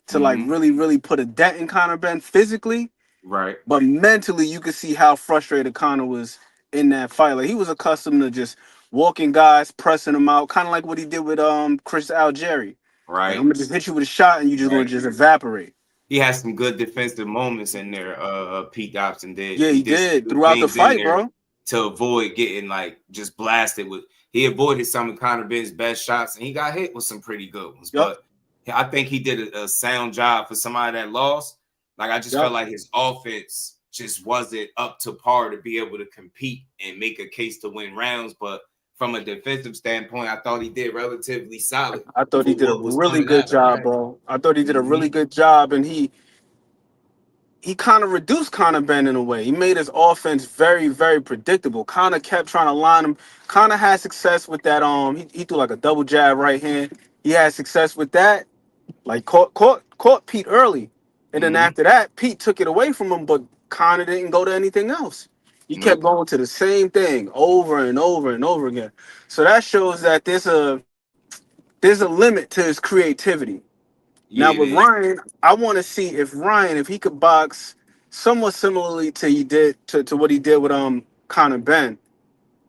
to like really put a dent in Conor Ben physically. Right. But mentally, you could see how frustrated Conor was in that fight. Like, he was accustomed to just walking guys, pressing them out, kind of like what he did with Chris Algieri. Right. Like, I'm gonna just hit you with a shot and you just gonna just evaporate. He had some good defensive moments in there. Pete Dobson did. Yeah, he did throughout the fight, bro. To avoid getting like just blasted with. He avoided some of Conor Ben's best shots, and he got hit with some pretty good ones. But I think he did a sound job for somebody that lost. Like, I just felt like his offense just wasn't up to par to be able to compete and make a case to win rounds. But from a defensive standpoint, I thought he did relatively solid. I thought he did a really good job, bro. I thought he did a really good job, and he kind of reduced Conor Ben in a way. He made his offense very, very predictable. Conor kept trying to line him. Conor had success with that. He threw like a double jab right hand. He had success with that. Like caught Pete early. And then after that, Pete took it away from him, but Conor didn't go to anything else. He kept going to the same thing over and over and over again. So that shows that there's a limit to his creativity. Now with Ryan, I want to see if he could box somewhat similarly to what he did with Conor Ben.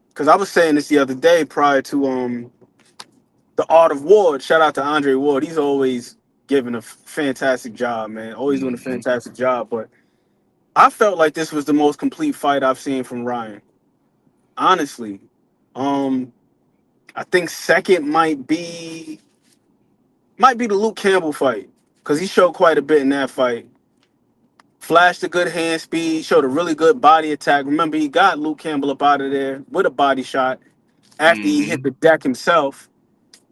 Because I was saying this the other day prior to the Art of Ward. Shout out to Andre Ward. He's always giving a fantastic job, man. Always doing a fantastic job. But I felt like this was the most complete fight I've seen from Ryan. Honestly. I think second might be the Luke Campbell fight, because he showed quite a bit in that fight. Flashed a good hand speed, showed a really good body attack. Remember, he got Luke Campbell up out of there with a body shot after he hit the deck himself.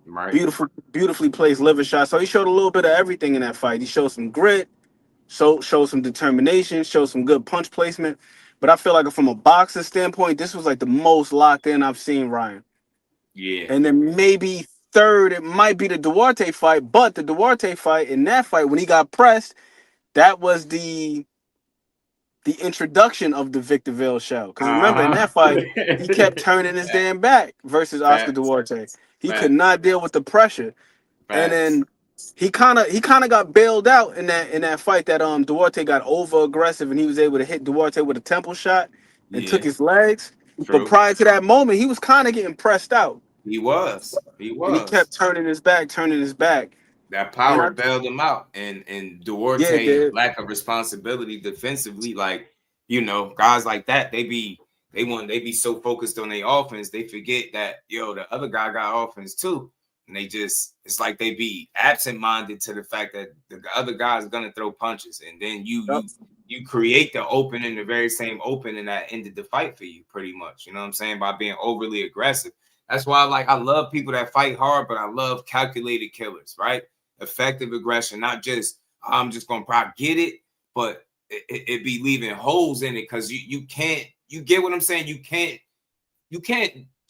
Right. Beautifully placed liver shot. So he showed a little bit of everything in that fight. He showed some grit, showed some determination, showed some good punch placement. But I feel like from a boxing standpoint, this was like the most locked in I've seen Ryan. Yeah. And then maybe third, it might be the Duarte fight, but the Duarte fight, in that fight, when he got pressed, that was the introduction of the Victorville show. Because remember, in that fight, he kept turning his damn back versus Oscar Duarte. He could not deal with the pressure. And then he kind of got bailed out in that fight that Duarte got over aggressive and he was able to hit Duarte with a temple shot and took his legs. But prior to that moment, he was kind of getting pressed out. He was. And he kept turning his back. That power bailed him out, and Duarte lack of responsibility defensively, like, you know, guys like that, they be so focused on their offense, they forget that the other guy got offense too, and it's like they be absent-minded to the fact that the other guy is gonna throw punches, and then you create the opening, the very same opening that ended the fight for you, pretty much. You know what I'm saying? By being overly aggressive. That's why I love people that fight hard, but I love calculated killers, right? Effective aggression, not just I'm just gonna probably get it, but it be leaving holes in it, because you can't, you get what I'm saying? You can't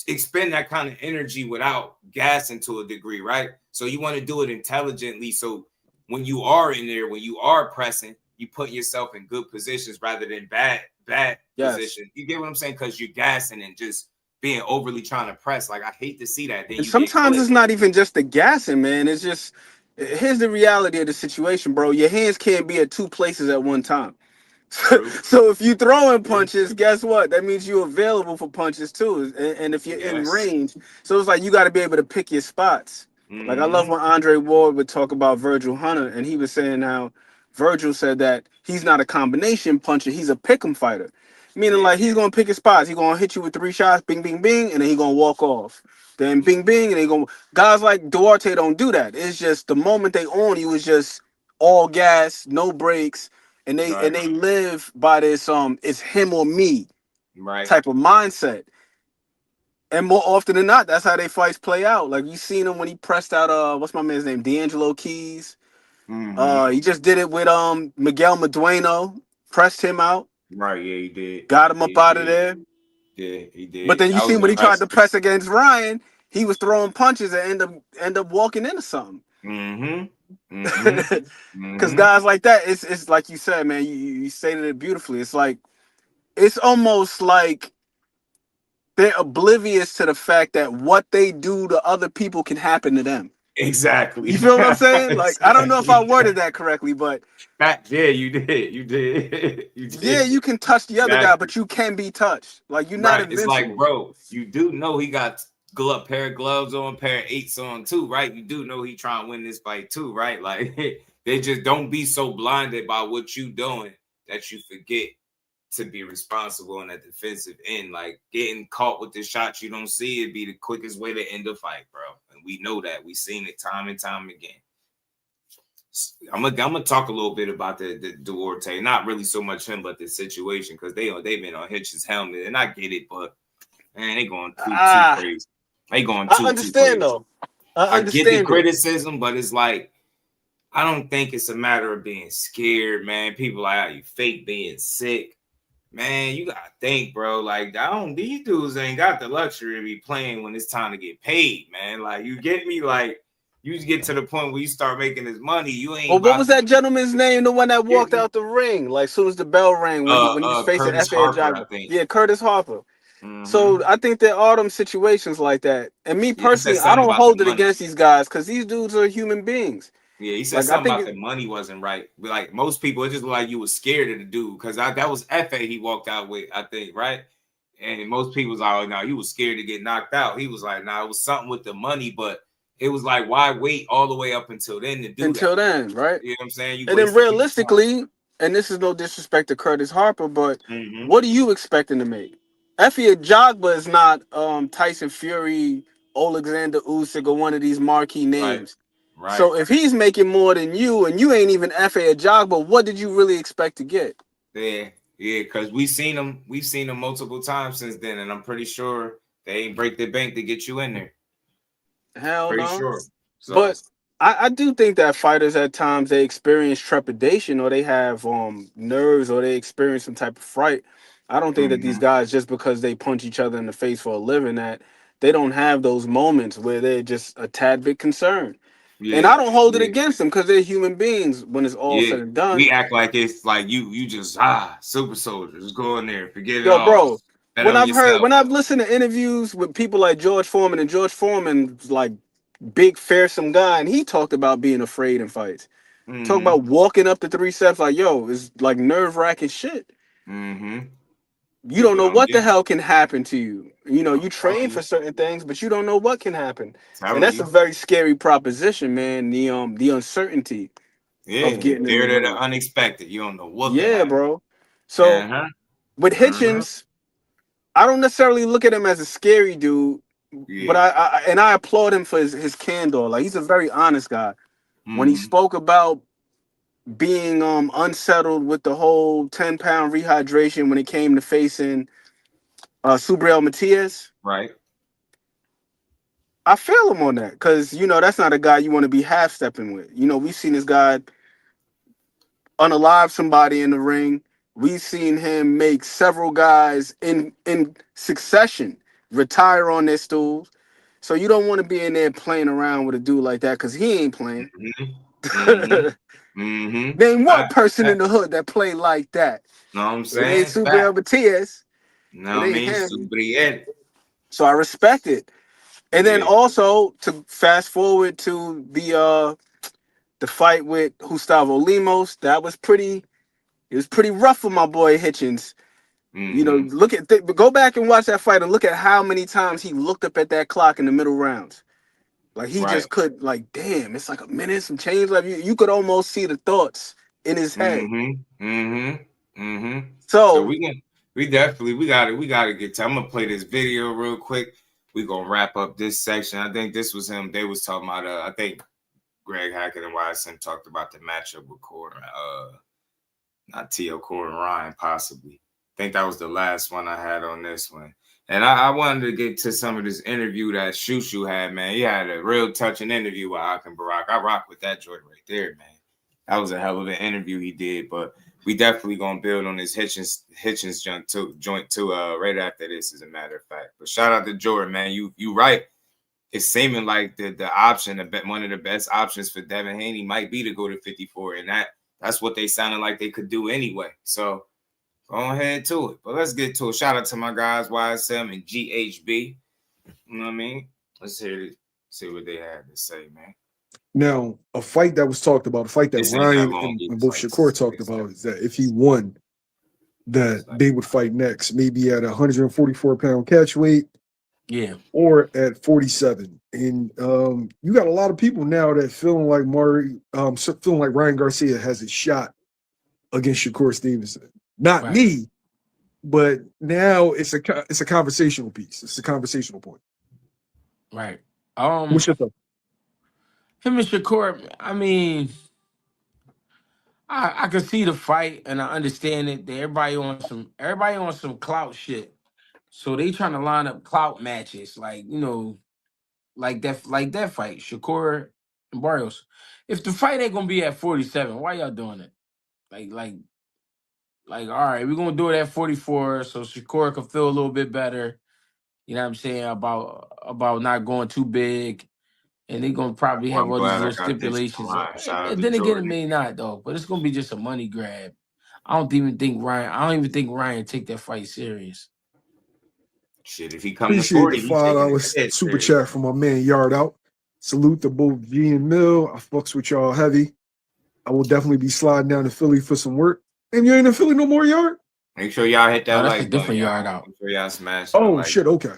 expend that kind of energy without gassing to a degree, right? So you want to do it intelligently. So when you are in there, when you are pressing, you put yourself in good positions rather than bad positions. You get what I'm saying? Because you're gassing and just being overly trying to press. Like, I hate to see that. Then and sometimes it's not even just the gassing, man. It's just, here's the reality of the situation, bro. Your hands can't be at two places at one time. So if you throwing punches, guess what? That means you're available for punches too. And if you're in range, so it's like you got to be able to pick your spots. Like, I love when Andre Ward would talk about Virgil Hunter, and he was saying how Virgil said that he's not a combination puncher, he's a pick'em fighter. Meaning, like, he's gonna pick his spots. He's gonna hit you with 3 shots, bing, bing, bing, and then he's gonna walk off. Then bing, bing, and they go. Guys like Duarte don't do that. It's just the moment they on you is just all gas, no breaks, and they live by this it's him or me type of mindset. And more often than not, that's how they fights play out. Like, you seen him when he pressed out what's my man's name, D'Angelo Keys. He just did it with Miguel Medueno, pressed him out. Right, yeah, he did. Got him up out of there. Yeah, he did. But then you see when he tried to press against Ryan, he was throwing punches and end up walking into something. Because guys like that, it's like you said, man, you stated it beautifully. It's like, it's almost like they're oblivious to the fact that what they do to other people can happen to them. Exactly. You feel what I'm saying? Like, I don't know if I worded that correctly, but yeah, you did. Yeah, you can touch the other guy, but you can be touched. Like, you're not invincible. It's like, bro, you do know he got pair of gloves on, pair of 8s on too, right? You do know he trying to win this fight too, right? Like, they just don't be so blinded by what you doing that you forget to be responsible on that defensive end. Like, getting caught with the shots you don't see, it'd be the quickest way to end the fight, bro. And we know that. We've seen it time and time again. I'm gonna talk a little bit about the Duarte, not really so much him, but the situation, because they've been on Hitch's helmet, and I get it, but man, they going too crazy. They going too. I understand though. I get the criticism, but it's like, I don't think it's a matter of being scared, man. People like, how you fake being sick, man. You gotta think, bro. Like, these dudes ain't got the luxury to be playing when it's time to get paid, man. Like, you get me? Like, you get to the point where you start making this money, you ain't. Well, what was that gentleman's name? The one that walked out the ring, like, soon as the bell rang, when he was facing FA. Yeah, Curtis Harper. So I think there are them situations like that. And me personally, I don't hold it against these guys, because these dudes are human beings. Yeah, he said something about the money wasn't right. But like, most people, it just looked like you were scared of the dude, because that was FA he walked out with, I think, right? And most people was like, oh, no, he was scared to get knocked out. He was like, nah, it was something with the money, but it was like, why wait all the way up until then to do until that? Then, right? You know what I'm saying? And then realistically, and this is no disrespect to Curtis Harper, but what are you expecting to make? Effie Ajagba is not Tyson Fury, Alexander Usyk, or one of these marquee names. Right. So if he's making more than you, and you ain't even Effie Ajagba, what did you really expect to get? Yeah, because we've seen them multiple times since then, and I'm pretty sure they ain't break the bank to get you in there. Hell pretty no. Sure. So, but I do think that fighters at times, they experience trepidation, or they have nerves, or they experience some type of fright. I don't think that these guys, just because they punch each other in the face for a living, that they don't have those moments where they're just a tad bit concerned. And I don't hold it against them because they're human beings when it's all said and done. We act like it's like you just super soldiers. Go in there, forget it Yo, all. bro, Bet on yourself. when I've listened to interviews with people like George Foreman, and George Foreman's like big fearsome guy, and he talked about being afraid in fights. Talk about walking up the 3 steps like, yo, it's like nerve-wracking shit. You don't know what the hell can happen to you. You know, you train for certain things, but you don't know what can happen. And that's a very scary proposition, man. The uncertainty of getting in the fear of the ring. unexpected. You don't know what. Yeah, bro. So with Hitchens, I don't necessarily look at him as a scary dude, but I applaud him for his candor. Like, he's a very honest guy. When he spoke about being unsettled with the whole 10-pound rehydration when it came to facing Subriel Matias, right? I feel him on that because, you know, that's not a guy you want to be half-stepping with. You know, we've seen this guy unalive somebody in the ring. We've seen him make several guys in succession retire on their stools. So you don't want to be in there playing around with a dude like that because he ain't playing. Name one person in the hood that played like that. No, I'm It saying ain't Subriel Matias. No, I mean Subriel. So I respect it. And then also to fast forward to the fight with Gustavo Limos, that was pretty. It was pretty rough for my boy Hitchens. You know, go back and watch that fight and look at how many times he looked up at that clock in the middle rounds. Like, he just could, like, damn, it's like a minute, some change. Like, you could almost see the thoughts in his head. So we gotta get to. I'm gonna play this video real quick. We gonna wrap up this section. I think this was him. They was talking about I think Greg Hackett and YSM talked about the matchup with Corin, not Teo, Corin Ryan, possibly. I think that was the last one I had on this one. And I wanted to get to some of this interview that Shushu had, man. He had a real touching interview with Hakim Barak. I rock with that joint right there, man. That was a hell of an interview he did, but we definitely gonna build on this Hitchens joint too, right after this, as a matter of fact. But shout out to Jordan, man. You right. It's seeming like the option, one of the best options for Devin Haney might be to go to 54, and that's what they sounded like they could do anyway. So go ahead to it. But let's get to it. Shout out to my guys YSM and GHB. You know what I mean? Let's see what they had to say, man. Now, a fight that was talked about, a fight that Ryan and both Shakur talked about, is that if he won, that they would fight next, maybe at 144-pound catch weight, or at 47. And you got a lot of people now that feeling like Ryan Garcia has a shot against Shakur Stevenson. Not me, but now it's a conversational piece. It's a conversational point. Right. What's your thought? Him and Shakur, I mean, I can see the fight and I understand it. That everybody on some clout shit. So they trying to line up clout matches, like, you know, like that fight, Shakur and Barrios. If the fight ain't gonna be at 47, why y'all doing it? Like, all right, we're gonna do it at 44 so Shakur can feel a little bit better. You know what I'm saying? About not going too big. And they're gonna probably have all these little stipulations. And then again, it may not though, but it's gonna be just a money grab. I don't even think Ryan take that fight serious. Shit, if he comes Appreciate to 40, the $5 super chat from my man Yard Out. Salute to both G and Mill. I fucks with y'all heavy. I will definitely be sliding down to Philly for some work. And you ain't in Philly no more, Yard? Make sure y'all hit that that's like a different Yard Out. Make sure y'all smash. Oh shit, okay.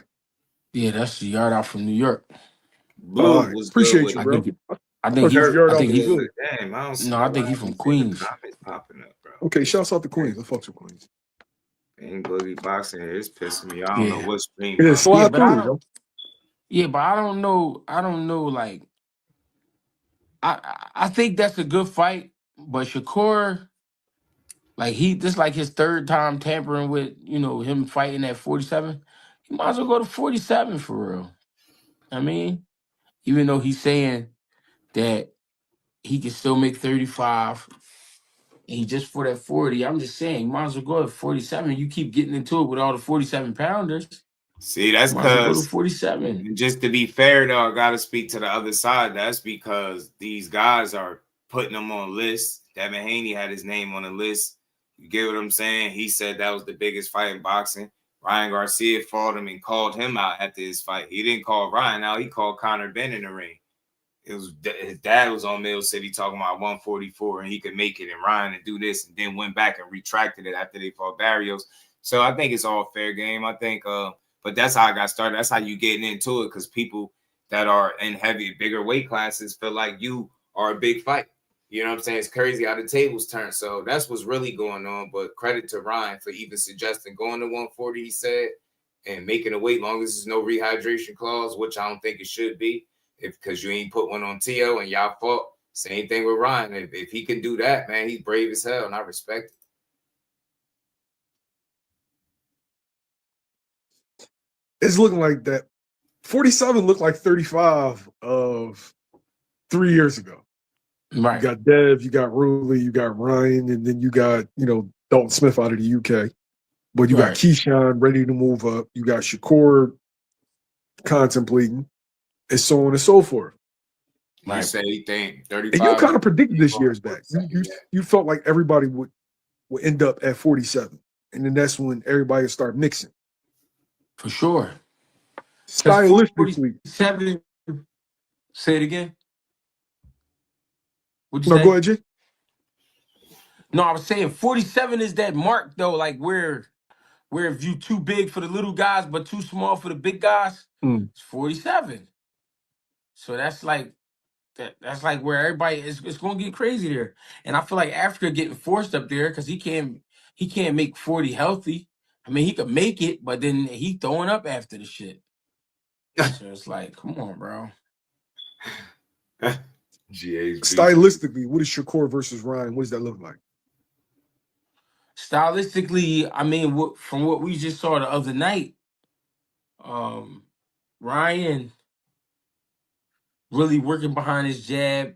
Yeah, that's the Yard Out from New York. Blue was appreciate you, bro. I think he's Damn, I think he's from Queens. Popping up, bro. Okay, shouts out to Queens. I fucks with Queens. Ain't Boogie Boxing here. It's pissing me. I don't know what stream. But I don't know. Like, I think that's a good fight, but Shakur, like this like his third time tampering with, you know, him fighting at 47. He might as well go to 47 for real. I mean, even though he's saying that he can still make 35, and he just for that 40. I'm just saying, you might as well go at 47. You keep getting into it with all the 47 pounders. See, that's Might as well go to because 47. just to be fair, though, I got to speak to the other side. That's because these guys are putting them on lists. Devin Haney had his name on the list. You get what I'm saying? He said that was the biggest fight in boxing. Ryan Garcia fought him and called him out after his fight. He didn't call Ryan out. He called Conor Benn in the ring. It was his dad was on Mill City talking about 144 and he could make it and Ryan and do this and then went back and retracted it after they fought Barrios. So I think it's all fair game. I think but that's how I got started. That's how you getting into it because people that are in bigger weight classes feel like you are a big fight. You know what I'm saying? It's crazy how the tables turn. So that's what's really going on. But credit to Ryan for even suggesting going to 140, he said, and making a weight long as there's no rehydration clause, which I don't think it should be. Because you ain't put one on Tio and y'all fought. Same thing with Ryan. If he can do that, man, he's brave as hell, and I respect it. It's looking like that. 47 looked like 35 of 3 years ago. Right. You got Dev, you got Ruley, you got Ryan, and then you got, Dalton Smith out of the UK. But you got Keyshawn ready to move up. You got Shakur contemplating, and so on and so forth. You say you think 35. And you kind of predicted this year's back. You felt like everybody would end up at 47. And then that's when everybody would start mixing. For sure. Stylistically. 47. Say it again. What'd you say? Go ahead, Jay. No, I was saying 47 is that mark, though, like where if you too big for the little guys but too small for the big guys, it's 47. So that's like where everybody is. It's gonna get crazy there. And I feel like Africa getting forced up there because he can't make 40 healthy. I mean, he could make it, but then he throwing up after the shit. So it's like, come on, bro. Stylistically, what is Shakur versus Ryan? What does that look like? Stylistically, I mean, from what we just saw the other night, Ryan really working behind his jab,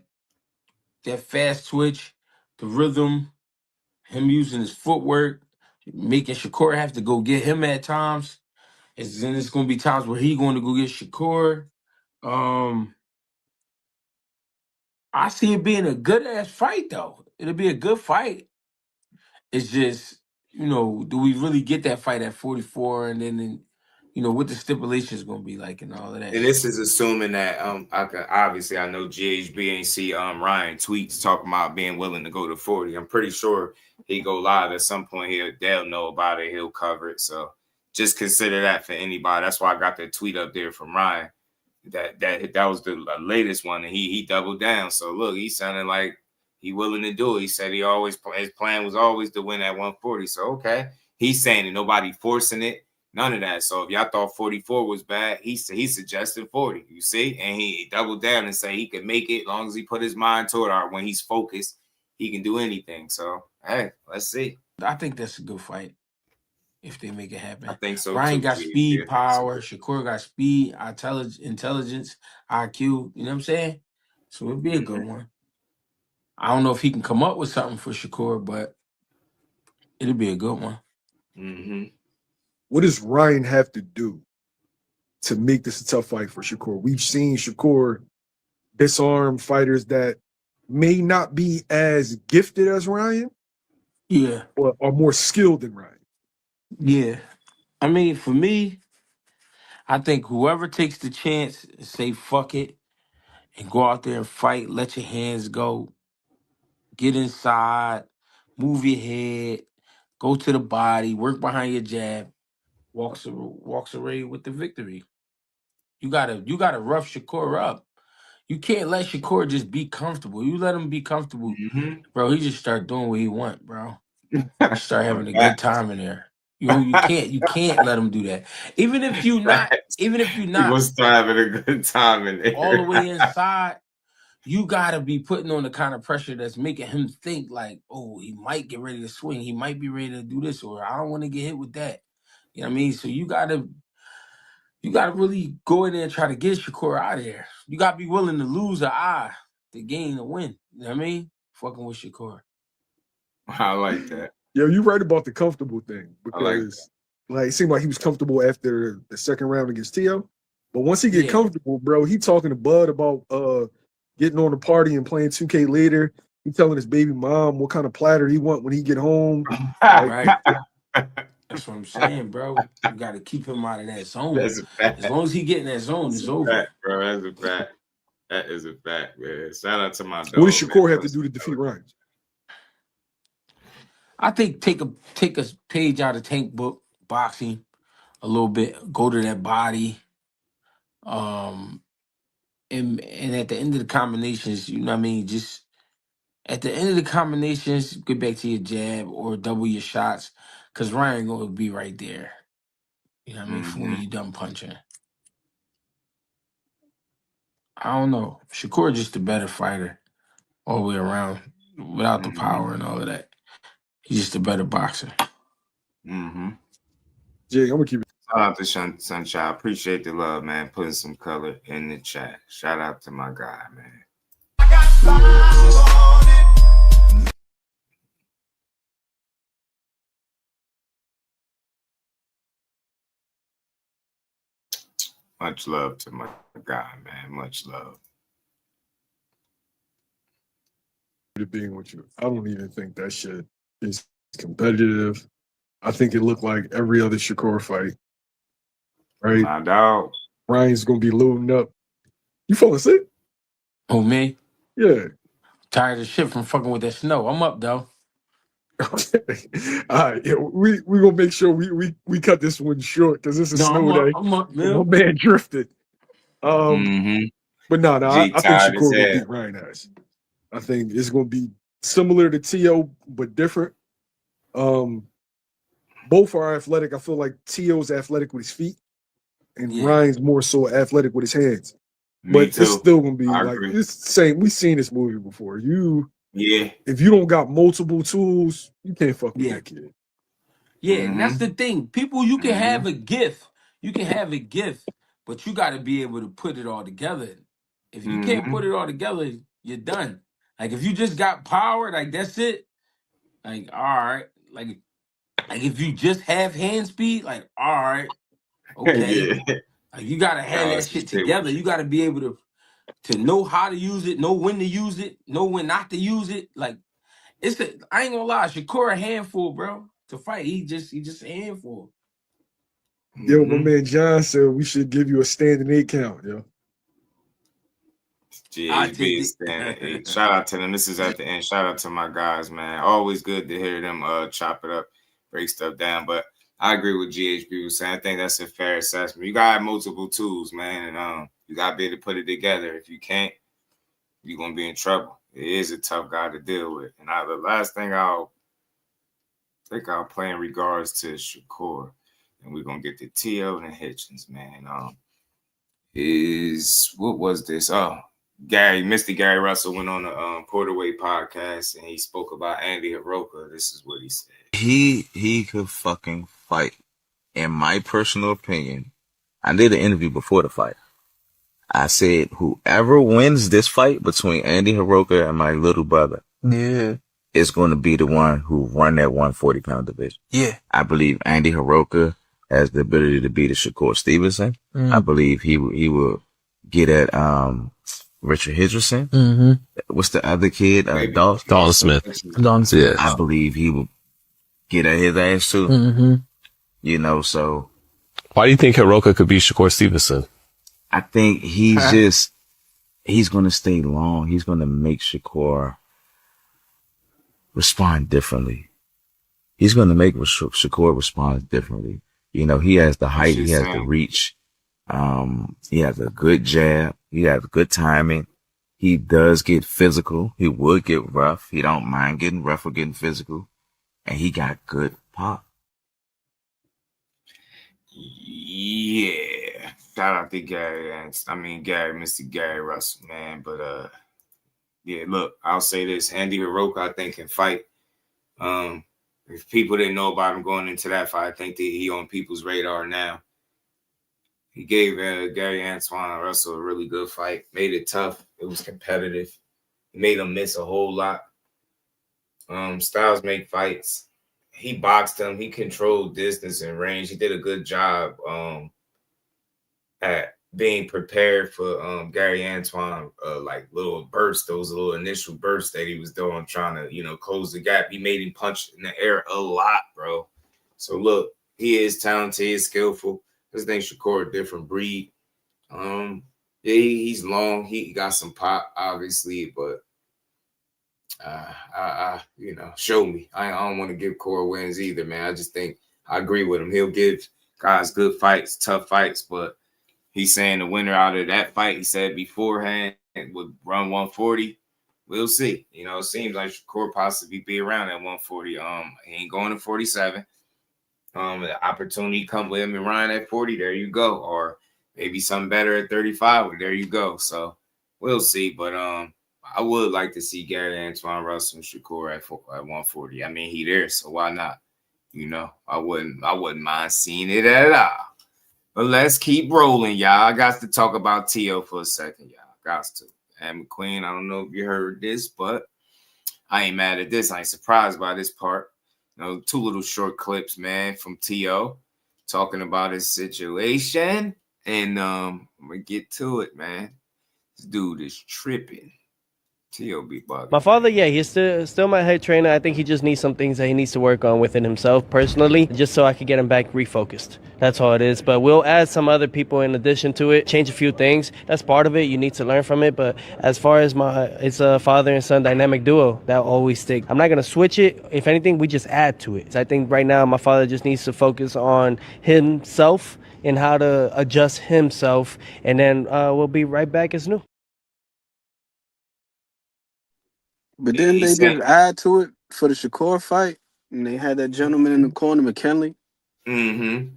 that fast twitch, the rhythm, him using his footwork, making Shakur have to go get him at times. And then it's going to be times where he going to go get Shakur. I see it being a good-ass fight, though. It'll be a good fight. It's just, do we really get that fight at 44 and then what the stipulations going to be like and all of that. And this is assuming that I know GHB ain't see Ryan tweets talking about being willing to go to 40. I'm pretty sure he go live at some point here. They'll know about it. He'll cover it. So just consider that for anybody. That's why I got that tweet up there from Ryan. That was the latest one, and he doubled down. So look, he sounded like he willing to do it. He said his plan was always to win at 140. So okay, he's saying it. Nobody forcing it. None of that. So if y'all thought 44 was bad, he suggested 40. You see, and he doubled down and say he could make it as long as he put his mind to it. Or when he's focused, he can do anything. So hey, let's see. I think that's a good fight if they make it happen. I think so. Ryan too, got speed, power. Shakur got speed, intelligence, IQ. You know what I'm saying? So it'd be a good one. I don't know if he can come up with something for Shakur, but it'll be a good one. What does Ryan have to do to make this a tough fight for Shakur? We've seen Shakur disarm fighters that may not be as gifted as Ryan. Yeah. Or are more skilled than Ryan. Yeah. I mean, for me, I think whoever takes the chance and say fuck it and go out there and fight, let your hands go, get inside, move your head, go to the body, work behind your jab, walks away with the victory. You gotta rough Shakur up. You can't let Shakur just be comfortable. You let him be comfortable, bro. He just start doing what he want, bro. He start having a good time in there. You can't let him do that. Even if you not, he was having a good time in there. all the way inside, you gotta be putting on the kind of pressure that's making him think like, oh, he might get ready to swing. He might be ready to do this, or I don't want to get hit with that. You know what I mean? So you gotta really go in there and try to get Shakur out of there. You gotta be willing to lose an eye to gain a win. You know what I mean? Fucking with Shakur. I like that. Yo, you're right about the comfortable thing because Like it seemed like he was comfortable after the second round against Teo. But once he get comfortable, bro, he talking to Bud about getting on the party and playing 2K later. He telling his baby mom what kind of platter he want when he get home. Right. That's what I'm saying, bro. You got to keep him out of that zone. That's a fact. As long as he get in that zone, it's over. Fact, bro. That's a fact. That is a fact, man. Shout out to my dog. What does Shakur have to do to defeat Ryan? I think take a page out of Tank book, boxing a little bit, go to that body. And at the end of the combinations, you know what I mean, just at the end of the combinations, get back to your jab or double your shots, because Ryan gonna be right there. You know what I mean, for when you done punching. I don't know. Shakur just a better fighter all the way around, without the power and all of that. He's just a better boxer. Jay, I'm gonna keep it. Shout out to Sunshine. Appreciate the love, man. Putting some color in the chat. Shout out to my guy, man. Much love to my guy, man. Much love. Being with you, I don't even think that shit is competitive. I think it looked like every other Shakur fight. Right? My dog. Ryan's gonna be loading up. You falling sick? Oh, me? Yeah. Tired of shit from fucking with that snow. I'm up though. Okay. All right. Yeah, we gonna make sure we cut this one short because this is snow day. I'm up, My man. man drifted. But no, I think Shakur will beat Ryan ass. I think it's gonna be similar to Teo, but different. Both are athletic. I feel like Teo's athletic with his feet, and Ryan's more so athletic with his hands. But it's still gonna be it's the same. We've seen this movie before. If you don't got multiple tools, you can't fuck with that kid. Yeah, and that's the thing. People, you can have a gift. You can have a gift, but you got to be able to put it all together. If you can't put it all together, you're done. Like if you just got power, like that's it. Like all right, like if you just have hand speed, like all right, okay. Like you gotta have that shit together. You gotta be able to know how to use it, know when to use it, know when not to use it. Like I ain't gonna lie, Shakur a handful, bro. To fight, he just a handful. Yo, my man John said we should give you a standing 8 count, yo. GHB is standing. Shout out to them. This is at the end. Shout out to my guys, man. Always good to hear them chop it up, break stuff down. But I agree with GHB was saying. I think that's a fair assessment. You gotta have multiple tools, man, and you gotta be able to put it together. If you can't, you're gonna be in trouble. It is a tough guy to deal with. And the last thing I'll play in regards to Shakur, and we're gonna get to Teo and Hitchens, man. Is what was this? Mr. Gary Russell went on the Porterway podcast and he spoke about Andy Hiroka. This is what he said. He could fucking fight. In my personal opinion, I did an interview before the fight. I said, whoever wins this fight between Andy Hiroka and my little brother, is going to be the one who run that 140-pound division. Yeah. I believe Andy Hiroka has the ability to beat a Shakur Stevenson. I believe he will get at Richard Henderson. What's the other kid? Dalton Smith. Yeah. I believe he will get at his ass too. You know, so. Why do you think Hiroka could beat Shakur Stevenson? I think he's going to stay long. He's going to make Shakur respond differently. He's going to make Shakur respond differently. You know, he has the height, he has the reach. He has a good jab. He has good timing. He does get physical. He would get rough. He don't mind getting rough or getting physical. And he got good pop. Yeah. Shout out to Mr. Gary Russell, man. But yeah, look, I'll say this. Andy Hiroka, I think, can fight. If people didn't know about him going into that fight, I think that he on people's radar now. He gave Gary Antoine Russell a really good fight. Made it tough. It was competitive. He made him miss a whole lot. Styles make fights. he boxed him. He controlled distance and range. He did a good job at being prepared for Gary Antoine, like little bursts, those little initial bursts that he was doing, trying to, close the gap. He made him punch in the air a lot, bro. So look, he is talented, he is skillful. His name's Shakur, a different breed. Yeah, he's long. He got some pop, obviously, but show me. I don't want to give Core wins either, man. I just think I agree with him. He'll give guys good fights, tough fights, but he's saying the winner out of that fight, he said beforehand, would run 140. We'll see. It seems like Shakur possibly be around at 140. He ain't going to 47. The opportunity come with him and Ryan at 40. There you go. Or maybe something better at 35. There you go. So we'll see. But I would like to see Gary Antoine Russell and Shakur at 140. I mean, he there, so why not? I wouldn't mind seeing it at all. But let's keep rolling, y'all. I got to talk about Teo for a second, y'all. Got to. And McQueen, I don't know if you heard this, but I ain't mad at this. I ain't surprised by this part. Two little short clips, man, from Teo talking about his situation. And I'm going to get to it, man. This dude is tripping. Teo be bugging. My father, yeah, he's still my head trainer. I think he just needs some things that he needs to work on within himself personally, just so I could get him back refocused. That's all it is. But we'll add some other people in addition to it, change a few things. That's part of it. You need to learn from it. But as far as it's a father and son dynamic duo, that always stick. I'm not going to switch it. If anything, we just add to it. So I think right now my father just needs to focus on himself and how to adjust himself. And then we'll be right back as new. But then they just add to it for the Shakur fight, and they had that gentleman in the corner, McKinley. Yeah.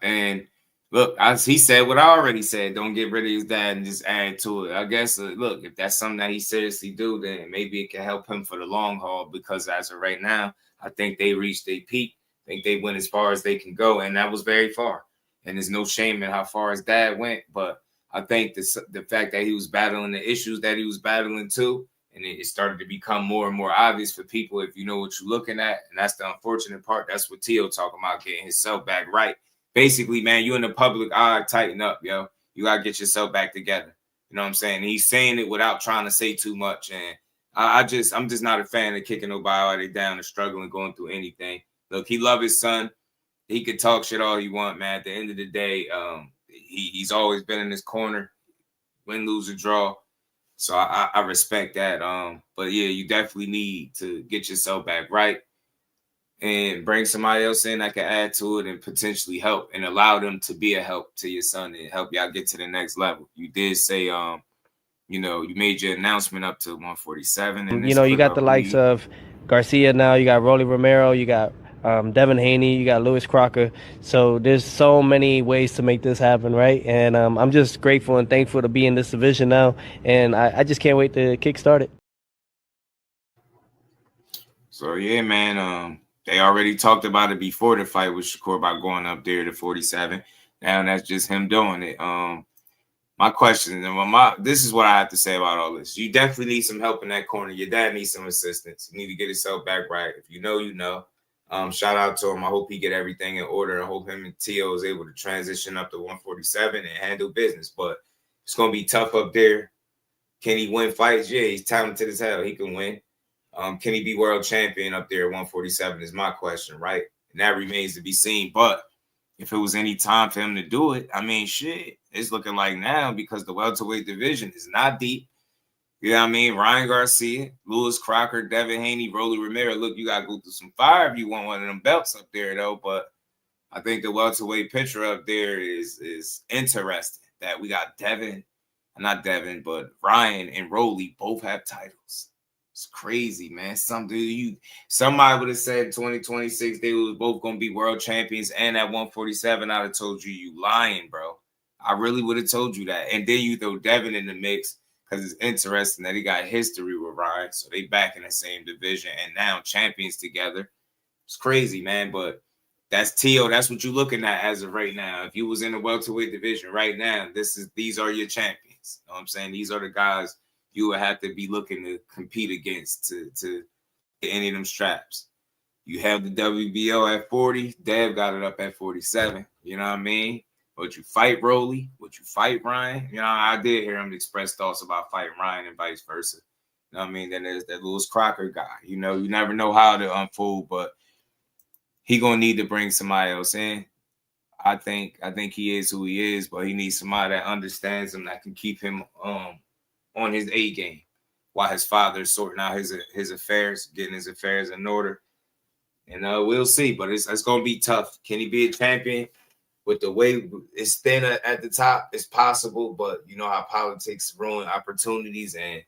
And look, as he said what I already said, don't get rid of his dad and just add to it. I guess, look, if that's something that he seriously do, then maybe it can help him for the long haul, because as of right now, I think they reached their peak. I think they went as far as they can go, and that was very far. And there's no shame in how far his dad went, but I think the fact that he was battling the issues that he was battling too, and it started to become more and more obvious for people if you know what you're looking at. And that's the unfortunate part. That's what Teo talking about, getting himself back right. Basically, man, you in the public eye, tighten up, yo. You got to get yourself back together. You know what I'm saying? And he's saying it without trying to say too much. And I'm just not a fan of kicking nobody down and struggling, going through anything. Look, he love his son. He could talk shit all he want, man. At the end of the day, he's always been in his corner, win, lose, or draw. So I respect that. But yeah, you definitely need to get yourself back right and bring somebody else in that can add to it and potentially help and allow them to be a help to your son and help y'all get to the next level. You did say, you made your announcement up to 147. And you got the likes of Garcia now. You got Rolly Romero. You got Devin Haney, you got Lewis Crocker. So there's so many ways to make this happen, right? And I'm just grateful and thankful to be in this division now, and I just can't wait to kickstart it. So yeah, man, they already talked about it before the fight with Shakur about going up there to 47. Now that's just him doing it. My question, this is what I have to say about all this. You definitely need some help in that corner. Your dad needs some assistance. You need to get himself back right. If you know, you know. Shout out to him. I hope he get everything in order. I hope him and Teo is able to transition up to 147 and handle business. But it's going to be tough up there. Can he win fights? Yeah, he's talented as hell. He can win. Can he be world champion up there at 147 is my question, right? And that remains to be seen. But if it was any time for him to do it, I mean, shit, it's looking like now, because the welterweight division is not deep. You know what I mean? Ryan Garcia, Lewis Crocker, Devin Haney, Rolly Romero. Look, you got to go through some fire if you want one of them belts up there, though. But I think the welterweight picture up there is interesting. That we got Ryan and Rolly both have titles. It's crazy, man. Somebody would have said in 2026 they was both going to be world champions, and at 147, I'd have told you lying, bro. I really would have told you that. And then you throw Devin in the mix, because it's interesting that he got history with Ryan. So they back in the same division and now champions together. It's crazy, man. But that's Teo. That's what you're looking at as of right now. If you was in the welterweight division right now, these are your champions. You know what I'm saying? These are the guys you would have to be looking to compete against to any of them straps. You have the WBO at 40. Dev got it up at 47. You know what I mean? Would you fight Rolly? Would you fight Ryan? You know, I did hear him express thoughts about fighting Ryan and vice versa. You know what I mean? Then there's that Lewis Crocker guy. You know, you never know how to unfold, but he gonna need to bring somebody else in. I think he is who he is, but he needs somebody that understands him, that can keep him on his A game while his father's sorting out his affairs, getting his affairs in order. And we'll see, but it's going to be tough. Can he be a champion? With the way it's thin at the top, it's possible, but you know how politics ruin opportunities. And,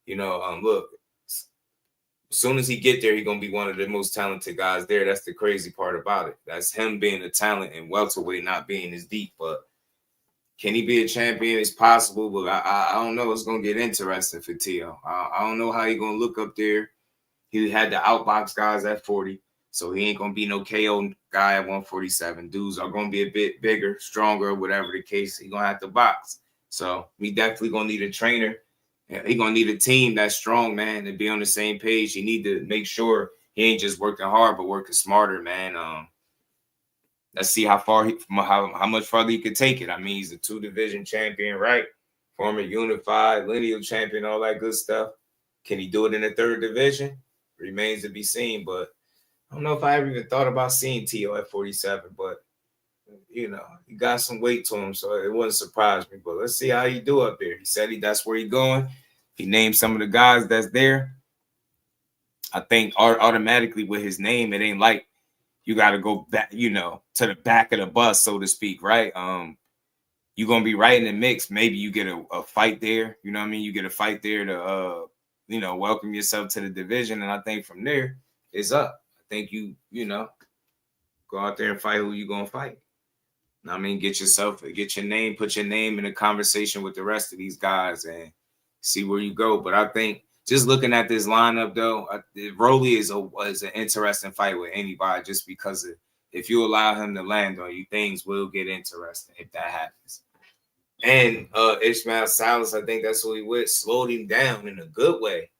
you know, look, as soon as he get there, he's going to be one of the most talented guys there. That's the crazy part about it. That's him being a talent and welterweight not being as deep. But can he be a champion? It's possible, but I don't know. It's going to get interesting for Tio. I don't know how he's going to look up there. He had to outbox guys at 40. So he ain't going to be no KO guy at 147. Dudes are going to be a bit bigger, stronger, whatever the case. He's going to have to box. So we definitely going to need a trainer. He's going to need a team that's strong, man, to be on the same page. He need to make sure he ain't just working hard, but working smarter, man. Let's see how much farther he could take it. I mean, he's a 2-division champion, right? Former unified, lineal champion, all that good stuff. Can he do it in the 3rd division? Remains to be seen, but I don't know if I ever even thought about seeing Tio at 47, but, you know, he got some weight to him, so it wouldn't surprise me. But let's see how he do up there. He said that's where he's going. He named some of the guys that's there. I think automatically with his name, it ain't like you got to go back, you know, to the back of the bus, so to speak, right? You're going to be right in the mix. Maybe you get a fight there. You know what I mean? You get a fight there to, you know, welcome yourself to the division. And I think from there, it's up. I think you know, go out there and fight who you going to fight. I mean, get your name, put your name in a conversation with the rest of these guys and see where you go. But I think just looking at this lineup, though, Rolly is an interesting fight with anybody just because if you allow him to land on you, things will get interesting if that happens. And Ishmael Salas, I think that's what he would, slowed him down in a good way.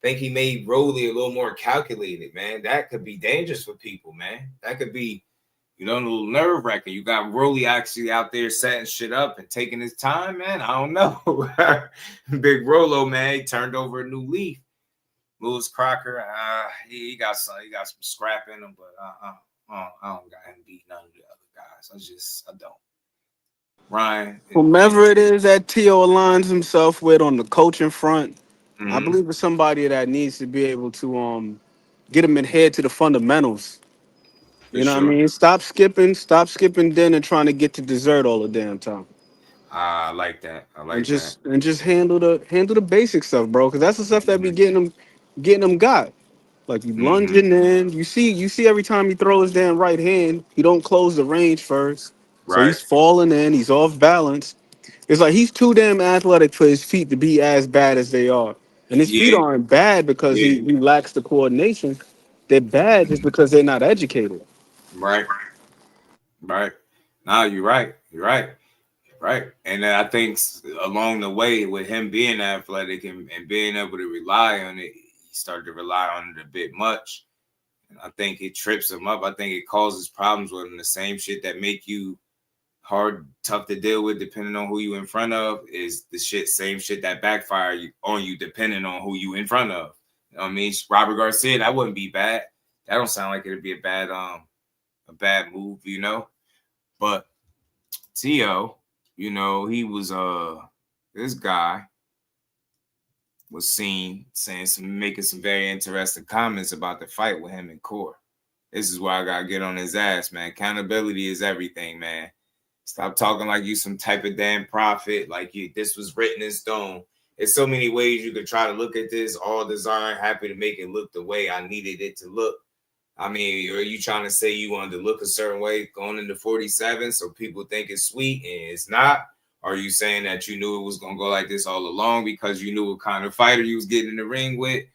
I think he made Rolly a little more calculated, man. That could be dangerous for people, man. That could be, you know, a little nerve-wracking. You got Rolly actually out there setting shit up and taking his time, man. I don't know. Big Rolo, man, he turned over a new leaf. Lewis Crocker, he got some scrap in him, but I don't got him beat none of the other guys. I don't. Ryan. Whomever it is that Tio aligns himself with on the coaching front, I believe it's somebody that needs to be able to get him adhered to the fundamentals. You know what I mean? Stop skipping dinner trying to get to dessert all the damn time. I like that. And just handle the basic stuff, bro. Because that's the stuff that be getting them got. Like you lunging in, you see every time he throws his damn right hand, he don't close the range first. So he's falling in, he's off balance. It's like he's too damn athletic for his feet to be as bad as they are. And his feet aren't bad because he lacks the coordination. They're bad just because they're not educated. Right. No, you're right. And then I think along the way with him being athletic and being able to rely on it, he started to rely on it a bit much. And I think it trips him up. I think it causes problems with him. The same shit that make you tough to deal with depending on who you in front of is the same shit that backfire on you depending on who you in front of. You know what I mean? Robert Garcia, that wouldn't be bad. That don't sound like it'd be a bad move, you know? But Tio, you know, he was this guy was seen making some very interesting comments about the fight with him in court. This is why I gotta get on his ass, man. Accountability is everything, man. Stop talking like you some type of damn prophet, like this was written in stone. There's so many ways you could try to look at this, all designed, happy to make it look the way I needed it to look. I mean, are you trying to say you wanted to look a certain way going into 47 so people think it's sweet and it's not? Are you saying that you knew it was going to go like this all along because you knew what kind of fighter you was getting in the ring with?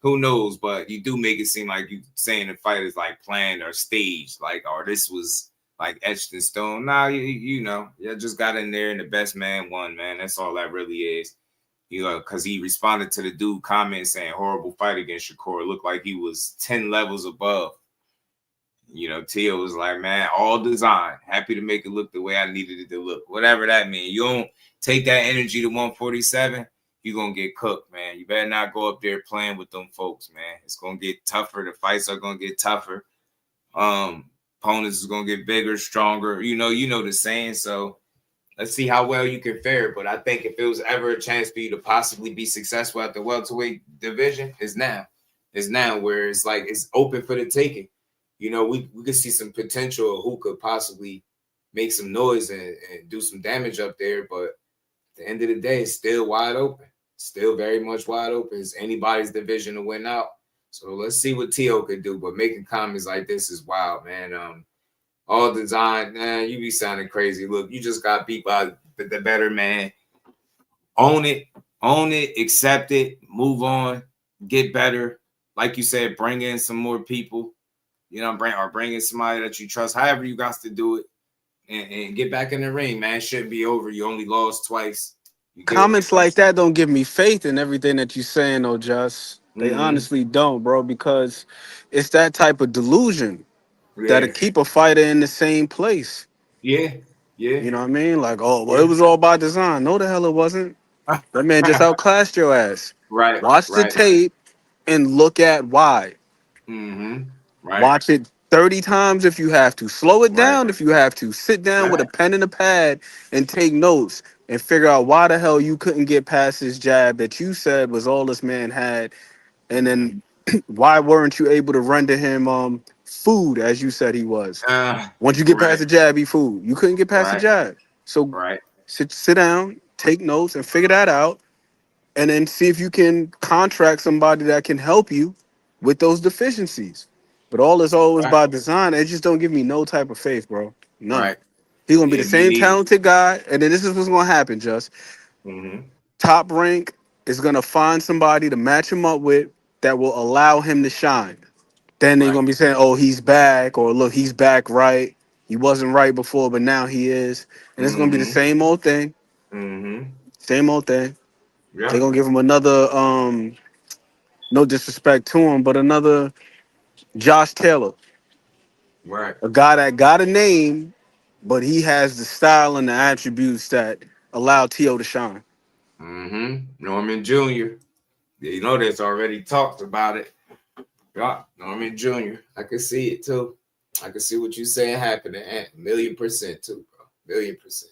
Who knows? But you do make it seem like you saying the fight is like planned or staged, like, or this was like etched in stone. Nah, you know, you just got in there and the best man won, man. That's all that really is. because he responded to the dude comment saying horrible fight against Shakur. It looked like he was 10 levels above. Tio was like, man, all design. Happy to make it look the way I needed it to look. Whatever that means. You don't take that energy to 147, you're going to get cooked, man. You better not go up there playing with them folks, man. It's going to get tougher. The fights are going to get tougher. Opponents is going to get bigger, stronger. You know the saying. So let's see how well you can fare. But I think if it was ever a chance for you to possibly be successful at the welterweight division, it's now. It's now where it's like it's open for the taking. We could see some potential of who could possibly make some noise and do some damage up there. But at the end of the day, it's still wide open. Still very much wide open. It's anybody's division to win out. So let's see what Tio could do. But making comments like this is wild, man. All design, man, you be sounding crazy. Look, you just got beat by the better man. Own it, accept it, move on, get better. Like you said, bring in some more people. Bring in somebody that you trust. However you got to do it, and get back in the ring, man. It shouldn't be over. You only lost twice. Comments like that don't give me faith in everything that you're saying, though, Just. They honestly don't, bro, because it's that type of delusion that'll keep a fighter in the same place. Yeah. You know what I mean? Like, it was all by design. No, the hell it wasn't. That man just outclassed your ass. Right. Watch the tape and look at why. Right. Watch it 30 times if you have to. Slow it down if you have to. Sit down with a pen and a pad and take notes and figure out why the hell you couldn't get past this jab that you said was all this man had. And then why weren't you able to render him food as you said he was? Once you get past the jab, he food. You couldn't get past the jab. So sit down, take notes, and figure that out. And then see if you can contract somebody that can help you with those deficiencies. But all is always by design. It just don't give me no type of faith, bro. None. He's gonna be the same talented guy, and then this is what's gonna happen. Just Top Rank is gonna find somebody to match him up with that will allow him to shine. Then they're gonna be saying, "Oh, he's back," or "Look, he's back right. He wasn't right before, but now he is." And it's gonna be the same old thing. Same old thing. Yeah. They're gonna give him another. No disrespect to him, but another Josh Taylor. Right. A guy that got a name, but he has the style and the attributes that allow Tio to shine. Norman Jr. That's already talked about it. Yeah, Norman Jr. I can see it too. I can see what you're saying happening at 1,000,000% too, bro. 1,000,000%.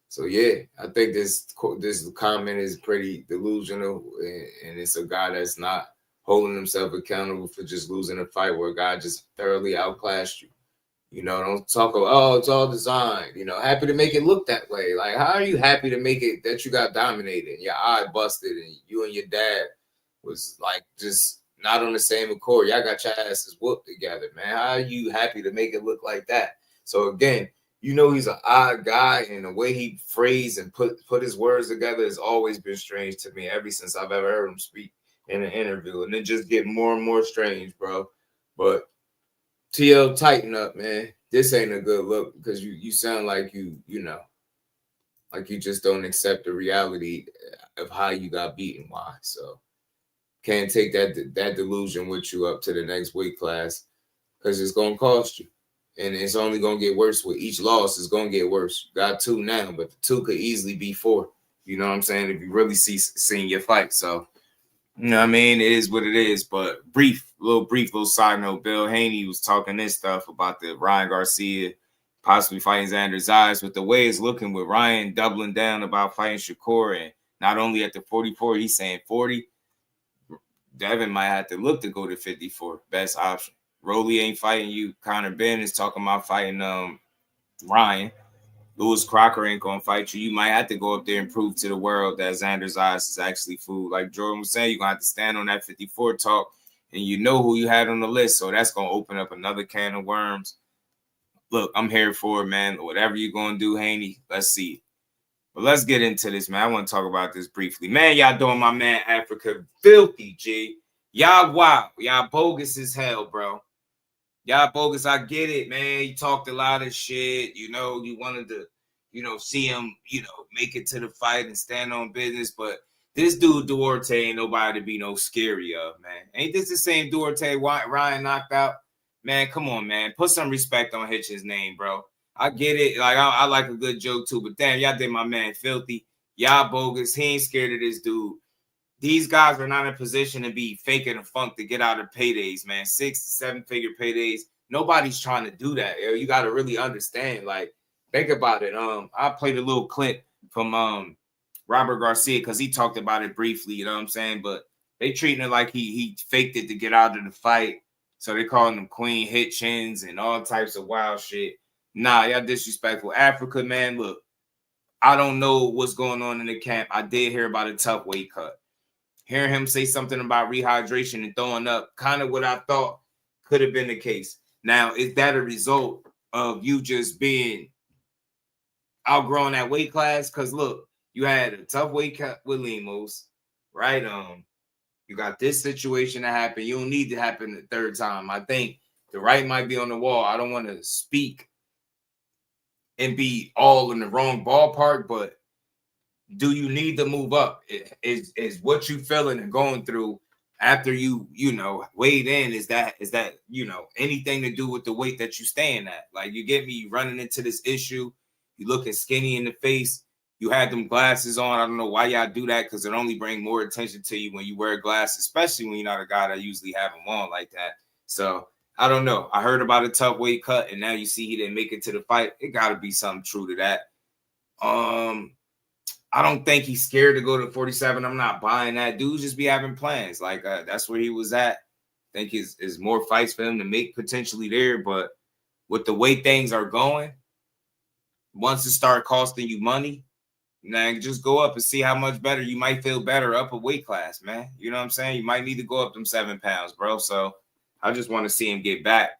So yeah, I think this comment is pretty delusional, and it's a guy that's not holding himself accountable for just losing a fight where a guy just thoroughly outclassed you. Don't talk about, it's all designed. Happy to make it look that way. Like, how are you happy to make it that you got dominated and your eye busted and you and your dad was like just not on the same accord? Y'all got your asses whooped together, man. How are you happy to make it look like that? So again, he's an odd guy, and the way he phrased and put his words together has always been strange to me ever since I've ever heard him speak in an interview. And it just get more and more strange, bro. But TL, tighten up, man. This ain't a good look because you sound like like you just don't accept the reality of how you got beaten. Why? So can't take that delusion with you up to the next weight class because it's gonna cost you. And it's only going to get worse with each loss. It's going to get worse. You got 2 now, but the 2 could easily be 4. You know what I'm saying? If you really seeing your fight. So, you know what I mean? It is what it is. But little side note. Bill Haney was talking this stuff about the Ryan Garcia possibly fighting Xander Zayas. With the way it's looking with Ryan doubling down about fighting Shakur, and not only at the 44, he's saying 40. Devin might have to look to go to 54. Best option. Rolly ain't fighting you. Conor Ben is talking about fighting Ryan. Lewis Crocker ain't gonna fight you. You might have to go up there and prove to the world that Xander Zayas is actually food. Like Jordan was saying, you're gonna have to stand on that 54 talk, and you know who you had on the list. So that's gonna open up another can of worms. Look, I'm here for it, man. Whatever you're gonna do, Haney, let's see it. But let's get into this, man. I want to talk about this briefly. Man, y'all doing my man Africa filthy, G. Y'all wild. Y'all bogus as hell, bro. Y'all bogus, I get it, man. You talked a lot of shit. You wanted to, see him, make it to the fight and stand on business. But this dude Duarte ain't nobody to be no scary of, man. Ain't this the same Duarte Ryan knocked out? Man, come on, man. Put some respect on Hitchens' name, bro. I get it. Like, I like a good joke, too. But damn, y'all did my man filthy. Y'all bogus. He ain't scared of this dude. These guys are not in a position to be faking a funk to get out of paydays, man. 6 to 7 figure paydays. Nobody's trying to do that. You got to really understand. Like, think about it. I played a little clip from Robert Garcia because he talked about it briefly. You know what I'm saying? But they treating it like he faked it to get out of the fight. So they calling him Queen Hitchens and all types of wild shit. Nah, y'all disrespectful. Africa, man, look, I don't know what's going on in the camp. I did hear about a tough weight cut. Hearing him say something about rehydration and throwing up, kind of what I thought could have been the case. Now, is that a result of you just being outgrowing that weight class? Because look, you had a tough weight cut with Lemos, right? You got this situation that happened. You don't need to happen the third time. I think the right might be on the wall. I don't want to speak and be all in the wrong ballpark, but do you need to move up? Is what you feeling and going through after you weighed in, is that anything to do with the weight that you staying at? Like, you get me, running into this issue, you looking skinny in the face, you had them glasses on. I don't know why y'all do that, because it only bring more attention to you when you wear glasses, especially when you're not a guy that usually have them on like that. So I don't know. I heard about a tough weight cut, and now you see he didn't make it to the fight. It got to be something true to that. I don't think he's scared to go to 47. I'm not buying that. Dude just be having plans. Like, that's where he was at. I think is more fights for him to make potentially there. But with the way things are going, once it start costing you money, man, just go up and see how much better. You might feel better up a weight class, man. You know what I'm saying? You might need to go up them 7 pounds, bro. So I just want to see him get back.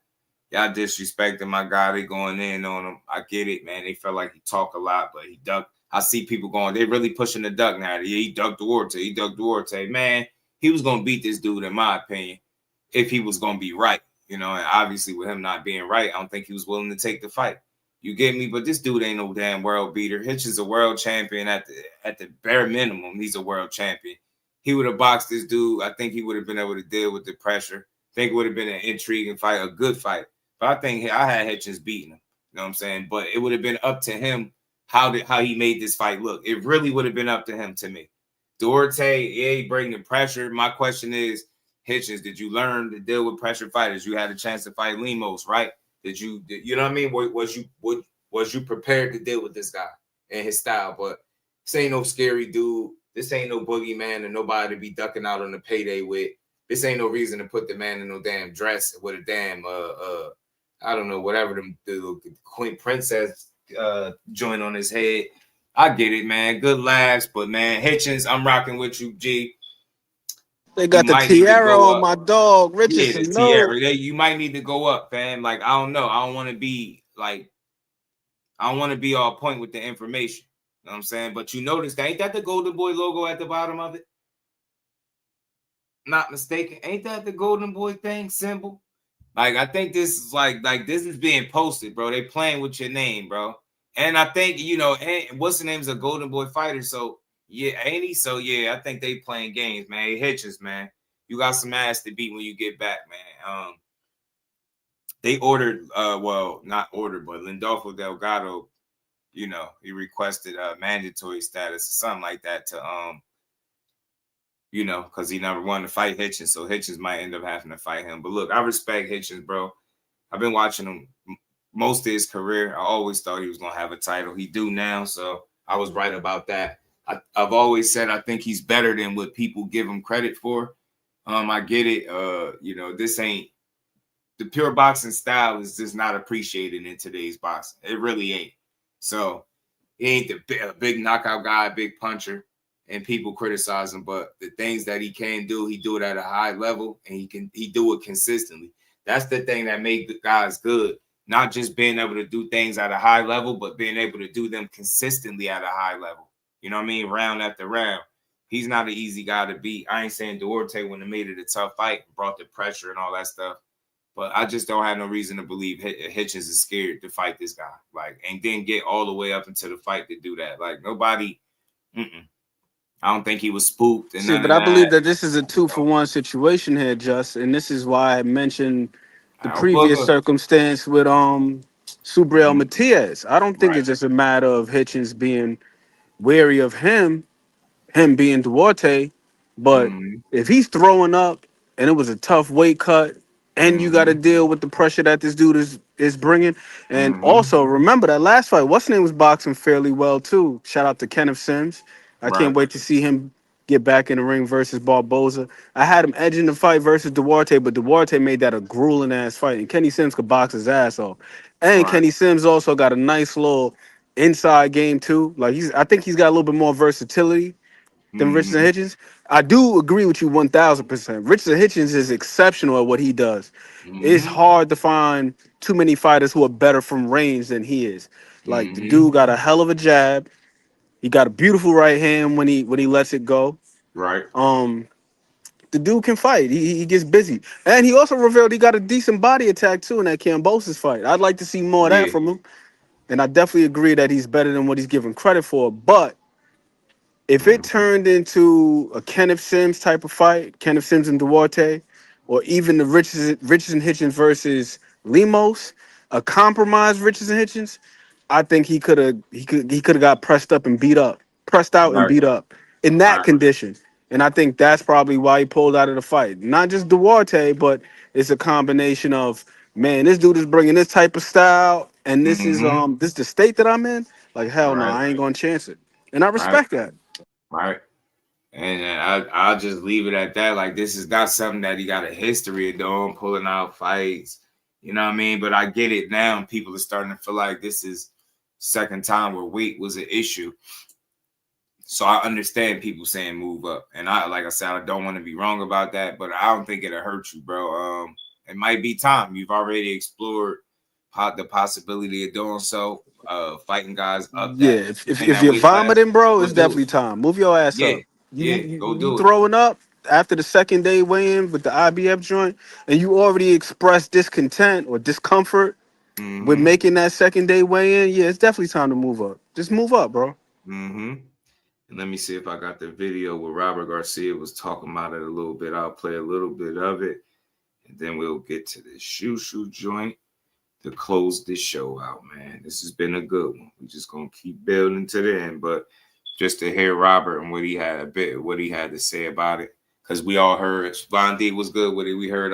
Y'all disrespecting my guy. They going in on him. I get it, man. They felt like he talk a lot, but he ducked. I see people going, they really pushing the duck now. Yeah, he ducked Duarte. He ducked Duarte. Man, he was going to beat this dude, in my opinion, if he was going to be right. And obviously with him not being right, I don't think he was willing to take the fight. You get me? But this dude ain't no damn world beater. Hitch is a world champion at the bare minimum. He's a world champion. He would have boxed this dude. I think he would have been able to deal with the pressure. I think it would have been an intriguing fight, a good fight. But I think I had Hitchens beating him. You know what I'm saying? But it would have been up to him how he made this fight look. It really would have been up to him to me. Duarte, he bringing the pressure. My question is, Hitchens, did you learn to deal with pressure fighters? You had a chance to fight Lemos, right? Did you know what I mean? Was you prepared to deal with this guy and his style? But this ain't no scary dude. This ain't no boogeyman and nobody to be ducking out on the payday with. This ain't no reason to put the man in no damn dress with a damn I don't know, whatever the Queen Princess joint on his head. I get it, man. Good laughs, but man, Hitchens, I'm rocking with you, G. They got the tiara on my dog, Richardson. Yeah, the tiara. You might need to go up, fam. Like, I don't know. I don't want to be all point with the information. You know what I'm saying? But you notice, ain't that the Golden Boy logo at the bottom of it? Not mistaken. Ain't that the Golden Boy thing symbol? Like, I think this is like this is being posted, bro. They playing with your name, bro. And I think, what's the name's a Golden Boy fighter. So yeah, ain't he? So yeah, I think they playing games, man. Hey, Hitchens, man. You got some ass to beat when you get back, man. They ordered, not ordered, but Lindolfo Delgado, he requested mandatory status or something like that to because he never wanted to fight Hitchens, so Hitchens might end up having to fight him. But look, I respect Hitchens, bro. I've been watching him most of his career. I always thought he was going to have a title. He do now, so I was right about that. I've always said I think he's better than what people give him credit for. I get it. This ain't the pure boxing style is just not appreciated in today's boxing. It really ain't. So he ain't the big knockout guy, big puncher. And people criticize him, but the things that he can do, he do it at a high level, and he do it consistently. That's the thing that made the guys good. Not just being able to do things at a high level, but being able to do them consistently at a high level. You know what I mean? Round after round. He's not an easy guy to beat. I ain't saying Duarte wouldn't have made it a tough fight, brought the pressure and all that stuff. But I just don't have no reason to believe Hitchens is scared to fight this guy. And then get all the way up into the fight to do that. Nobody. I don't think he was spooked and See, none but of I believe that. that this is a 2-for-1 situation here, Just, and this is why I mentioned the Al previous Booker. circumstance with Subriel Matias. I don't think Right. it's just a matter of Hitchens being wary of him being Duarte, but Mm-hmm. if he's throwing up and it was a tough weight cut, and you got to Mm-hmm. deal with the pressure that this dude is bringing, and Mm-hmm. also remember that last fight, what's his name was boxing fairly well too. Shout out to Kenneth Sims. I can't Right. wait to see him get back in the ring versus Barboza. I had him edging the fight versus Duarte, but Duarte made that a grueling ass fight, and Kenny Sims could box his ass off. And Right. Kenny Sims also got a nice little inside game too. Like I think he's got a little bit more versatility than Richardson Mm-hmm. Hitchens. I do agree with you 1000%. Richardson Hitchens is exceptional at what he does. It's Mm-hmm. hard to find too many fighters who are better from range than he is. Like the Mm-hmm. dude got a hell of a jab. He got a beautiful right hand when he lets it go. Right. Um, the dude can fight. He gets busy, and he also revealed he got a decent body attack too in that Kambosos fight. I'd like to see more of that Yeah. from him, and I definitely agree that he's better than what he's given credit for. But if it Mm-hmm. turned into a Kenneth Sims type of fight, Kenneth Sims and Duarte, or even the Richardson Hitchens versus Lemos, a compromised Richardson Hitchens, I think he could have got pressed out and Right. beat up in that Right. condition. And I think that's probably why he pulled out of the fight. Not just Duarte, but it's a combination of, man, this dude is bringing this type of style, and Mm-hmm. this the state that I'm in. Like hell no, Right. I ain't gonna chance it, and I Right. respect that. Right. And I'll just leave it at that. Like, this is not something that he got a history of doing, pulling out fights. You know what I mean? But I get it now. People are starting to feel like this is second time where weight was an issue. So I understand people saying move up. And like I said, I don't want to be wrong about that, but I don't think it'll hurt you, bro. It might be time. You've already explored the possibility of doing so, fighting guys up Yeah, that in if that you're weight class. vomiting, bro, Go it's do it. definitely time. Move your ass Yeah. up. You Yeah. you, Go you do it. throwing up after the second day weigh-in with the IBF joint, and you already expressed discontent or discomfort with Mm-hmm. making that second day weigh-in. Yeah, it's definitely time to move up. Just move up, bro. Mm-hmm. And let me see if I got the video where Robert Garcia was talking about it a little bit. I'll play a little bit of it, and then we'll get to the shoe joint to close this show out, man. This has been a good one. We're just gonna keep building to the end, but just to hear Robert and what he had to say about it, because we all heard Von D was good with it. We heard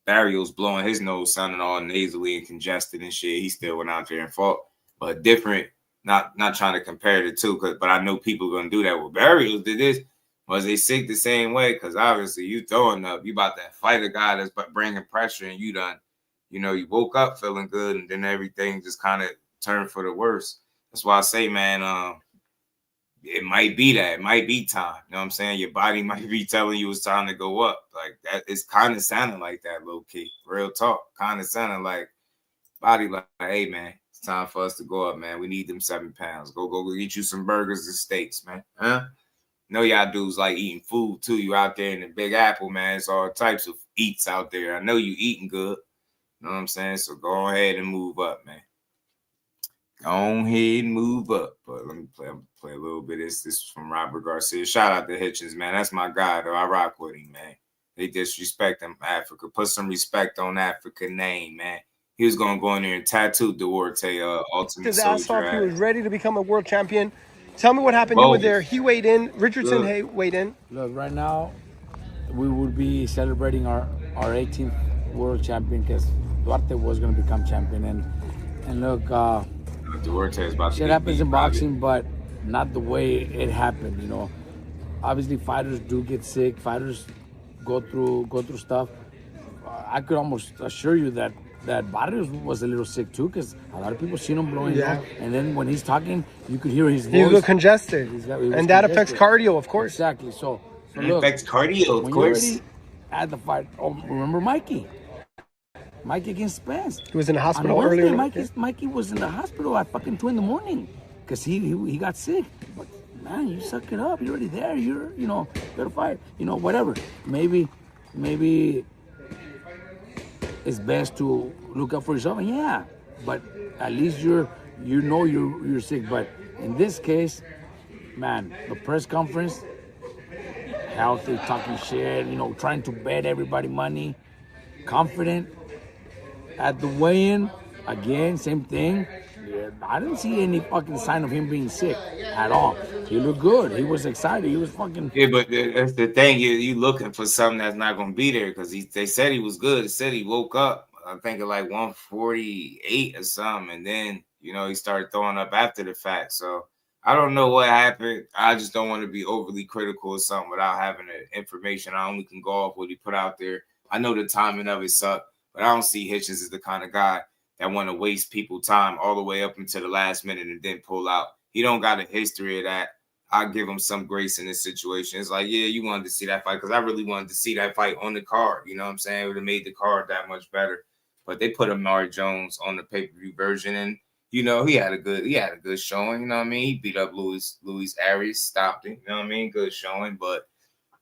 Barrios blowing his nose, sounding all nasally and congested and shit. He still went out there and fought, but different. Not trying to compare the two, but I know people are gonna do that. Well, Barrios did this. Was they sick the same way? Because obviously you throwing up, you about to fight a guy that's bringing pressure, and you done. You know, you woke up feeling good, and then everything just kind of turned for the worse. That's why I say, man, it might be that. It might be time. You know what I'm saying? Your body might be telling you it's time to go up. Like that. It's kind of sounding like that, low key. Real talk. Kind of sounding like body like, hey, man, it's time for us to go up, man. We need them 7 pounds. Go eat you some burgers and steaks, man. Huh? Know y'all dudes like eating food, too. You out there in the Big Apple, man. It's all types of eats out there. I know you eating good. You know what I'm saying? So go ahead and move up, man. Go ahead and move up. But let me play a little bit. This is from Robert Garcia. Shout out to Hitchens, man. That's my guy, though. I rock with him, man. They disrespect him, Africa. Put some respect on Africa name, man. He was gonna go in there and tattoo Duarte, Ultimate His ass off. Soldier. He was ready to become a world champion. Tell me what happened. You were there. He weighed in. Richardson weighed in. Look, right now, we would be celebrating our 18th world champion because Duarte was going to become champion. And look, Duarte is about to shit happens in boxing, but not the way it happened. You know, obviously fighters do get sick. Fighters go through stuff. I could almost assure you that Barrios was a little sick too, because a lot of people seen him blowing up, and then when he's talking, you could hear his voice. He's a little congested, and that affects cardio, of course. Exactly. So it look, affects cardio, of when course. You already had the fight. Oh, remember Mikey against Spence. He was in the hospital on Wednesday, earlier. Mikey was in the hospital at fucking 2 a.m. because he got sick. But man, you suck it up. You're already there. You're to fight. Whatever. Maybe it's best to look out for yourself. And yeah, but at least you're sick. But in this case, man, the press conference, healthy, talking shit, trying to bet everybody money, confident. At the weigh-in, again, same thing. Yeah, I didn't see any fucking sign of him being sick at all. He looked good. He was excited. He was fucking. Yeah, but that's the thing. You looking for something that's not going to be there because they said he was good. They said he woke up, I think, at like 148 or something. And then, he started throwing up after the fact. So I don't know what happened. I just don't want to be overly critical of something without having the information. I only can go off what he put out there. I know the timing of it sucked, but I don't see Hitchens as the kind of guy that want to waste people time all the way up until the last minute and then pull out. He don't got a history of that. I'll give him some grace in this situation. It's like, yeah, you wanted to see that fight because I really wanted to see that fight on the card. You know what I'm saying? It would have made the card that much better. But they put Amari Jones on the pay-per-view version, and he had a good showing. You know what I mean? He beat up Luis Arias, stopped him. You know what I mean? Good showing, but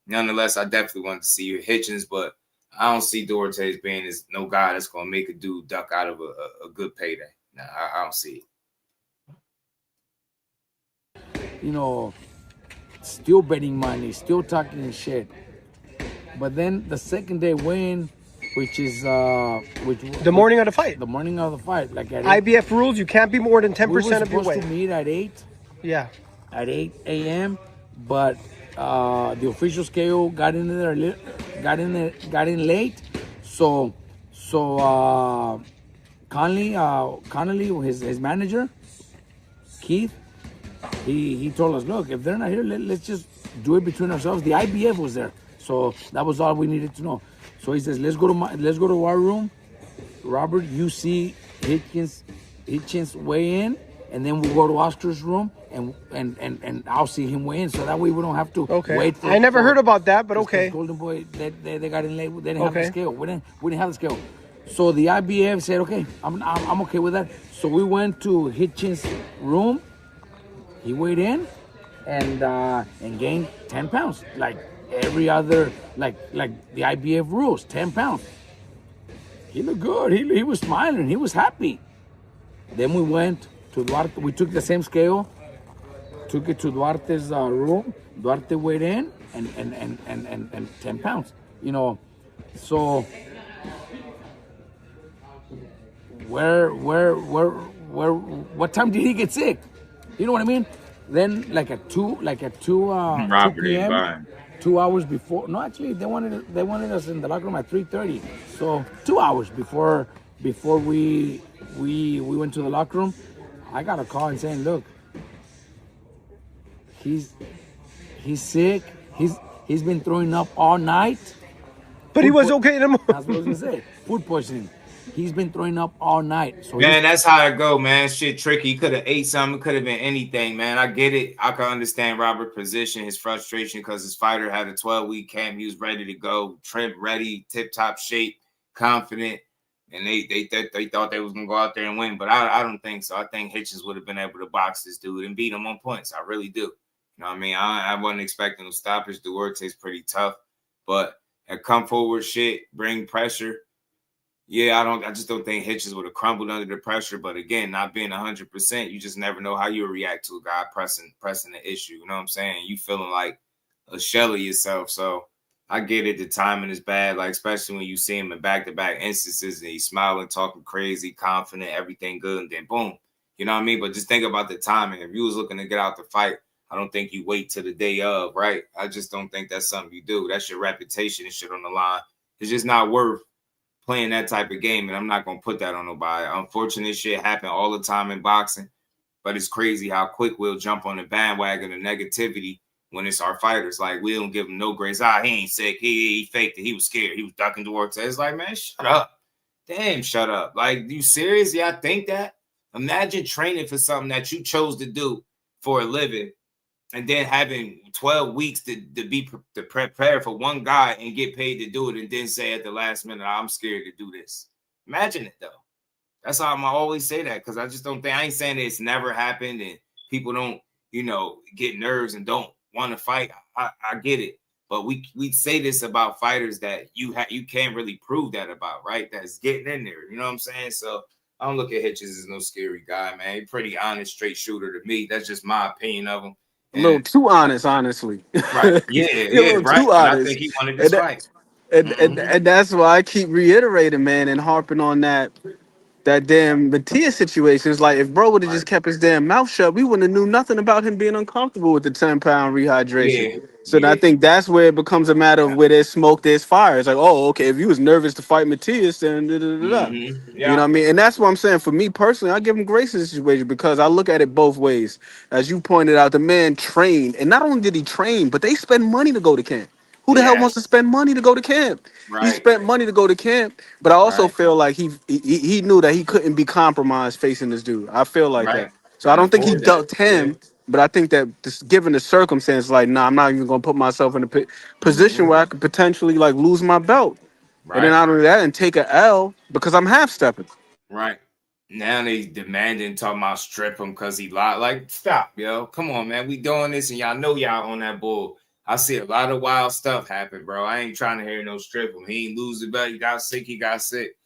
nonetheless, I definitely wanted to see Hitchens, but I don't see Duarte being no guy that's gonna make a dude duck out of a good payday. Nah, I don't see it. Still betting money, still talking shit. But then the second day weigh-in, which is the morning of the fight. The morning of the fight, like at IBF rules, you can't be more than 10% of your weight. We were supposed to meet at 8. Yeah. At 8 a.m. But the official scale got in late. So Connolly, his manager, Keith, he told us, look, if they're not here, let's just do it between ourselves. The IBF was there, so that was all we needed to know. So he says, let's go to our room. Robert, you see Hitchens weigh in, and then we'll go to Oscar's room, and I'll see him weigh in, so that way we don't have to wait. I never heard about that, but okay. Golden Boy, they got in late. They didn't have the scale. We didn't have the scale. So the IBF said, okay, I'm okay with that. So we went to Hitchens' room. He weighed in and gained 10 pounds, like every other, like the IBF rules, 10 pounds. He looked good. He was smiling. He was happy. Then we went to Duarte. We took the same scale, took it to Duarte's room. Duarte weighed in and 10 pounds. So what time did he get sick? You know what I mean? Then at 2 p.m., 2 hours before. No, actually, they wanted us in the locker room at 3:30. So 2 hours before we went to the locker room, I got a call and saying, look, he's sick. He's been throwing up all night. But he was okay in the morning. That's what I was gonna say. Food poisoning. He's been throwing up all night. So man, that's how it go, man. Shit tricky. He could have ate something. It could have been anything, man. I get it. I can understand Robert's position, his frustration, because his fighter had a 12-week camp. He was ready to go, trimmed, ready, tip-top shape, confident. And they thought they was going to go out there and win. But I don't think so. I think Hitchens would have been able to box this dude and beat him on points. I really do. You know what I mean? I wasn't expecting no stoppage. Duarte's pretty tough. But at come forward shit, bring pressure. Yeah, I just don't think Hitchens would have crumbled under the pressure. But again, not being 100%, you just never know how you react to a guy pressing the issue. You know what I'm saying? You feeling like a shell of yourself. So I get it. The timing is bad, like especially when you see him in back-to-back instances and he's smiling, talking crazy, confident, everything good, and then boom. You know what I mean? But just think about the timing. If you was looking to get out the fight, I don't think you wait till the day of, right? I just don't think that's something you do. That's your reputation and shit on the line. It's just not worth playing that type of game, and I'm not going to put that on nobody. Unfortunate shit happen all the time in boxing, but it's crazy how quick we'll jump on the bandwagon of negativity when it's our fighters. Like, we don't give him no grace. He ain't sick. He faked it. He was scared. He was ducking Duarte. It's like, man, shut up. Damn, shut up. Like, you serious? Yeah, I think that? Imagine training for something that you chose to do for a living and then having 12 weeks to prepare for one guy and get paid to do it and then say at the last minute, I'm scared to do this. Imagine it, though. That's how I'm always say that, because I just don't think, I ain't saying it's never happened and people don't, get nerves and don't want to fight. I get it. But we say this about fighters that you can't really prove that about, right? That's getting in there. You know what I'm saying? So I don't look at Hitchens as no scary guy, man. He's pretty honest, straight shooter to me. That's just my opinion of him. A little too honest, honestly. Right. Yeah, You're a yeah, little right. too And I honest. think he wanted And this that, fight. and that's why I keep reiterating, man, and harping on that damn Matias situation. Is like if bro would have just kept his damn mouth shut, we wouldn't have knew nothing about him being uncomfortable with the 10-pound rehydration. Yeah, So I think that's where it becomes a matter of where there's smoke, there's fire. It's like, oh, okay, if you was nervous to fight Matias, then da, da, da, da. You know what I mean? And that's what I'm saying. For me personally, I give him grace in this situation because I look at it both ways. As you pointed out, the man trained, and not only did he train, but they spend money to go to camp. Who the hell wants to spend money to go to camp? He Right. spent money to go to camp, but I also Right. feel like he knew that he couldn't be compromised facing this dude. I feel like Right. that. So I Couldn't don't think he afford that. ducked Yeah. him, but I think that just given the circumstance, like, nah, I'm not even gonna put myself in a position Mhm. where I could potentially like lose my belt, and then Right. out of that and take a L because I'm half stepping. Right. Now they demanding talking about strip him because he lied. Like, stop, yo. Come on, man. We doing this and y'all know y'all on that bull. I see a lot of wild stuff happen, bro. I ain't trying to hear no strip him. He ain't lose the belt. He got sick. He got sick.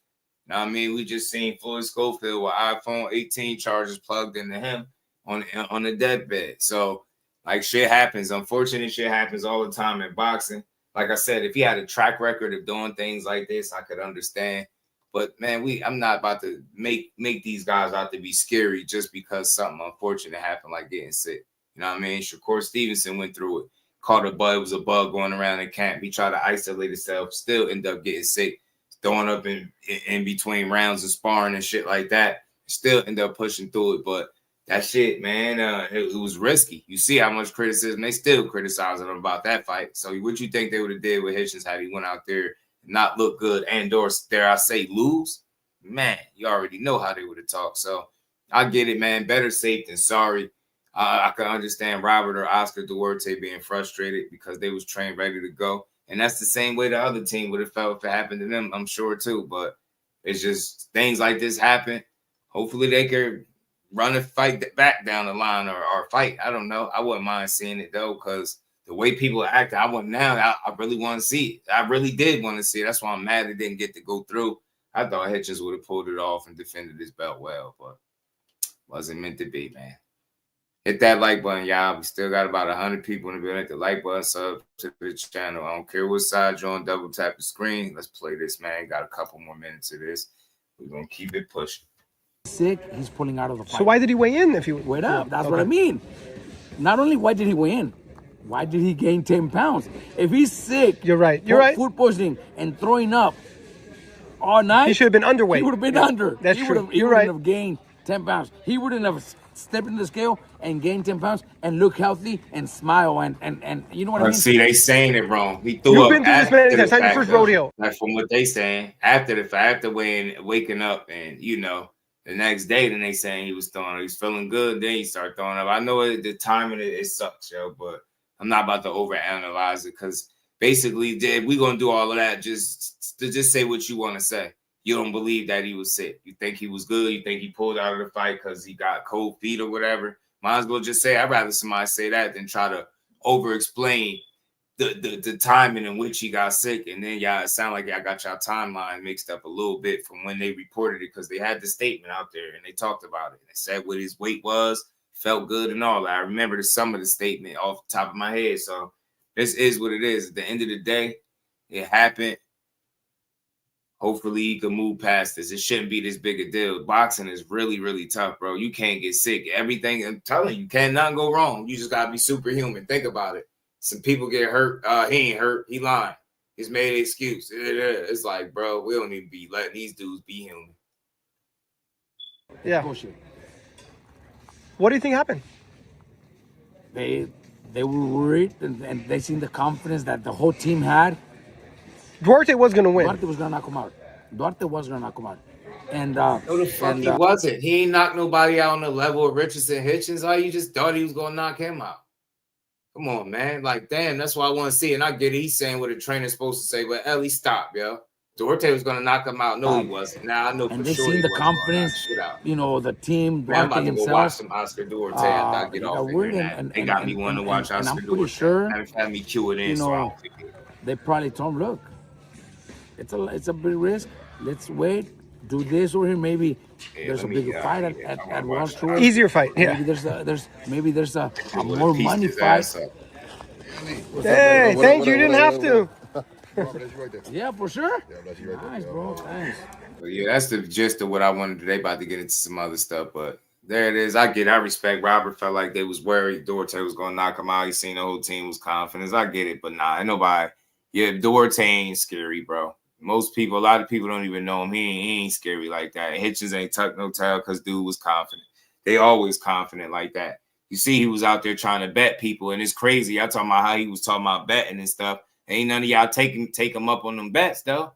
Know what I mean? We just seen Floyd Schofield with iPhone 18 chargers plugged into him on the deathbed. So, like, shit happens. Unfortunate shit happens all the time in boxing. Like I said, if he had a track record of doing things like this, I could understand. But man, I'm not about to make these guys out to be scary just because something unfortunate happened, like getting sick. You know what I mean? Shakur Stevenson went through it. Caught a bug. It was a bug going around in camp. He tried to isolate himself. Still ended up getting sick. Throwing up in between rounds of sparring and shit like that. Still end up pushing through it. But that shit, man, it was risky. You see how much criticism they still criticizing him about that fight. So what you think they would have did with Hitchens had he went out there and not look good and or dare I say lose? Man, you already know how they would have talked. So I get it, man. Better safe than sorry. I can understand Robert or Oscar Duarte being frustrated because they was trained ready to go. And that's the same way the other team would have felt if it happened to them, I'm sure, too. But it's just things like this happen. Hopefully they could run a fight back down the line or fight. I don't know. I wouldn't mind seeing it, though, because the way people are acting, I really want to see it. I really did want to see it. That's why I'm mad it didn't get to go through. I thought Hitchens would have pulled it off and defended his belt well, but wasn't meant to be, man. Hit that like button, y'all. We still got about 100 people in the building. Hit the like button, sub to the channel. I don't care what side you're on, double tap the screen. Let's play this, man. Got a couple more minutes of this. We're going to keep it pushing. Sick, he's pulling out of the fight. So why did he weigh in if he wait up? That's what I mean. Not only why did he weigh in, why did he gain 10 pounds? If he's sick, you're right. You're right. Food poisoning and throwing up all night, he should have been underweight. He would have been under. That's true. He wouldn't have gained 10 pounds. He wouldn't have stepped in the scale and gained 10 pounds and look healthy and smile and you know what I mean? See, they saying it wrong. He threw You've up. been through this many times. It's not your first rodeo. Like from what they saying, after the fact, after waking up and the next day, then they saying he was throwing up. He's feeling good. Then he started throwing up. I know the timing it sucks, yo, but I'm not about to overanalyze it because basically, we're gonna do all of that just say what you want to say. You don't believe that he was sick. You think he was good. You think he pulled out of the fight because he got cold feet or whatever. Might as well just say, I'd rather somebody say that than try to over-explain the timing in which he got sick. And then y'all, it sound like y'all got y'all timeline mixed up a little bit from when they reported it because they had the statement out there and they talked about it. They said what his weight was, felt good and all that. I remember some of the statement off the top of my head. So this is what it is. At the end of the day, it happened. Hopefully he can move past this. It shouldn't be this big a deal. Boxing is really, really tough, bro. You can't get sick. Everything, I'm telling you, cannot go wrong. You just got to be superhuman. Think about it. Some people get hurt. He ain't hurt. He lying. He's made an excuse. It's like, bro, we don't even be letting these dudes be human. Yeah. Bullshit. What do you think happened? They were worried and they seen the confidence that the whole team had. Duarte was going to win. Duarte was going to knock him out. Duarte was going to knock him out. And no, the fuck he wasn't. He ain't knocked nobody out on the level of Richardson Hitchens. How you just thought he was going to knock him out? Come on, man. Like, damn, that's what I want to see. And I get it. He's saying what a trainer's supposed to say, but Ellie, stop, yo. Duarte was going to knock him out. No, he wasn't. Now I know for sure. And they seen the confidence, the team. Man, I'm about to go watch some Oscar Duarte after I get off of here. They got me wanting to watch Oscar Duarte. I'm pretty sure, had me cue it in. They probably told him, look, it's a big risk. Let's wait. do this over here. Maybe there's a bigger fight at welterweight. Easier fight, yeah. Maybe there's a more money fight. Hey, thank you. You didn't have to. Yeah, for sure. Nice, bro. Thanks. But yeah, that's the gist of what I wanted today. About to get into some other stuff, but there it is. I respect Robert. Felt like they was worried Duarte was gonna knock him out. He seen the whole team was confident. I get it, but nah, ain't nobody. Yeah, Duarte ain't scary, bro. Most people, a lot of people don't even know him. He ain't scary like that. Hitchens ain't tuck no tail because dude was confident. They always confident like that. You see, he was out there trying to bet people, and it's crazy. I talking about how he was talking about betting and stuff. Ain't none of y'all take him up on them bets though.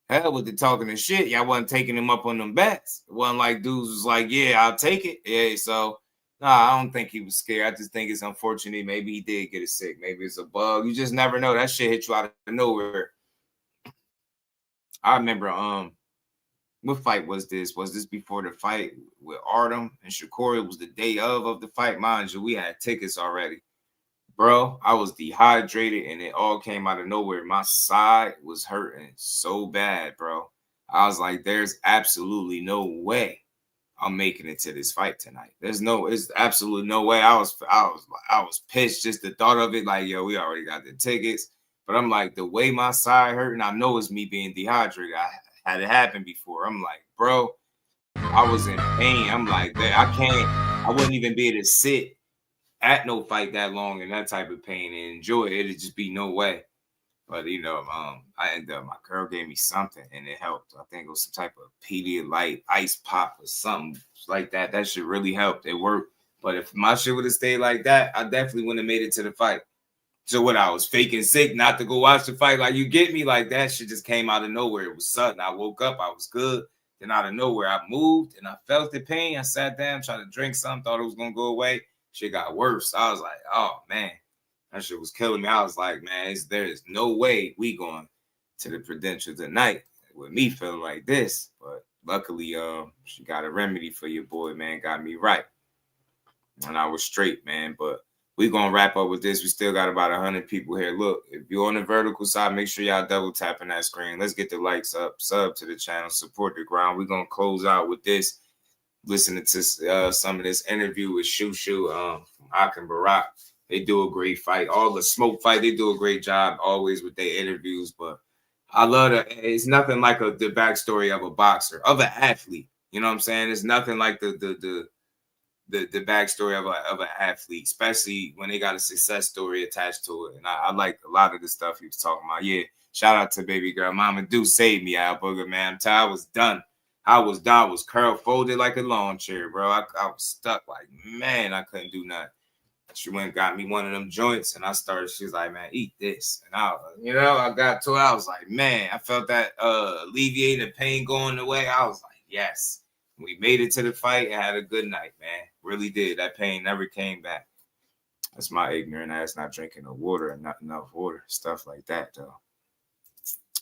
Hell with the talking and shit. Y'all wasn't taking him up on them bets. It wasn't like dudes was like, yeah, I'll take it. Yeah, so nah, I don't think he was scared. I just think it's unfortunate. Maybe he did get it sick. Maybe it's a bug. You just never know. That shit hit you out of nowhere. I remember what fight was this? Was this before the fight with Artem and Shakur? It was the day of the fight. Mind you, we had tickets already. Bro, I was dehydrated and it all came out of nowhere. My side was hurting so bad, bro. I was like, there's absolutely no way I'm making it to this fight tonight. It's absolutely no way. I was pissed just the thought of it. Like, yo, we already got the tickets. But I'm like, the way my side hurt, and I know it's me being dehydrated. I had it happen before. I'm like, bro, I was in pain. I'm like, I wouldn't even be able to sit at no fight that long in that type of pain and enjoy it. It'd just be no way. But I ended up, my girl gave me something and it helped. I think it was some type of Pedialyte ice pop or something like that. That shit really helped. It worked. But if my shit would have stayed like that, I definitely wouldn't have made it to the fight. So what, I was faking sick not to go watch the fight. Like, you get me? Like, that shit just came out of nowhere. It was sudden. I woke up, I was good. Then out of nowhere, I moved and I felt the pain. I sat down, tried to drink something, thought it was gonna go away. Shit got worse. I was like, oh man, that shit was killing me. I was like, man, there is no way we going to the Prudential tonight with me feeling like this. But luckily, she got a remedy for your boy, man. Got me right. And I was straight, man. But we gonna wrap up with this. We still got about 100 people here. Look, if you're on the vertical side, make sure y'all double tapping that screen. Let's get the likes up, sub to the channel, support the ground. We're gonna close out with this. Listening to some of this interview with Shushu from Akin Barak. They do a great fight. All the smoke fight, they do a great job always with their interviews. But I love that. It's nothing like the backstory of a boxer, of an athlete. You know what I'm saying? It's nothing like the backstory of an athlete, especially when they got a success story attached to it. And I like a lot of the stuff he was talking about. Yeah, shout out to baby girl. Mama do save me, Al Booger, man. I was done. I was curl folded like a lawn chair, bro. I was stuck like, man, I couldn't do nothing. She went and got me one of them joints and she's like, man, eat this. And I got to it. I was like, man, I felt that alleviating pain going away. I was like, yes. We made it to the fight and had a good night, man. Really did. That pain never came back. That's my ignorant ass not drinking no water and not enough water. Stuff like that, though.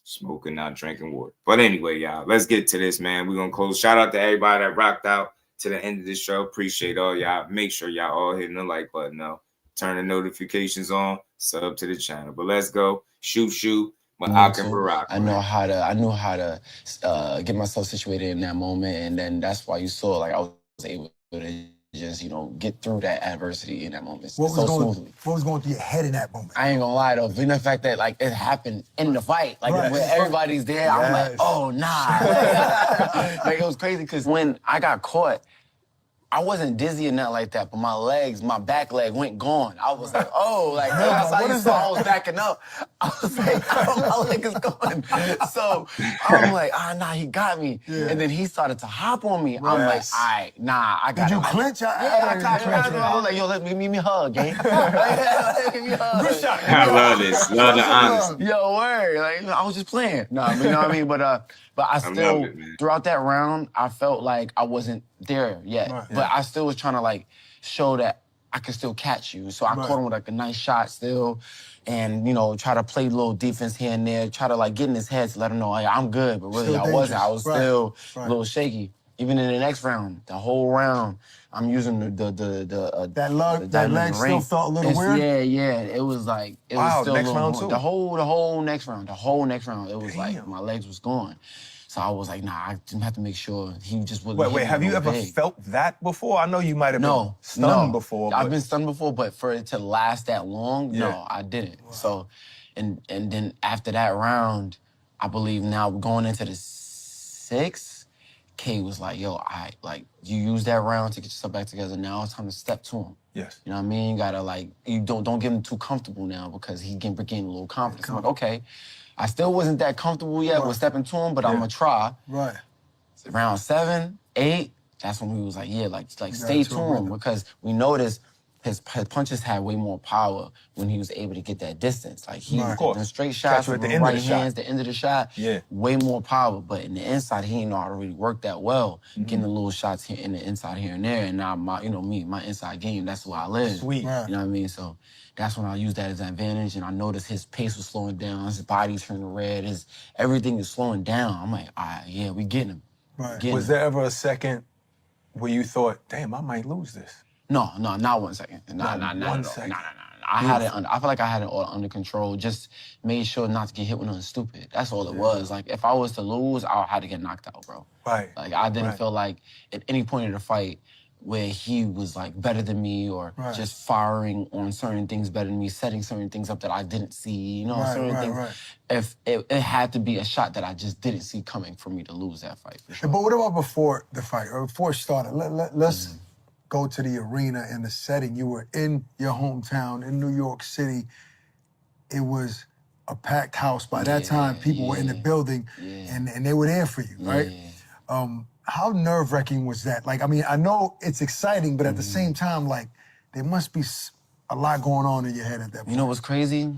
Smoking, not drinking water. But anyway, y'all, let's get to this, man. We're going to close. Shout out to everybody that rocked out to the end of this show. Appreciate all y'all. Make sure y'all all hitting the like button, though. Turn the notifications on. Sub to the channel. But let's go. Shoot. With Akin Barak. I knew how to get myself situated in that moment. And then that's why you saw, like, I was able to just, get through that adversity in that moment. What was going through your head in that moment? I ain't gonna lie though, being the fact that like it happened in the fight, like when everybody's there, yes. I'm like, oh nah. Like it was crazy because when I got caught, I wasn't dizzy or nothing like that, but my back leg went gone. I was like, oh, like that's how you saw I was backing up. I was like, my leg is gone. So I'm like, nah, he got me. Yeah. And then he started to hop on me. Yes. I'm like, all right, nah, I got it. Did you clinch? I was like, yo, let me hug, gang. Give me a hug. Good shot. I love this. Love the honesty. Yo, word. Like, I was just playing. No, you know what I mean? But I still, throughout that round, I felt like I wasn't there yet. Right. But I still was trying to, like, show that I could still catch you. So I caught him with, like, a nice shot still and, try to play a little defense here and there, try to, like, get in his head to let him know, like, I'm good. But really, I wasn't. I was still a little shaky. Even in the next round, the whole round, I'm using that leg still felt a little weird? Yeah. It was like, was still next round too? The whole next round. It was like, my legs was gone. So I was like, nah, I didn't have to make sure he just wouldn't Wait, have you ever felt that before? I know you might have been stunned before. I've been stunned before, but for it to last that long, no, I didn't. Wow. So, and then after that round, I believe now going into the 6th, K was like, yo, you use that round to get yourself back together. Now it's time to step to him. Yes. You know what I mean? You gotta you don't get him too comfortable now because he can gain a little confidence. I'm like, okay. I still wasn't that comfortable yet with stepping to him, but I'm gonna try. Right. Round 7, 8, that's when we was like, yeah, stay to him because we noticed his punches had way more power when he was able to get that distance. Like he was getting straight shots with the right hands, the end of the shot, way more power. But in the inside, he didn't know how to really work that well, getting the little shots here in the inside here and there. And now my inside game, that's where I live. Sweet. You know what I mean? So that's when I used that as an advantage, and I noticed his pace was slowing down, his body turning red, everything is slowing down. I'm like, all right, yeah, we getting him. Right. Was there ever a second where you thought, damn, I might lose this? No, not 1 second. Not 1 second. No. I had it I feel like I had it all under control. Just made sure not to get hit with nothing stupid. That's all it was. Like, if I was to lose, I had to get knocked out, bro. Right. Like, I didn't feel like at any point in the fight where he was, like, better than me or just firing on certain things better than me, setting certain things up that I didn't see, you know, certain things. If it had to be a shot that I just didn't see coming for me to lose that fight, for sure. But what about before the fight, or before it started? Let's go to the arena and the setting. You were in your hometown in New York City. It was a packed house. By that time, people were in the building, and they were there for you, right? How nerve-wracking was that? Like, I mean, I know it's exciting, but at the same time, like, there must be a lot going on in your head at that point. You know what's crazy?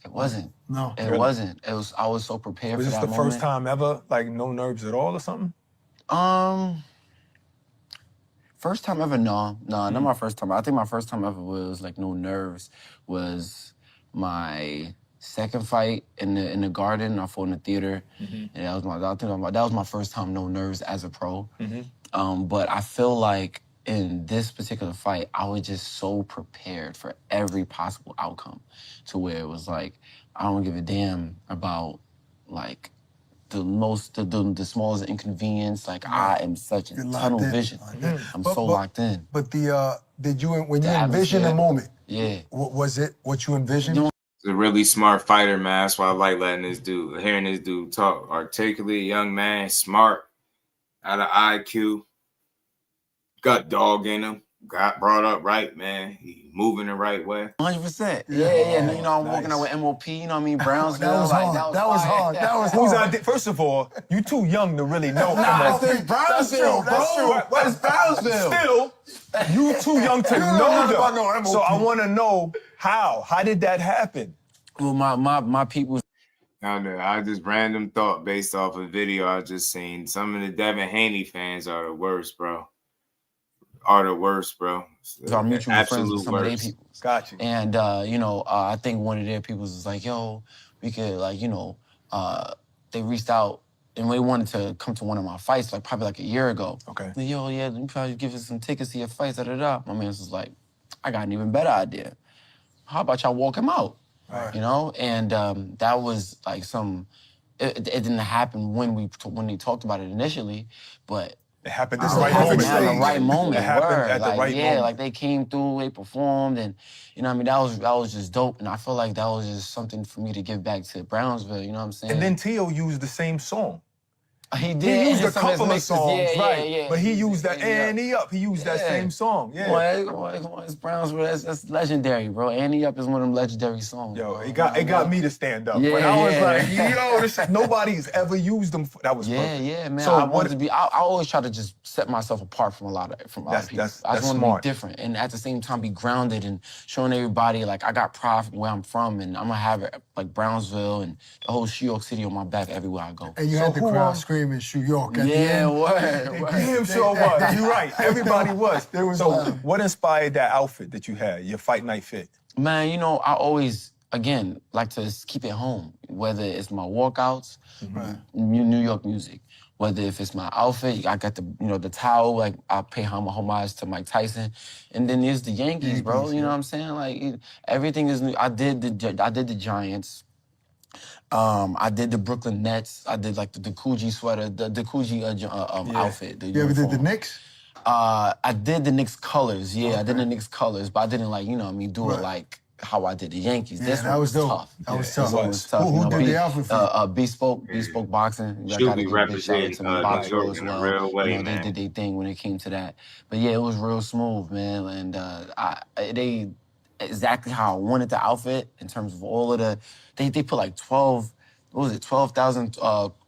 It wasn't. No. It wasn't. I was so prepared for that moment. Was this the first time ever, like, no nerves at all or something? First time ever, no, not my first time. I think my first time ever was like no nerves. Was my second fight in the Garden. I fought in the theater, and that was my first time no nerves as a pro. But I feel like in this particular fight, I was just so prepared for every possible outcome, to where it was like I don't give a damn about like the smallest inconvenience. Like, I am such in tunnel vision. I'm so locked in. But did you, when you envisioned the moment, was it what you envisioned? He's a really smart fighter, man. That's why I like hearing this dude talk. Articulate, young man, smart, out of IQ, got dog in him. Got brought up right, man. He moving the right way. 100%. Yeah. You know, I'm walking out with MOP, you know what I mean? Brownsville. That was hard. That was Who's hard. First of all, you too young to really know. It's Brownsville, bro. It's Brownsville. Still, you too young to know them. So I want to know how. How did that happen? Well, my people. I just random thought based off a video I just seen. Some of the Devin Haney fans are the worst, bro. Our mutual friends with some of their people. Got you. And, I think one of their people was like, yo, we could, they reached out and they wanted to come to one of my fights, probably a year ago. Okay. Like, yo, yeah, you probably give us some tickets to your fights, da-da-da. My man was like, I got an even better idea. How about y'all walk him out? Right. You know? And that was it didn't happen when they talked about it initially, but it happened at the right moment. At the right moment. It happened at the right moment. Like they came through, they performed, and you know what I mean, that was just dope. And I feel like that was just something for me to give back to Brownsville, you know what I'm saying? And then Teo used the same song. He did. He used a couple of songs, right? Yeah. But he used that Annie Up. He used that same song. Yeah. Come on, it's Brownsville. That's legendary, bro. Annie Up is one of them legendary songs. Yo, bro. it got me to stand up. Yeah, when I was like, yo, nobody's ever used them. That was perfect. Yeah, man. So I wanted to be. I always try to just set myself apart from other people. I just want to be different, and at the same time be grounded and showing everybody like I got pride from where I'm from, and I'm gonna have it like Brownsville and the whole New York City on my back everywhere I go. And you had the crowd screaming "New York." Yeah, word. Damn sure was. You're right. Everybody was. So what inspired that outfit that you had, your fight night fit? Man, you know, I always, again, like to keep it home, whether it's my walkouts, New York music, whether if it's my outfit, I got the towel, like I pay homage to Mike Tyson, and then there's the Yankees, bro. You know what I'm saying? Like everything is new. I did the Giants. I did the Brooklyn Nets. I did like the Coogee sweater, the Coogee outfit. The You ever did the uniform. Knicks? I did the Knicks colors. Yeah, I did the Okay. Knicks colors, but I didn't like, you know what I mean, do it like how I did the Yankees. Yeah, This that one was was dope. tough. That was This tough. one was tough. Who You know, did the outfit for you? Bespoke Boxing. I gotta give a big shout out to them. Box Pro as well. You know, they did their thing when it came to that. But yeah, it was real smooth, man. And they exactly how I wanted the outfit in terms of all of the. They put like 12. What was it? 12,000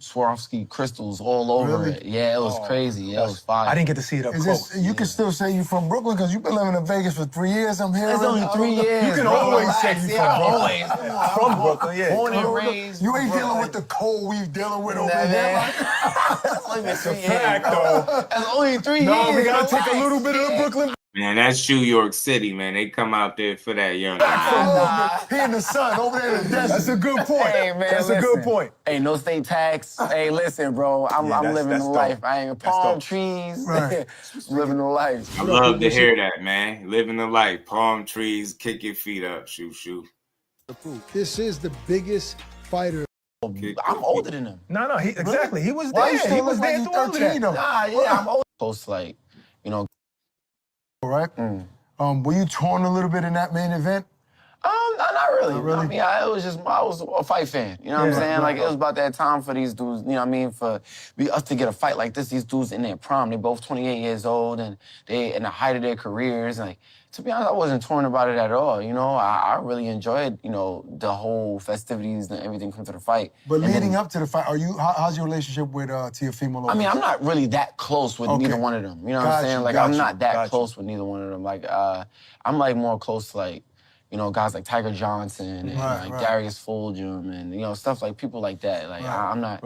Swarovski crystals all over Really? it. Yeah, it was crazy. Yeah, it was fire. I didn't get to see it up close. You can still say you from Brooklyn because you've been living in Vegas for 3 years. I'm here. It's only 3 years. You can bro. always say you from Brooklyn. Always. From Brooklyn, yeah. Born and raised. You ain't Brooklyn. dealing with the cold we've dealing with over Nah, there. man. That's only been 3 years. Fact, though. That's only 3 years. No, we gotta take a Relax. little bit of the Brooklyn. Man, that's New York City, man. They come out there for that, young. He in the sun over there in the desert. That's a good point. Hey, man, That's a good listen. point. Hey, no state tax. Hey, listen, bro. I'm living the dope. life. I ain't palm trees. Right. Living the life. I love to hear that, man. Living the life. Palm trees, kick your feet up, shoot. This is the biggest fighter. I'm older than him. No, exactly. He was Why you there. still He was look like there you through all of 13 that. though? Nah, yeah, I'm old. Close to like, you know. Right? Were you torn a little bit in that main event? Not really. Not really? I mean, I was a fight fan. You know what I'm saying? Like, it was about that time for these dudes, you know what I mean? For us to get a fight like this, these dudes in their prime, they both 28 years old and they in the height of their careers. And like, to be honest, I wasn't torn about it at all. You know, I really enjoyed, you know, the whole festivities and everything come to the fight. But leading up to the fight, how's your relationship with Teofimo Lopez? I mean, I'm not really that close with neither one of them. You know what I'm saying? Like, I'm not that close with neither one of them. Like, I'm like more close to like, you know, guys like Tiger Johnson and Darius Fulgham and, you know, stuff like people like that. Like, I'm not,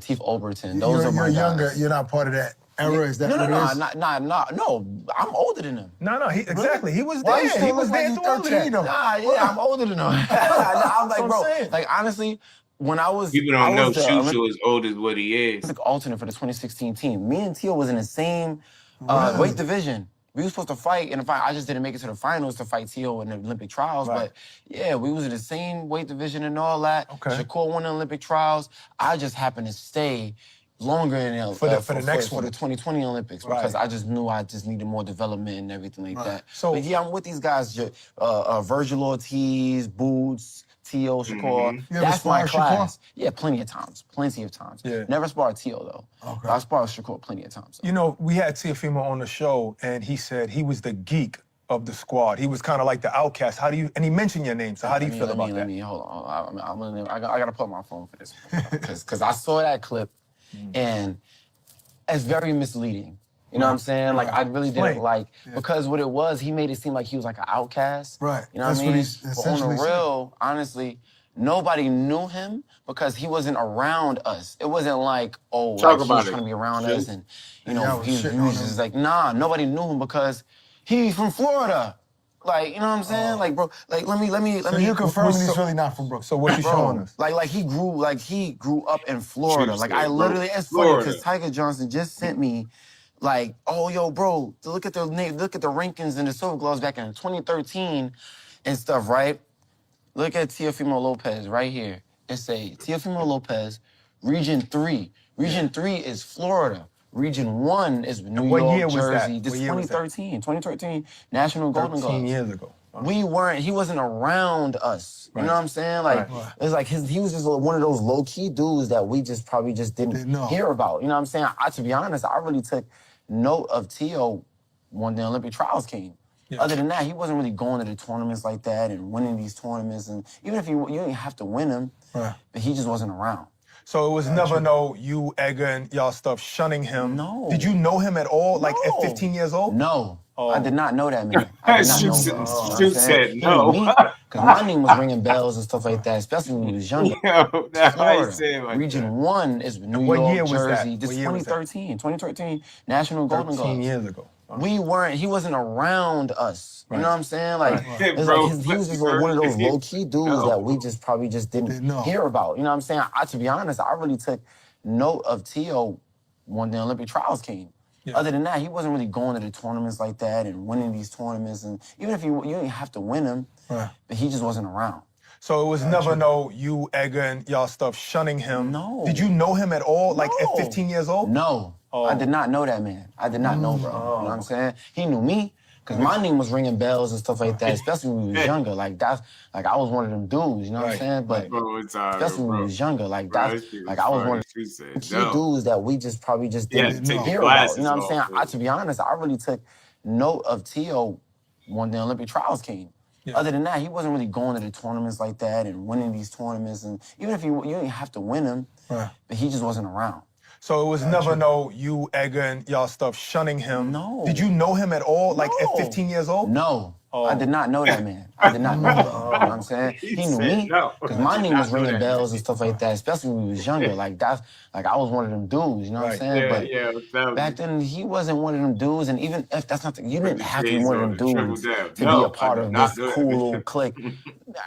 Teef Overton. Those are my You're younger. guys. You're not part of that era. Is that what it is? No, I'm older than him. No, exactly. He was Why there. you still He was look like there you through all of 13 that. though? Nah, yeah, I'm older than him. I'm like, what bro, I'm saying. like, honestly, when I was... People don't know Shushu as old as what he is. Like alternate for the 2016 team. Me and Teo was in the same weight division. We were supposed to fight in the fight. I just didn't make it to the finals to fight Teo in the Olympic trials. But yeah, we was in the same weight division and all that. Okay. Shakur won the Olympic trials. I just happened to stay longer in the, For the next one. For the 2020 Olympics because I just knew I just needed more development and everything like that. So but yeah, I'm with these guys, Virgil Ortiz, Boots, Teo, Shakur. You ever That's my sparred Shakur? class. Yeah, plenty of times. Yeah. Never sparred Teo though. Okay. I sparred Shakur plenty of times. You know, we had Teofimo on the show, and he said he was the geek of the squad. He was kind of like the outcast. And he mentioned your name, so how do you feel about that? Hold on. I gotta pull up my phone for this. Because I saw that clip, and it's very misleading. You know what I'm saying? Like, I really didn't like, because what it was, he made it seem like he was like an outcast. Right. You know That's what I what mean? he's But on essentially the real, honestly, nobody knew him because he wasn't around us. It wasn't like, oh, Talk like, about he's it. trying to be around Shit. us and, you Yeah, know, was he shitting on was him. just like, nah, nobody knew him because he's from Florida. Like, you know what I'm saying? Like, bro, like, let me. So you confirming he's really not from Brooklyn? So what you showing us? Like he grew up in Florida. Shoot, Like I bro. literally, it's funny Florida. because Tiger Johnson just sent me, like, oh yo, bro, look at the rankings and the Silver Gloves back in 2013 and stuff, right? Look at Teofimo Lopez right here. It say Teofimo Lopez, Region 3. Region 3 is Florida. Region 1 is New what York, year was that? Jersey. This What year was that? 2013 National Golden 13 Gloves. years ago. He wasn't around us. You know what I'm saying? Like, it's like he was just one of those low-key dudes that we just probably just didn't hear about. You know what I'm saying? To be honest, I really took note of Teo when the Olympic trials came. Yeah. Other than that, he wasn't really going to the tournaments like that and winning these tournaments. And even if you didn't have to win them, but he just wasn't around. So it was never you, Edgar, and y'all stuff shunning him. No. Did you know him at all, like at 15 years old? No. Oh. I did not know that man. I did not know him. Shoot said no. Because my name was ringing bells and stuff like that, especially when he was younger. Yo, that's why he Florida. said like Region that. 1 is New What York, year was that? Jersey. This What year was that? 2013 National Golden 13 Gloves. years ago. He wasn't around us. You know what I'm saying? Like, it's Bro, like he was just one of those low-key dudes that we just probably just didn't hear about. You know what I'm saying? To be honest, I really took note of Teo when the Olympic trials came. Yeah. Other than that, he wasn't really going to the tournaments like that and winning these tournaments. And even if you didn't have to win them, but he just wasn't around. So it was never no you, Edgar, and y'all stuff shunning him. No. Did you know him at all, like at 15 years old? No. I did not know that man. I did not know, bro. You know what I'm saying? He knew me. Because my name was ringing bells and stuff like that, especially when we was younger. Like, that's, like, I was one of them dudes, you know what I'm saying? But especially when we was younger, like, that's, like, I was one of the key dudes that we just probably just didn't hear about. You know what I'm saying? To be honest, I really took note of Tio when the Olympic trials came. Other than that, he wasn't really going to the tournaments like that and winning these tournaments. And even if you didn't have to win them, but he just wasn't around. So it was never no you, Edgar, and y'all stuff shunning him. No. Did you know him at all, like at 15 years old? No. I did not know that man. I did not know him. You know what I'm saying? He knew me. Because my name was ringing bells and stuff like that, especially when we was younger. Like, that's, like, I was one of them dudes, you know what I'm saying? But back then, he wasn't one of them dudes. And even if that's not the, you didn't have to be one of them dudes to be a part of this cool little clique.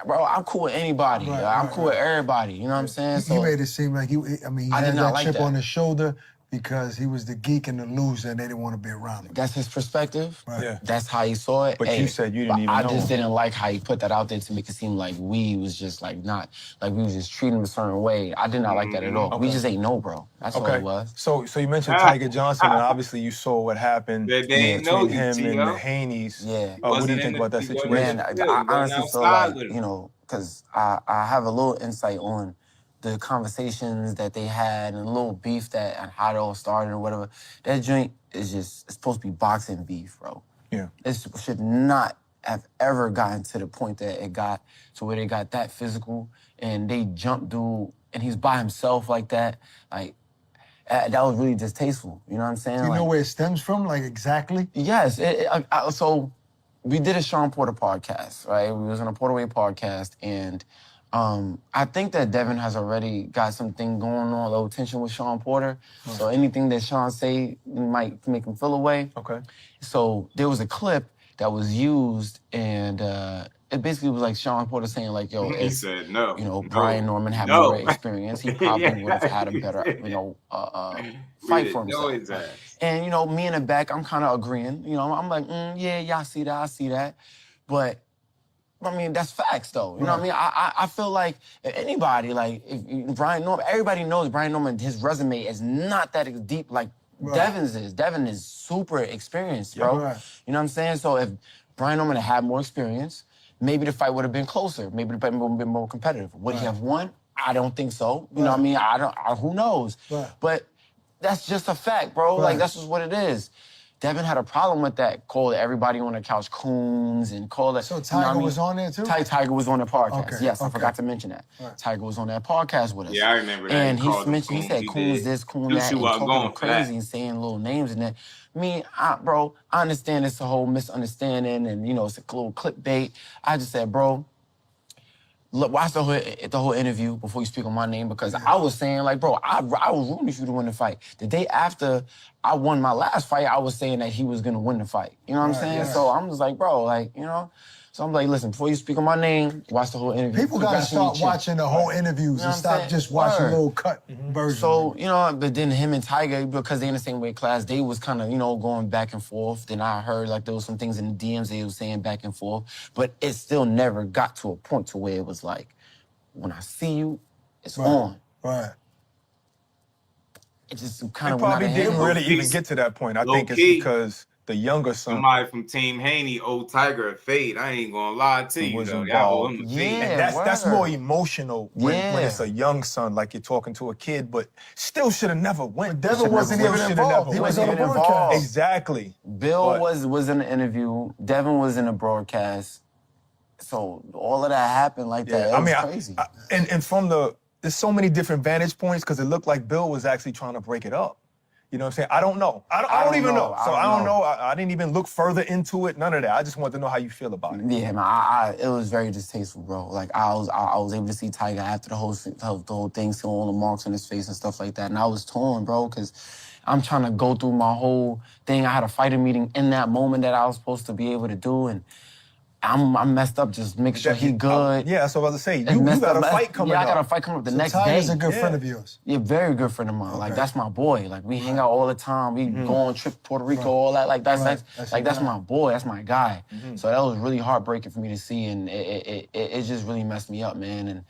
Bro, I'm cool with anybody. I'm cool with everybody. You know what I'm saying? He made it seem like he had that chip on his shoulder because he was the geek and the loser and they didn't want to be around him. That's his perspective. Right. That's how he saw it. But you said you didn't even know I just him. didn't like how he put that out there to make it seem like we was just like not, like we was just treating him a certain way. I did not like that at all. We just ain't know, bro. That's all it was. So you mentioned Tiger Johnson, and obviously you saw what happened between him and the Haneys. Yeah. What do you think about that situation? Man, I honestly feel like, you know, because I have a little insight on the conversations that they had and a little beef that and how it all started or whatever. That joint is just, it's supposed to be boxing beef, bro. Yeah. It should not have ever gotten to the point that it got to where they got that physical and they jumped dude and he's by himself like that. Like, that was really distasteful. You know what I'm saying? Do you know where it stems from, like exactly? Yes. So we did a Sean Porter podcast, right? We was on a Porter Way podcast, and I think that Devin has already got something going on, a little tension with Sean Porter. So anything that Sean say might make him feel away. Okay. So there was a clip that was used, and it basically was like Sean Porter saying like, yo, He if, said no. you know, Brian Norman had more experience, he probably would have had a better, you know, fight for himself. And, you know, me in the back, I'm kind of agreeing. You know, I'm like, yeah, I see that, I see that. But I mean, that's facts, though. You know what I mean? I feel like if anybody, like, if Brian Norman, everybody knows Brian Norman, his resume is not that deep like Devin's is. Devin is super experienced, bro. You know what I'm saying? So if Brian Norman had more experience, maybe the fight would have been closer. Maybe the fight would have been more competitive. Would he have won? I don't think so. You know what I mean? Who knows? But that's just a fact, bro. Like, that's just what it is. Devin had a problem with that. Called everybody on the couch coons and called it. So Tiger was on there too? Tiger was on the podcast. Okay, Yes, I forgot to mention that. Tiger was on that podcast with us. Yeah, I remember that. And he said coons this, coon that, and talking crazy and saying little names and that. Me, bro, I understand it's a whole misunderstanding and, you know, it's a little clickbait. I just said, bro, look, watch the whole interview before you speak on my name, because I was saying, like, bro, I was rooting for you to win the fight. The day after I won my last fight, I was saying that he was going to win the fight. You know what I'm saying? So I'm just like, bro, like, you know? So I'm like, listen, before you speak on my name, watch the whole interview. People got to start watching the whole interviews and stop just watching little cut versions. So, you know, but then him and Tiger, because they in the same weight class, they was kind of, you know, going back and forth. Then I heard, like, there was some things in the DMs they was saying back and forth. But it still never got to a point to where it was like, when I see you, it's on. It just kind of probably didn't really even get to that point. I think it's because the younger son. Somebody from Team Haney, old Tiger of Fate. I ain't gonna lie to you, though. Y'all owe him a fate. And that's more emotional when it's a young son, like you're talking to a kid, but still should have never went. Devin wasn't even involved. He was on the broadcast. Exactly. Bill was in the interview. Devin was in the broadcast. So all of that happened like that. It was crazy. And from there's so many different vantage points because it looked like Bill was actually trying to break it up. You know what I'm saying? I don't know. I don't even know. So I don't know. I didn't even look further into it. None of that. I just wanted to know how you feel about it. Yeah, man. It was very distasteful, bro. Like I was able to see Tiger after the whole thing, seeing all the marks on his face and stuff like that, and I was torn, bro, because I'm trying to go through my whole thing. I had a fighting meeting in that moment that I was supposed to be able to do, and I'm messed up. Just make sure he good. Yeah, that's what I was about to say. And You messed got up. a fight coming up. Yeah, I got a fight coming up the next Ty day. is a good friend of yours. Yeah, very good friend of mine. Like that's my boy. Like we hang out all the time. We go on trip to Puerto Rico, all that. Like that's my boy. That's my guy. So that was really heartbreaking for me to see, and it just really messed me up, man. And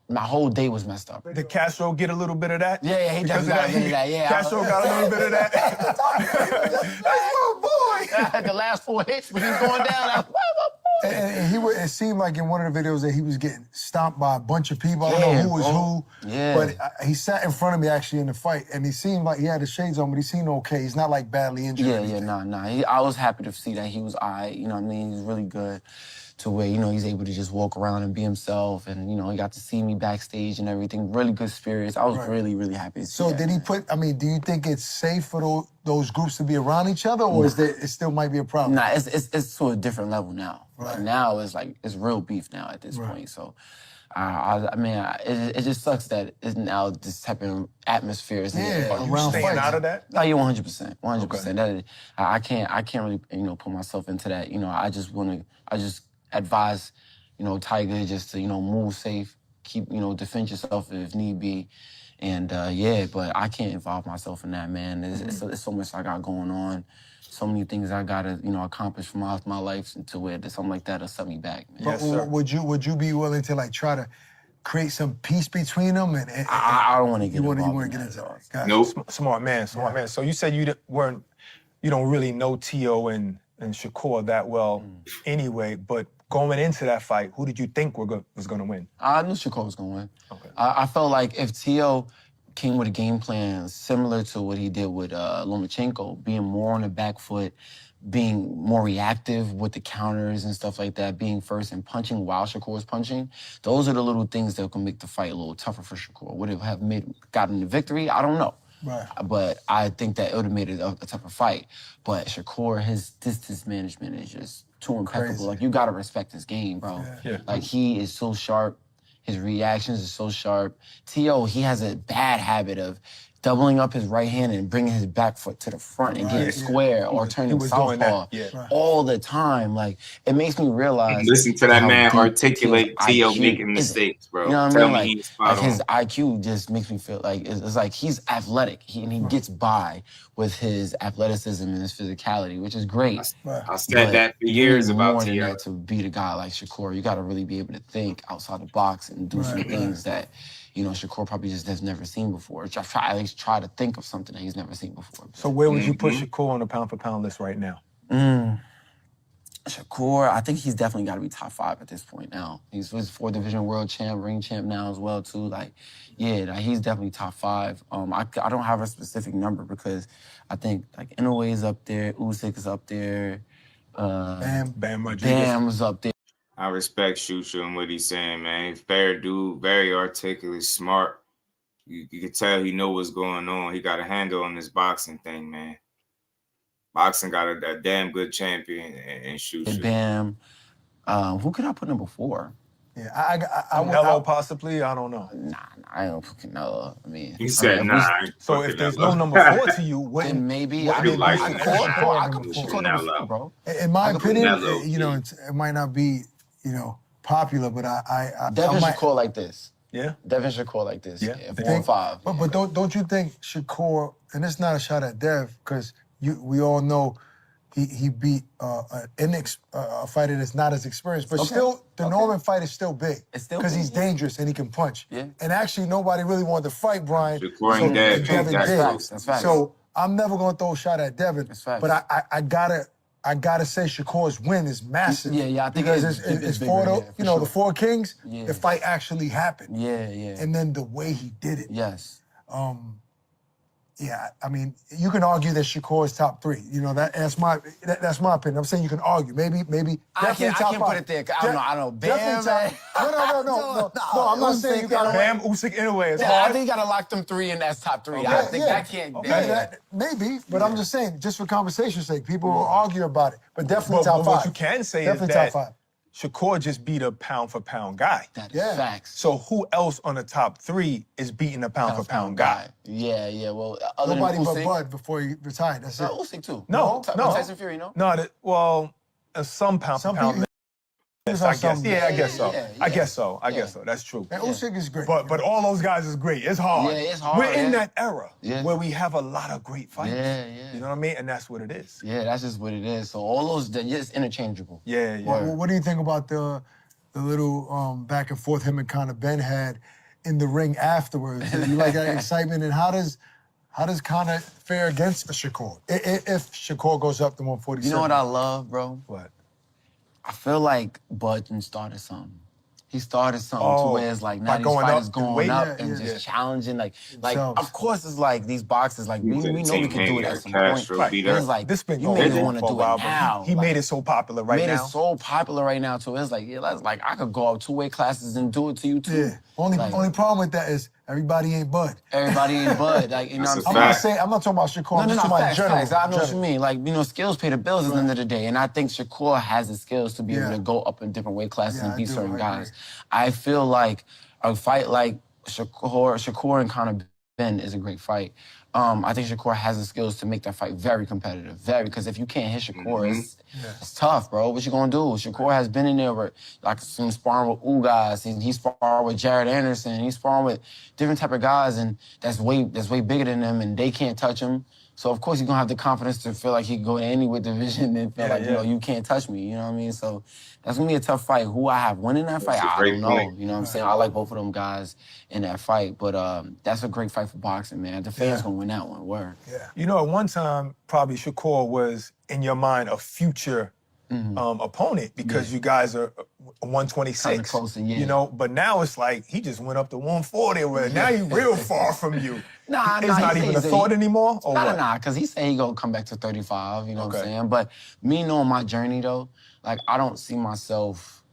my whole day was messed up. Did Castro get a little bit of that? Yeah, he definitely got a bit of that. Yeah, Castro got a little bit of that. That's my boy. The last 4 hits when he was going down. And it seemed like in one of the videos that he was getting stomped by a bunch of people. I don't know who was who. Yeah. But he sat in front of me actually in the fight, and he seemed like he had his shades on, but he seemed okay. He's not like badly injured. Nah. I was happy to see that he was all right. You know what I mean? He's really good to where, you know, he's able to just walk around and be himself. And, you know, he got to see me backstage and everything. Really good spirits. I was really, really happy to see So that. did he put, I mean, do you think it's safe for those groups to be around each other, or is it still might be a problem? Nah, it's to a different level now. Like now it's real beef now at this point. So, I mean, it just sucks that it's now this type of atmosphere is around staying out of that? No, you're 100%, 100%. I can't really, you know, put myself into that. You know, I just advise, you know, Tiger just to, you know, move safe, keep, you know, defend yourself if need be. And but I can't involve myself in that, man. It's so much I got going on, so many things I gotta, you know, accomplish for my life, to where something like that'll set me back, man. But would you be willing to like try to create some peace between them? And I don't want to get involved. You want to get into that? Nope. Smart man. So you said you don't really know Tio and Shakur that well anyway, but going into that fight, who did you think was going to win? I knew Shakur was going to win. Okay. I felt like if Tio came with a game plan similar to what he did with Lomachenko, being more on the back foot, being more reactive with the counters and stuff like that, being first and punching while Shakur was punching, those are the little things that can make the fight a little tougher for Shakur. Would it have gotten the victory? I don't know. Right. But I think that it would have made it a tougher fight. But Shakur, his distance management is just too impeccable. Crazy. Like, you gotta respect his game, bro. Yeah. Like, he is so sharp. His reactions are so sharp. T.O., he has a bad habit of doubling up his right hand and bringing his back foot to the front and getting square or turning southpaw all the time. Like, it makes me realize. Listen to that man articulate T.O. making mistakes, bro. You know what I mean? Like his on. IQ just makes me feel like it's like he's athletic. He gets by with his athleticism and his physicality, which is great. I said that for years about T.O. To beat a guy like Shakur, you got to really be able to think outside the box and do some things that, you know, Shakur probably just has never seen before. At least try to think of something that he's never seen before. So where would you put Shakur on the pound-for-pound list right now? Shakur, I think he's definitely got to be top 5 at this point now. He's 4th division world champ, ring champ now as well too. Like, he's definitely top 5. I don't have a specific number because I think like Inoue is up there, Usyk is up there, Bam's up there. I respect Shusha and what he's saying, man. Fair dude, very articulate, smart. You can tell he know what's going on. He got a handle on this boxing thing, man. Boxing got a damn good champion in Shusha. Bam. Who could I put number 4? Yeah, I Canelo possibly. I don't know. Nah, I don't put Canelo. I mean, he said nah. So if there's no number 4 to you, then maybe I could like put number 4, bro. In my opinion, you know, it might not be, you know, popular, but Devin Shakur like this. Yeah. Devin Shakur like this. Yeah. 4 and 5. But don't you think Shakur, and it's not a shot at Dev, because we all know he beat a fighter that's not as experienced, but still the Norman fight is still big because he's dangerous and he can punch. Yeah. And actually nobody really wanted to fight Brian. Shakur and Devin did. That's facts. So I'm never gonna throw a shot at Devin, but I gotta say Shakur's win is massive. Yeah, I think because it's for bigger, the, you know, sure. the 4 kings. The fight actually happened. Yeah. And then the way he did it. Yes. Yeah, I mean, you can argue that Shakur is top 3. You know, that's my opinion. I'm saying you can argue. Maybe. I can't put it there. I don't know. Bam. No. I'm not saying you got Bam, Usyk, Inoue. It's I hard. think you gotta lock them 3 in as top 3. I think that can't. Maybe, but I'm just saying, just for conversation's sake, people will argue about it. But definitely top 5. What you can say definitely is that top 5. Shakur just beat a pound-for-pound guy. That is facts. So who else on the top 3 is beating a pound-for-pound guy? Yeah. Well, other nobody than but Usyk, Bud before he retired. That's it. Usyk too. No. Tyson Fury, no. No, some pound-for-pound. Yes, I guess. Yeah, I guess so. I guess so. I guess so. That's true. And Usyk is great. But all those guys is great. It's hard. Yeah, it's hard. We're in that era Yeah. where we have a lot of great fights. Yeah, yeah. You know what I mean? And that's what it is. Yeah, that's just what it is. So all those, they're just interchangeable. Yeah, yeah. What do you think about the little back and forth him and Conor Ben had in the ring afterwards? You like that excitement? And how does Conor fare against Shakur if Shakur goes up to 147? You know what I love, bro? What? I feel like Budden started something. He started something to where it's like now these fighters going up and just challenging. Like of course it's like these boxers, like we know we can do it at some point. It's like this been you going niggas on want to for a do while, it now. He made it so popular right now. Made it so popular right now, so it's like, yeah, that's like I could go up 2 weight classes and do it to you too. Yeah. Only problem with that is everybody ain't Bud. Everybody ain't Bud. Like, you know what I'm saying? I'm not talking about Shakur. I'm No, talking about facts, general. facts. I know what you mean. Like, you know, skills pay the bills at the end of the day. And I think Shakur has the skills to be able to go up in different weight classes and beat certain guys. I feel like a fight like Shakur and Conor Ben is a great fight. I think Shakur has the skills to make that fight very competitive. Because if you can't hit Shakur, it's tough, bro. What you gonna do? Shakur has been in there with, like, some sparring with Ugas, and he's sparring with Jared Anderson, he's sparring with different type of guys, and that's way bigger than them, and they can't touch him. So of course he's gonna have the confidence to feel like he can go to any weight division and feel like, you know, you can't touch me, you know what I mean? So that's gonna be a tough fight. Who I have winning that fight, I don't know. You know what I'm saying? I like both of them guys in that fight, but that's a great fight for boxing, man. The fans gonna win that one. Word. Yeah. You know, at one time, probably Shakur was, in your mind, a future opponent because you guys are 126. Kinda close, You know, but now it's like he just went up to 140 where now he's real far from you. Nah, it's not even a thought anymore? Or what? Nah, because he said he gonna come back to 35, you know what I'm saying? But me knowing my journey, though, like, I don't see myself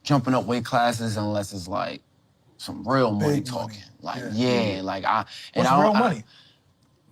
jumping up weight classes unless it's, like, some real money talking. Like, like, What's real money?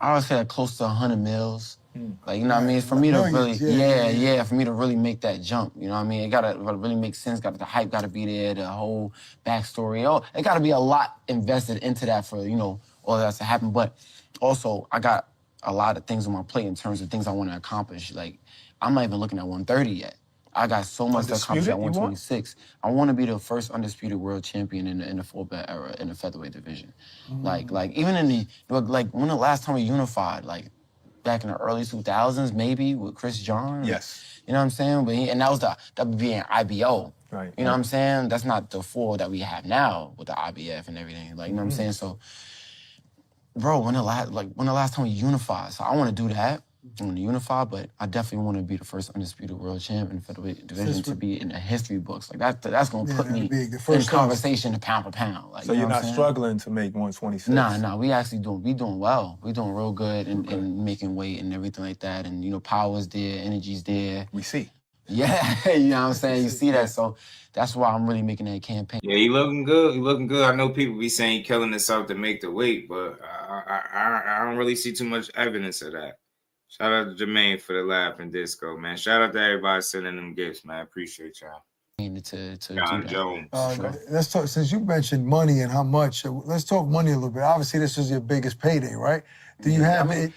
I would say like close to 100 mils. Like, you know what I mean? For me to really, for me to really make that jump, you know what I mean? It gotta really make sense. The hype gotta be there, the whole backstory. Oh, it gotta be a lot invested into that for, you know, all that to happen. But also, I got a lot of things on my plate in terms of things I want to accomplish. Like, I'm not even looking at 130 yet. I got so much to accomplish at 126. I want to be the first undisputed world champion in the full-belt era in the featherweight division. Like even in the, like, when the last time we unified, like, back in the early 2000s, maybe, with Chris John. Yes. You know what I'm saying? But and that was the WBA and IBO. Right. You know what I'm saying? That's not the full that we have now with the IBF and everything. Like, you know what I'm saying? So, bro, when the last time we unified? So I want to do that. I want to unify, but I definitely want to be the first undisputed world champ in the featherweight division to be in the history books. Like, that's going to put me in conversation pound for pound. Like, So you're not struggling to make 126? Nah, we actually doing well. We doing real good and making weight and everything like that. And, you know, power's there, energy's there. We see. Yeah, you know what I'm saying? You see that, so that's why I'm really making that campaign. Yeah, he looking good. He looking good. I know people be saying he killing himself to make the weight, but I don't really see too much evidence of that. Shout out to Jermaine for the laugh and disco, man. Shout out to everybody sending them gifts, man. I appreciate y'all. John Jones. Let's talk, since you mentioned money and how much, let's talk money a little bit. Obviously, this is your biggest payday, right? Do you have it?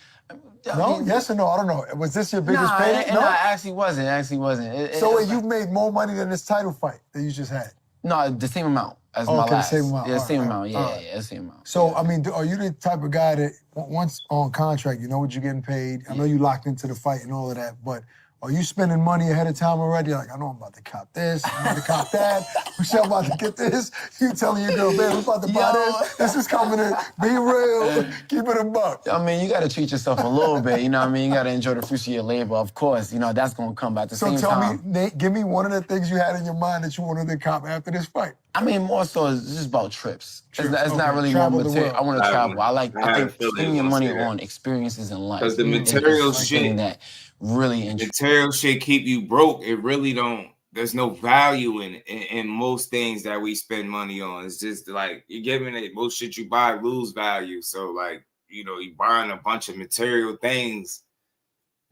No? Yes or no? I don't know. Was this your biggest payday? No, it actually wasn't. So you've made more money than this title fight that you just had? No, the same amount as my last. The same amount. Yeah, the same amount. Yeah, the same amount. So, I mean, are you the type of guy that once on contract, you know what you're getting paid? I know you locked into the fight and all of that, but are you spending money ahead of time already? Like, I know I'm about to cop this, I'm about to cop that. Michelle about to get this. You telling your girl, man, we're about to buy this. This is coming in. Be real. Keep it a buck. I mean, you got to treat yourself a little bit. You know what I mean? You got to enjoy the fruits of your labor. Of course, you know, that's going to come back at the same time. So tell me, Nate, give me one of the things you had in your mind that you wanted to cop after this fight. I mean, more so it's just about trips. It's not really one material. I want to travel. I think spending your money on experiences in life. Because the material shit that really material shit keep you broke. It really don't. There's no value in most things that we spend money on. It's just like you're giving it most shit you buy lose value. So, like, you know, you buying a bunch of material things.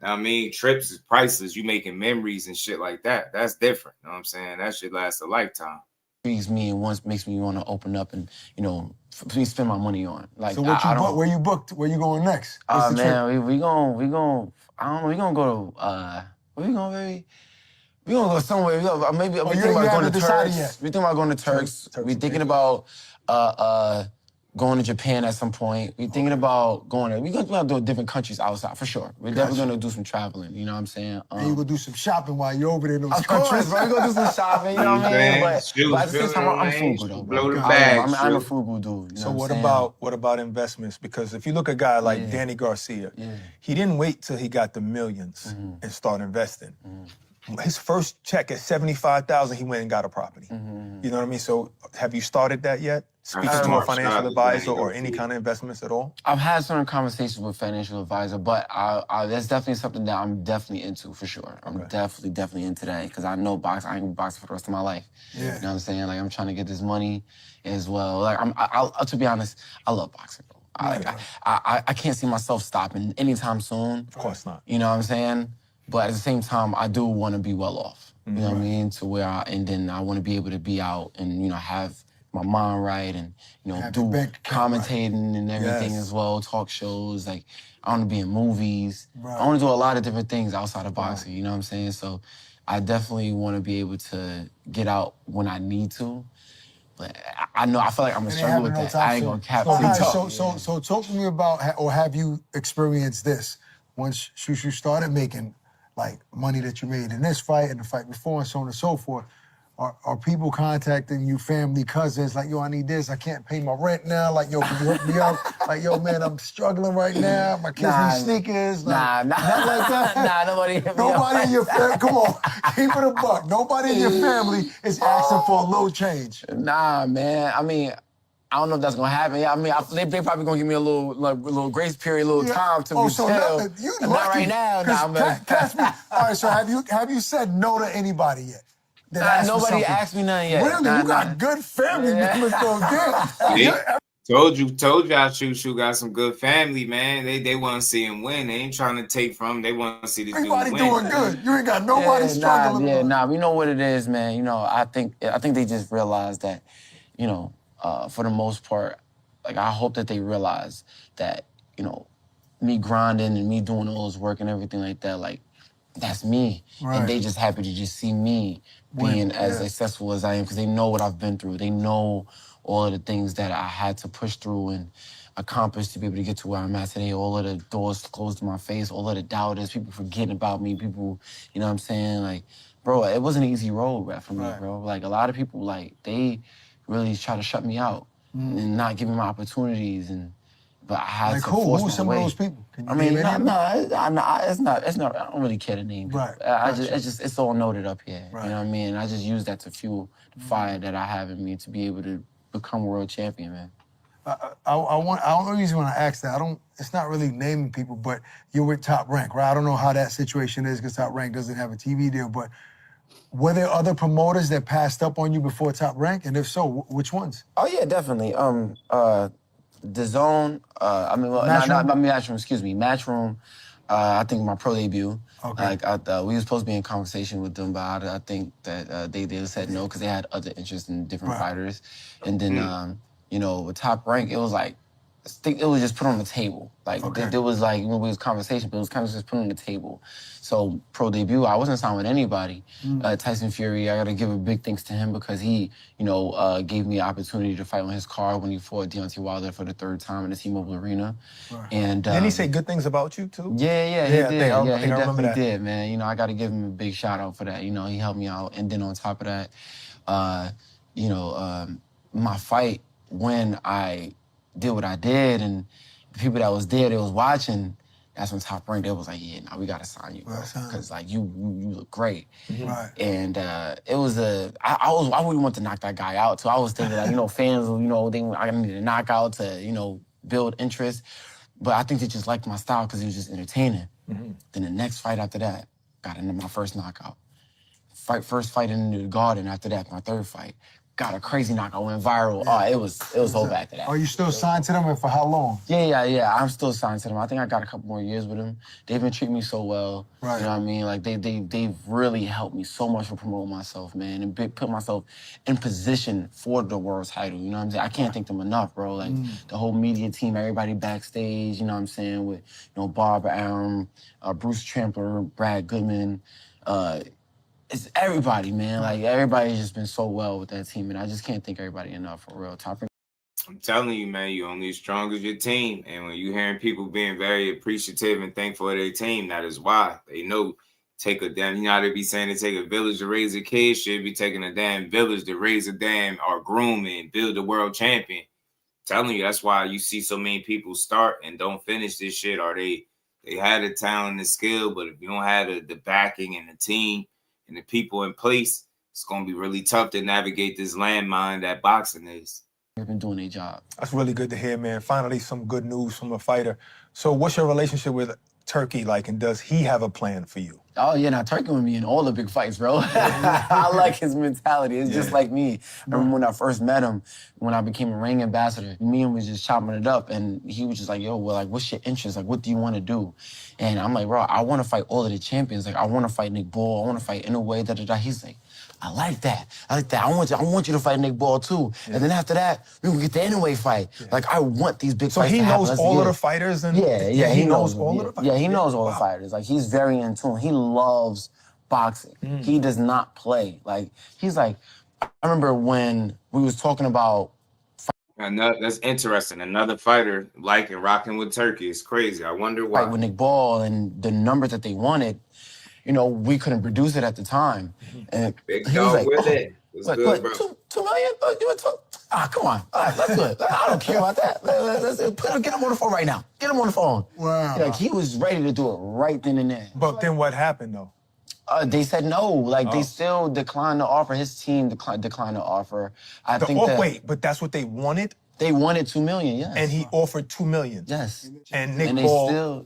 I mean, trips is priceless. You making memories and shit like that. That's different. You know what I'm saying? That shit lasts a lifetime. Me and once makes me want to open up and, you know, spend my money on. Like, so where you booked? Where you going next? Man, we going. I don't know. We gonna go to. Where we going, baby? We gonna go somewhere. Maybe we thinking about going to Turks. We thinking about going to Turks. We thinking about going to Japan at some point. We thinking about going to. We gonna do different countries outside for sure. We're definitely gonna do some traveling. You know what I'm saying? And you gonna do some shopping while you're over there in those Of countries. course, bro. We gonna do some shopping. You know what I mean? But at the same time, I'm frugal though, bro. I'm a frugal dude. You know what about investments? Because if you look at a guy like Danny Garcia, he didn't wait till he got the millions and start investing. His first check at $75,000, he went and got a property. You know what I mean? So have you started that yet? Speaking to a financial advisor or any kind of investments at all? I've had certain conversations with financial advisor, but that's definitely something that I'm definitely into for sure. I'm definitely into that because I know boxing. I ain't gonna be boxing for the rest of my life. Yeah. You know what I'm saying? Like I'm trying to get this money as well. Like to be honest, I love boxing, bro. I can't see myself stopping anytime soon. Of course not. You know what I'm saying? But at the same time, I do want to be well off. You know what I mean? To where and then I want to be able to be out and have my mind right and do commentating and everything as well, talk shows. Like I want to be in movies. Right. I want to do a lot of different things outside of boxing. You know what I'm saying? So I definitely want to be able to get out when I need to. But I feel like I'm gonna struggle with that. I ain't gonna cap. So talk to me about, or have you experienced this once you started making like money that you made in this fight and the fight before and so on and so forth? Are people contacting you, family, cousins, like, yo, I need this, I can't pay my rent now, like, yo, can you hook me up? Like, yo, man, I'm struggling right now, my kids need sneakers. Like, not like that? Nobody hit me Nobody up. in your family, come on, keep it a buck. Nobody in your family is asking for a low change. Nah, man, I mean, I don't know if that's gonna happen. Yeah, I mean, they probably gonna give me a little grace period, a little time to be chill. Not right now. Catch me. All right, so have you said no to anybody yet? Nobody asked me nothing yet. Really? You got good family members, though. Told you I Shoo got some good family, man. They want to see him win. They ain't trying to take from him. They want to see this dude win. Everybody doing good. You ain't got nobody struggling. We know what it is, man. I think they just realized that, for the most part, like I hope that they realize that, me grinding and me doing all this work and everything like that, like that's me. Right. And they just happy to just see me being as successful as I am because they know what I've been through. They know all of the things that I had to push through and accomplish to be able to get to where I'm at today. All of the doors closed in my face, all of the doubters, people forgetting about me, people, you know what I'm saying? Like, bro, it wasn't an easy road for me, bro. Like, a lot of people, like, they really try to shut me out and not give me my opportunities but I had to force my way. Who are some of those people? I mean, it's not. I don't really care to name people. Right. It's all noted up here. Right. You know what I mean? I just use that to fuel the fire that I have in me to be able to become world champion, man. I don't know the reason when I asked that. It's not really naming people, but you're with Top Rank, right? I don't know how that situation is because Top Rank doesn't have a TV deal, but were there other promoters that passed up on you before Top Rank? And if so, which ones? Oh yeah, definitely. The Zone, Matchroom, I think my pro debut. Okay. Like, we were supposed to be in conversation with them, but I think that they said no because they had other interests in different fighters. And then, with Top Rank, it was like, I think it was just put on the table. Like, there was like, we was conversation, but it was kind of just put on the table. So, pro debut, I wasn't signed with anybody. Tyson Fury, I got to give a big thanks to him because he, gave me an opportunity to fight on his card when he fought Deontay Wilder for the third time in the T-Mobile Arena. Right. And didn't he say good things about you, too? Yeah, he did. He definitely did, man. I got to give him a big shout out for that. He helped me out. And then on top of that, my fight, when I did what I did, and the people that was there, they was watching, that's when Top Rank, they was like, yeah, now we gotta sign you, bro. Because like you look great. Right. And it was I wouldn't want to knock that guy out too. I was thinking like, fans, I needed a knockout to, build interest. But I think they just liked my style because it was just entertaining. Then the next fight after that, got into my first knockout. First fight in the Garden after that, my third fight. Got a crazy knockout, went viral. Yeah. It was over after that. Are you still signed to them and for how long? Yeah. I'm still signed to them. I think I got a couple more years with them. They've been treating me so well. Right. You know what I mean? Like they've really helped me so much for promoting myself, man, and put myself in position for the world title. You know what I'm saying? I can't thank them enough, bro. Like the whole media team, everybody backstage. You know what I'm saying? With Barbara Arum, Bruce Trampler, Brad Goodman. it's everybody, man. Like, everybody's just been so well with that team, and I just can't thank everybody enough, for real. I'm telling you, man, you're only as strong as your team. And when you're hearing people being very appreciative and thankful of their team, that is why. They know take a damn, you know how they be saying it take a village to raise a kid, should be taking a damn village to raise a damn or groom and build a world champion. I'm telling you, that's why you see so many people start and don't finish this shit, or they had the talent and skill, but if you don't have the backing and the team and the people in place, it's going to be really tough to navigate this landmine that boxing is. They've been doing their job. That's really good to hear, man. Finally, some good news from a fighter. So what's your relationship with Turkey like, and does he have a plan for you? Oh, yeah, now Turkey with me in all the big fights, bro. I like his mentality. It's just like me. I remember when I first met him, when I became a ring ambassador, me and him was just chopping it up, and he was just like, yo, well, like, what's your interest? Like, what do you want to do? And I'm like, bro, I want to fight all of the champions. Like, I want to fight Nick Ball. I want to fight Inoue, da-da-da. He's like, I like that. I like that. I want you to fight Nick Ball, too. And then after that, we will get the Inoue fight. Like, I want these big fights to happen. So he knows all of the fighters? And Yeah, he knows all of the fighters? Yeah, he knows all the fighters. Like, he's very in tune. He loves boxing. He does not play. Like, he's like, I remember when we was talking about... That's interesting. Another fighter liking rocking with Turkey. It's crazy. I wonder why. Fight with Nick Ball and the numbers that they wanted, you know, we couldn't produce it at the time. And Big he was dog like, with it. It's good, bro. 2 million? Come on. All right, let's do it. I don't care about that. Let's get him on the phone right now. Get him on the phone. Wow. Like, he was ready to do it right then and there. But then what happened, though? They said no. Like, they still declined the offer. His team declined the offer. Wait, but that's what they wanted? They wanted $2 million, yes. And he offered $2 million. Yes. And Nick Ball.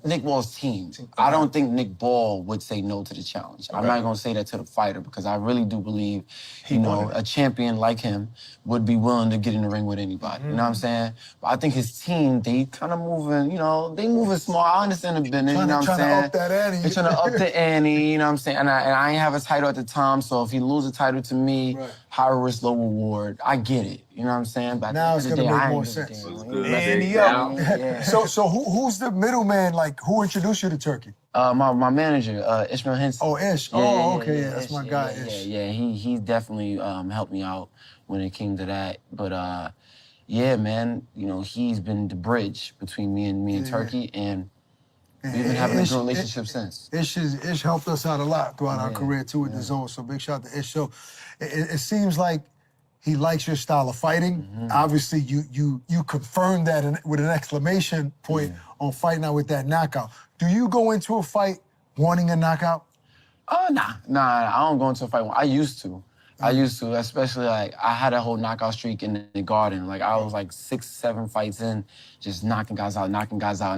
Nick Ball's team. I don't think Nick Ball would say no to the challenge. I'm not gonna say that to the fighter, because I really do believe, a champion like him would be willing to get in the ring with anybody. You know what I'm saying? But I think his team, they kind of moving, they moving small. I understand the business, you know what I'm saying? Trying to up that ante. They're trying to up the ante, you know what I'm saying? And I ain't have a title at the time, so if he lose a title to me, high risk, low reward, I get it. You know what I'm saying? But now it's gonna make more sense. So who's the middleman? Like, who introduced you to Turkey? My manager, Ishmael Henson. Oh, Ish. Okay, that's my guy, Ish. Yeah, he definitely helped me out when it came to that. But yeah, man, he's been the bridge between me and Turkey, and we've been having a good relationship since. Ish helped us out a lot throughout our career too with the zone. So big shout out to Ish. So it seems like he likes your style of fighting. Obviously, you confirmed that with an exclamation point on Fight Night with that knockout. Do you go into a fight wanting a knockout? Nah, I don't go into a fight. I used to, especially like I had a whole knockout streak in the Garden. Like I was like 6, 7 fights in, just knocking guys out, and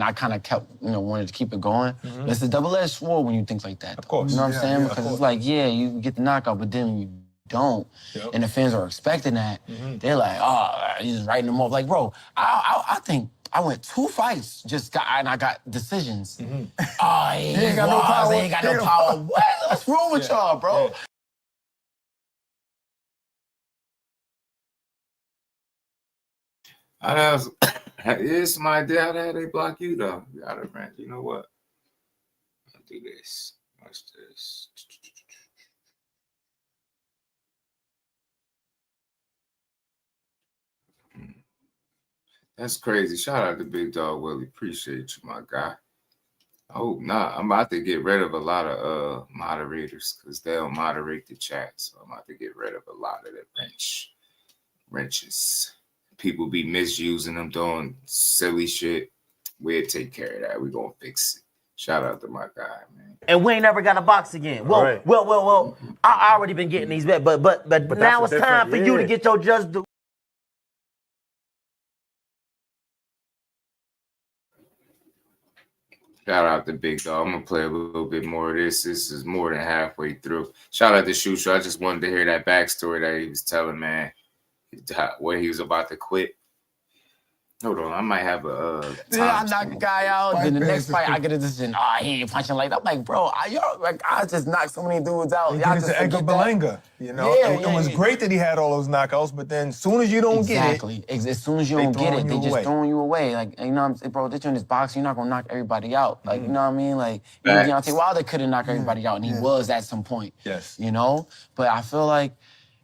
I kind of kept, wanted to keep it going. But it's a double-edged sword when you think like that. Of course. You know what I'm saying? Because it's like, you get the knockout, but then you don't, and the fans are expecting that. They're like, oh, you're just writing them off. Like, bro, I think I went 2 fights, and I got decisions. Oh, he ain't got no power. He ain't got no power. What's wrong with y'all, bro? It's my idea how they block you, though. You gotta rent. You know what? I'll do this. Watch this. That's crazy. Shout out to Big Dog Willie. Appreciate you, my guy. I hope not. I'm about to get rid of a lot of moderators because they'll moderate the chat. So I'm about to get rid of a lot of the wrenches. People be misusing them, doing silly shit. We'll take care of that. We're gonna fix it. Shout out to my guy, man. And we ain't never got a box again. Well, I already been getting these back, but now it's time for you to get your just due. Shout out to Big Dog. I'm gonna play a little bit more of this. This is more than halfway through. Shout out to Shusha. I just wanted to hear that backstory that he was telling, man, where he was about to quit. Hold on, I might have a Then I time knock a stamp. guy out. Then the next fight, I get a decision. Oh, he ain't punching like that. I'm like, bro, I just knocked so many dudes out. They Y'all did it just to Edgar forget that. Berlanga. You know, Yeah, it was great that he had all those knockouts, but then as soon as you don't get it, As soon as you don't get it, they just away. throwing you away. Like, you know what I'm saying, bro, this in this boxing, you're not gonna knock everybody out. Like, you know what I mean? Like, even Facts. Deontay Wilder couldn't knock everybody out, and he was at some point. Yes. You know? But I feel like,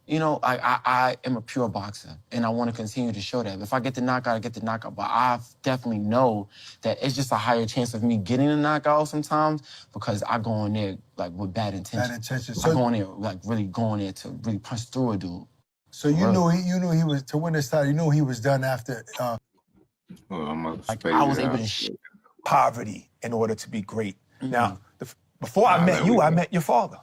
you know, I am a pure boxer, and I want to continue to show that. If I get the knockout, I get the knockout. But I definitely know that it's just a higher chance of me getting a knockout sometimes because I go in there like with bad intentions. Bad intentions. I go in there like really going there to really punch through a dude. So you knew he was to win this title. You knew he was done after. Like I was able to poverty in order to be great. Now, before I met you, I met your father.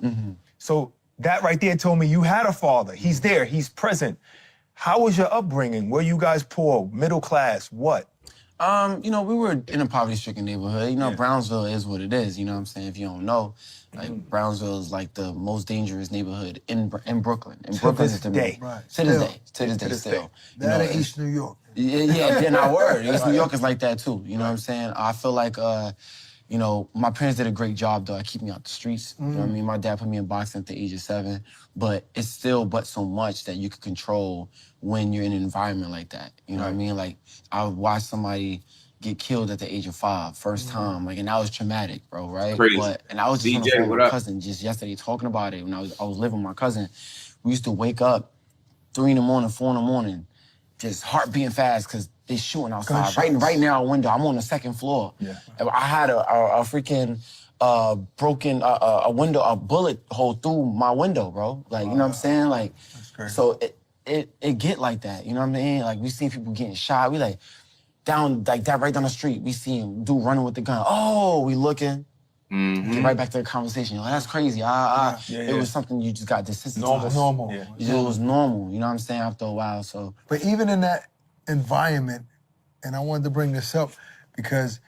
So that right there told me you had a father. He's there. He's present. How was your upbringing? Were you guys poor, middle class, what? You know, we were in a poverty-stricken neighborhood. You know, Brownsville is what it is, you know what I'm saying? If you don't know, like, Brownsville is like the most dangerous neighborhood in Brooklyn. And Brooklyn is the day. To this day, still. That in East New York. Yeah, then I word. East New York is like that too, you know what I'm saying? I feel like, you know, my parents did a great job, though, at keeping me out the streets. You know what I mean? My dad put me in boxing at the age of 7, but it's still so much that you can control when you're in an environment like that. You know what I mean? Like, I watched somebody get killed at the age of 5, first time, like, and that was traumatic, bro, right? Crazy. And I was just on the DJ, phone what with my up? cousin just yesterday talking about it when I was living with my cousin. We used to wake up 3 in the morning, 4 in the morning, just heart beating fast because they shooting outside. Right now, window. I'm on the 2nd floor. Yeah. I had a freaking broken a window, a bullet hole through my window, bro. Like, you know what I'm saying? Like, so it get like that. You know what I mean? Like, we seen people getting shot. We like down like that right down the street. We see him dude running with the gun. Oh, we looking. Get right back to the conversation. That's crazy. It was something you just got desensitized. Normal. It was normal. You know what I'm saying? After a while, so. But even in that environment, and I wanted to bring this up because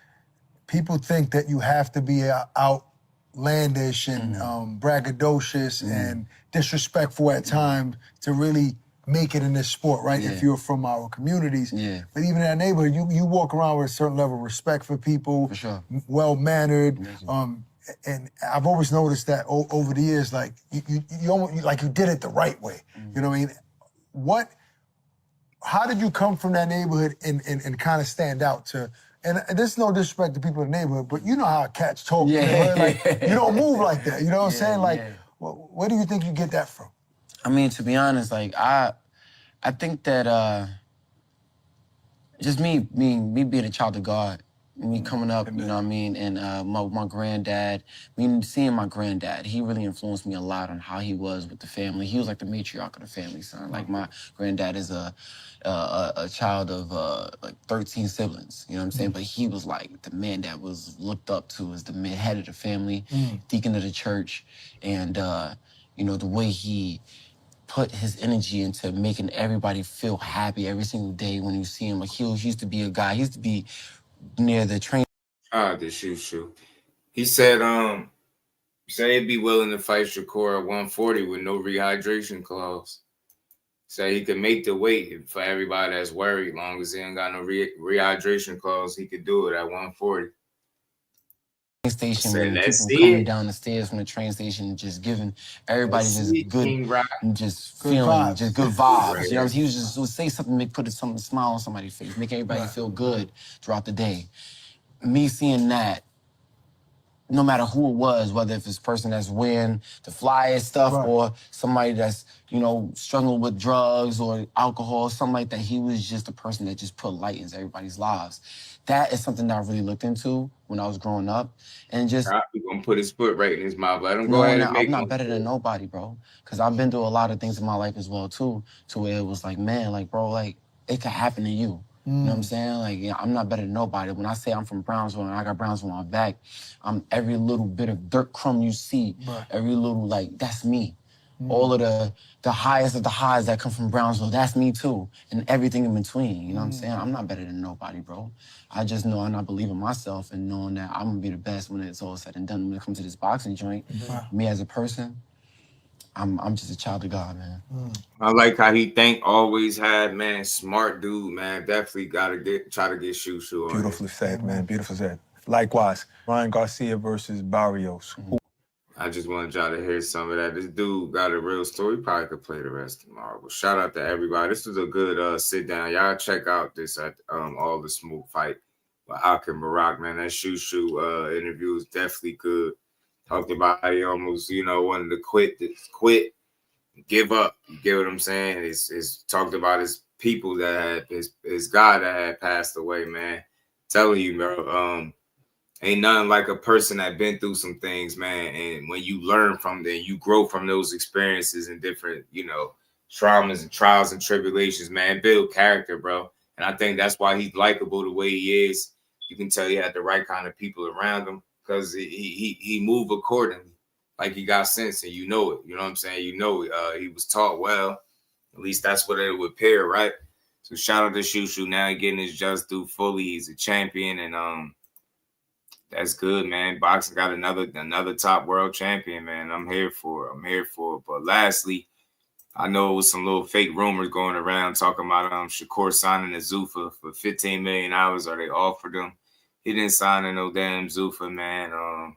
people think that you have to be outlandish and braggadocious and disrespectful at times to really make it in this sport, right? If you're from our communities. But even in that neighborhood, you walk around with a certain level of respect for people, For sure. well-mannered. And I've always noticed that over the years, like you almost like you did it the right way. You know what I mean? How did you come from that neighborhood and kind of stand out to? And there's no disrespect to people in the neighborhood, but you know how cats talk. Right? Like you don't move like that. You know what I'm saying? Like, where do you think you get that from? I mean, to be honest, like I think that just me being a child of God, me coming up, you know what I mean, and my granddad, seeing my granddad, he really influenced me a lot on how he was with the family. He was like the matriarch of the family, son. Like my granddad is a child of like 13 siblings, you know what I'm saying? But he was like the man that was looked up to as the head of the family, deacon of the church, and you know, the way he put his energy into making everybody feel happy every single day when you see him. Like he used to be a guy, he used to be near the train. The shoe. He said, he'd be willing to fight Shakur at 140 with no rehydration clause. Say he could make the weight for everybody that's worried. Long as he ain't got no rehydration clause, he could do it at 140. Station when people coming down the stairs from the train station, just giving everybody just feeling, just good vibes. You know, he was just would say something, put something, smile on somebody's face, make everybody feel good throughout the day. Me seeing that, no matter who it was, whether if it's a person that's wearing the flyest stuff or somebody that's, you know, struggling with drugs or alcohol, something like that, he was just a person that just put light into everybody's lives. That is something that I really looked into when I was growing up. And just... He's gonna put his foot right in his mouth. Let him go ahead and make I'm not better than nobody, bro. Because I've been through a lot of things in my life as well, too, to where it was like, man, like, bro, like, it could happen to you. You know what I'm saying? Like, yeah, I'm not better than nobody. When I say I'm from Brownsville and I got Brownsville on my back, I'm every little bit of dirt crumb you see, every little, like, that's me. All of the highest of the highs that come from Brownsville, that's me too. And everything in between, you know what I'm saying? I'm not better than nobody, bro. I just know and I believe in myself and knowing that I'm gonna be the best when it's all said and done. When it comes to this boxing joint, me as a person, I'm just a child of God, man. I like how he always had, man, smart dude, man. Definitely gotta try to get Shoo on. Beautifully said, man. Beautifully said. Likewise, Ryan Garcia versus Barrios. I just wanted y'all to hear some of that. This dude got a real story. Probably could play the rest tomorrow. But shout out to everybody. This was a good sit down. Y'all check out this at All the Smoke fight with Hakim Barak, man. That Shoo interview was definitely good. Talked about how he almost, wanted to quit, give up. You get what I'm saying? It's talked about his people that had his guy that had passed away, man. Telling you, bro, ain't nothing like a person that been through some things, man. And when you learn from them, you grow from those experiences and different, traumas and trials and tribulations, man. Build character, bro. And I think that's why he's likable the way he is. You can tell he had the right kind of people around him because he moved accordingly. Like he got sense, and you know it. You know what I'm saying? He was taught well. At least that's what it would appear, right? So shout out to Shoo now getting his just due fully. He's a champion, and that's good, man. Boxing got another top world champion, man. I'm here for it. But lastly, I know it was some little fake rumors going around talking about Shakur signing a Zuffa for $15 million, or they offered him. He didn't sign a no damn Zuffa, man.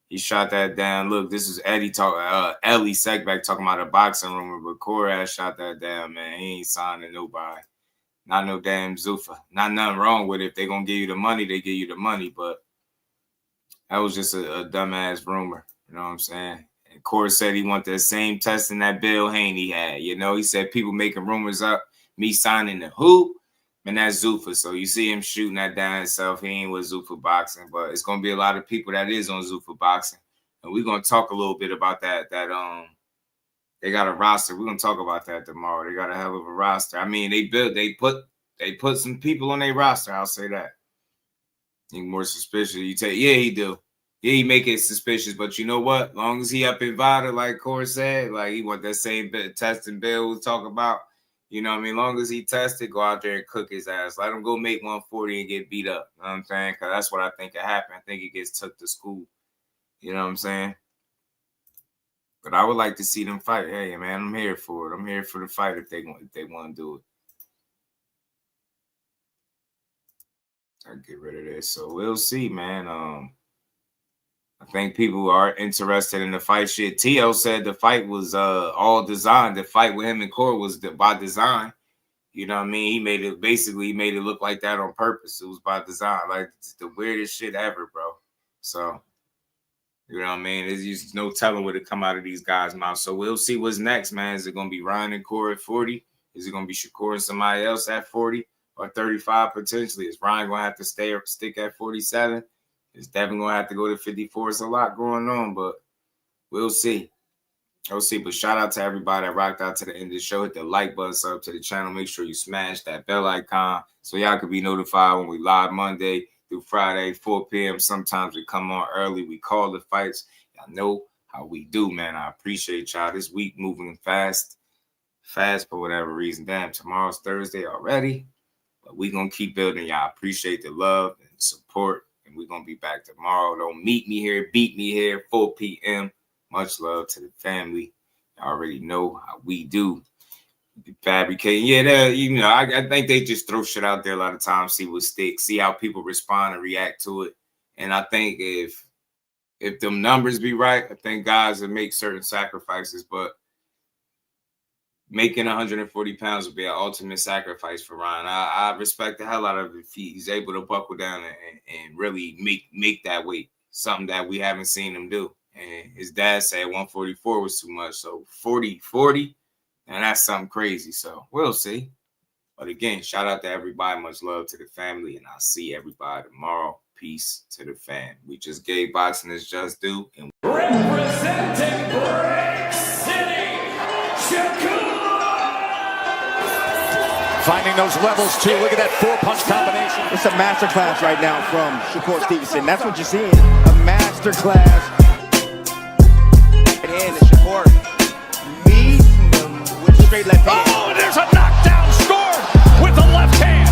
He shot that down. Look, this is Ellie Segback talking about a boxing rumor, but Corey has shot that down, man. He ain't signing nobody. Not no damn Zuffa. Not nothing wrong with it. If they gonna give you the money, they give you the money. But that was just a dumbass rumor. You know what I'm saying? And Corey said he wanted the same testing that Bill Haney had. He said people making rumors up, me signing the who? And that's Zuffa. So you see him shooting that down himself. He ain't with Zuffa boxing, but it's gonna be a lot of people that is on Zuffa boxing. And we're gonna talk a little bit about that. They got a roster. We're gonna talk about that tomorrow. They got a hell of a roster. I mean, they put some people on their roster. I'll say that. He more suspicious. He do. Yeah, he make it suspicious, but you know what? Long as he up in Vada, like Corey said, like he want that same bit of testing Bill was talking about. You know what I mean? Long as he tested, go out there and cook his ass. Let him go make 140 and get beat up. You know what I'm saying? Because that's what I think could happen. I think he gets took to school. You know what I'm saying? But I would like to see them fight. Hey, man, I'm here for it. I'm here for the fight if they want to do it. I'll get rid of this. So we'll see, man. I think people are interested in the fight shit. Tio said the fight was all designed. The fight with him and Corey was by design. You know what I mean? He made it look like that on purpose. It was by design. Like, it's the weirdest shit ever, bro. So, you know what I mean? There's just no telling what to come out of these guys' mouths. So we'll see what's next, man. Is it going to be Ryan and Corey at 40? Is it going to be Shakur and somebody else at 40 or 35 potentially? Is Ryan going to have to stick at 47? Is Devin going to have to go to 54? It's a lot going on, but we'll see. We'll see. But shout out to everybody that rocked out to the end of the show. Hit the like button, sub to the channel. Make sure you smash that bell icon so y'all can be notified when we live Monday through Friday, 4 p.m. Sometimes we come on early. We call the fights. Y'all know how we do, man. I appreciate y'all. This week moving fast for whatever reason. Damn, tomorrow's Thursday already. But we going to keep building. Y'all appreciate the love and support. And we're going to be back tomorrow. Don't meet me here. Beat me here, 4 p.m. Much love to the family. Y'all already know how we do. Fabricating. Yeah, I think they just throw shit out there a lot of times, see what sticks, see how people respond and react to it. And I think if them numbers be right, I think guys will make certain sacrifices, but making 140 pounds would be an ultimate sacrifice for Ryan. I respect the hell out of it if he's able to buckle down and really make that weight, something that we haven't seen him do. And his dad said 144 was too much. So 40, and that's something crazy. So we'll see. But again, shout out to everybody. Much love to the family. And I'll see everybody tomorrow. Peace to the fam. We just gave boxing its just due. And representing Brick City, Shakur. Finding those levels, too. Look at that four-punch combination. It's a masterclass right now from Shakur Stevenson. That's what you're seeing. A masterclass. And Shakur meets him with straight left hand. Oh, there's a knockdown score with the left hand.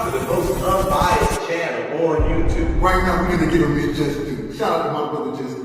to the most unbiased channel on YouTube. Right now, we're gonna give him his just due. Shout out to my brother Just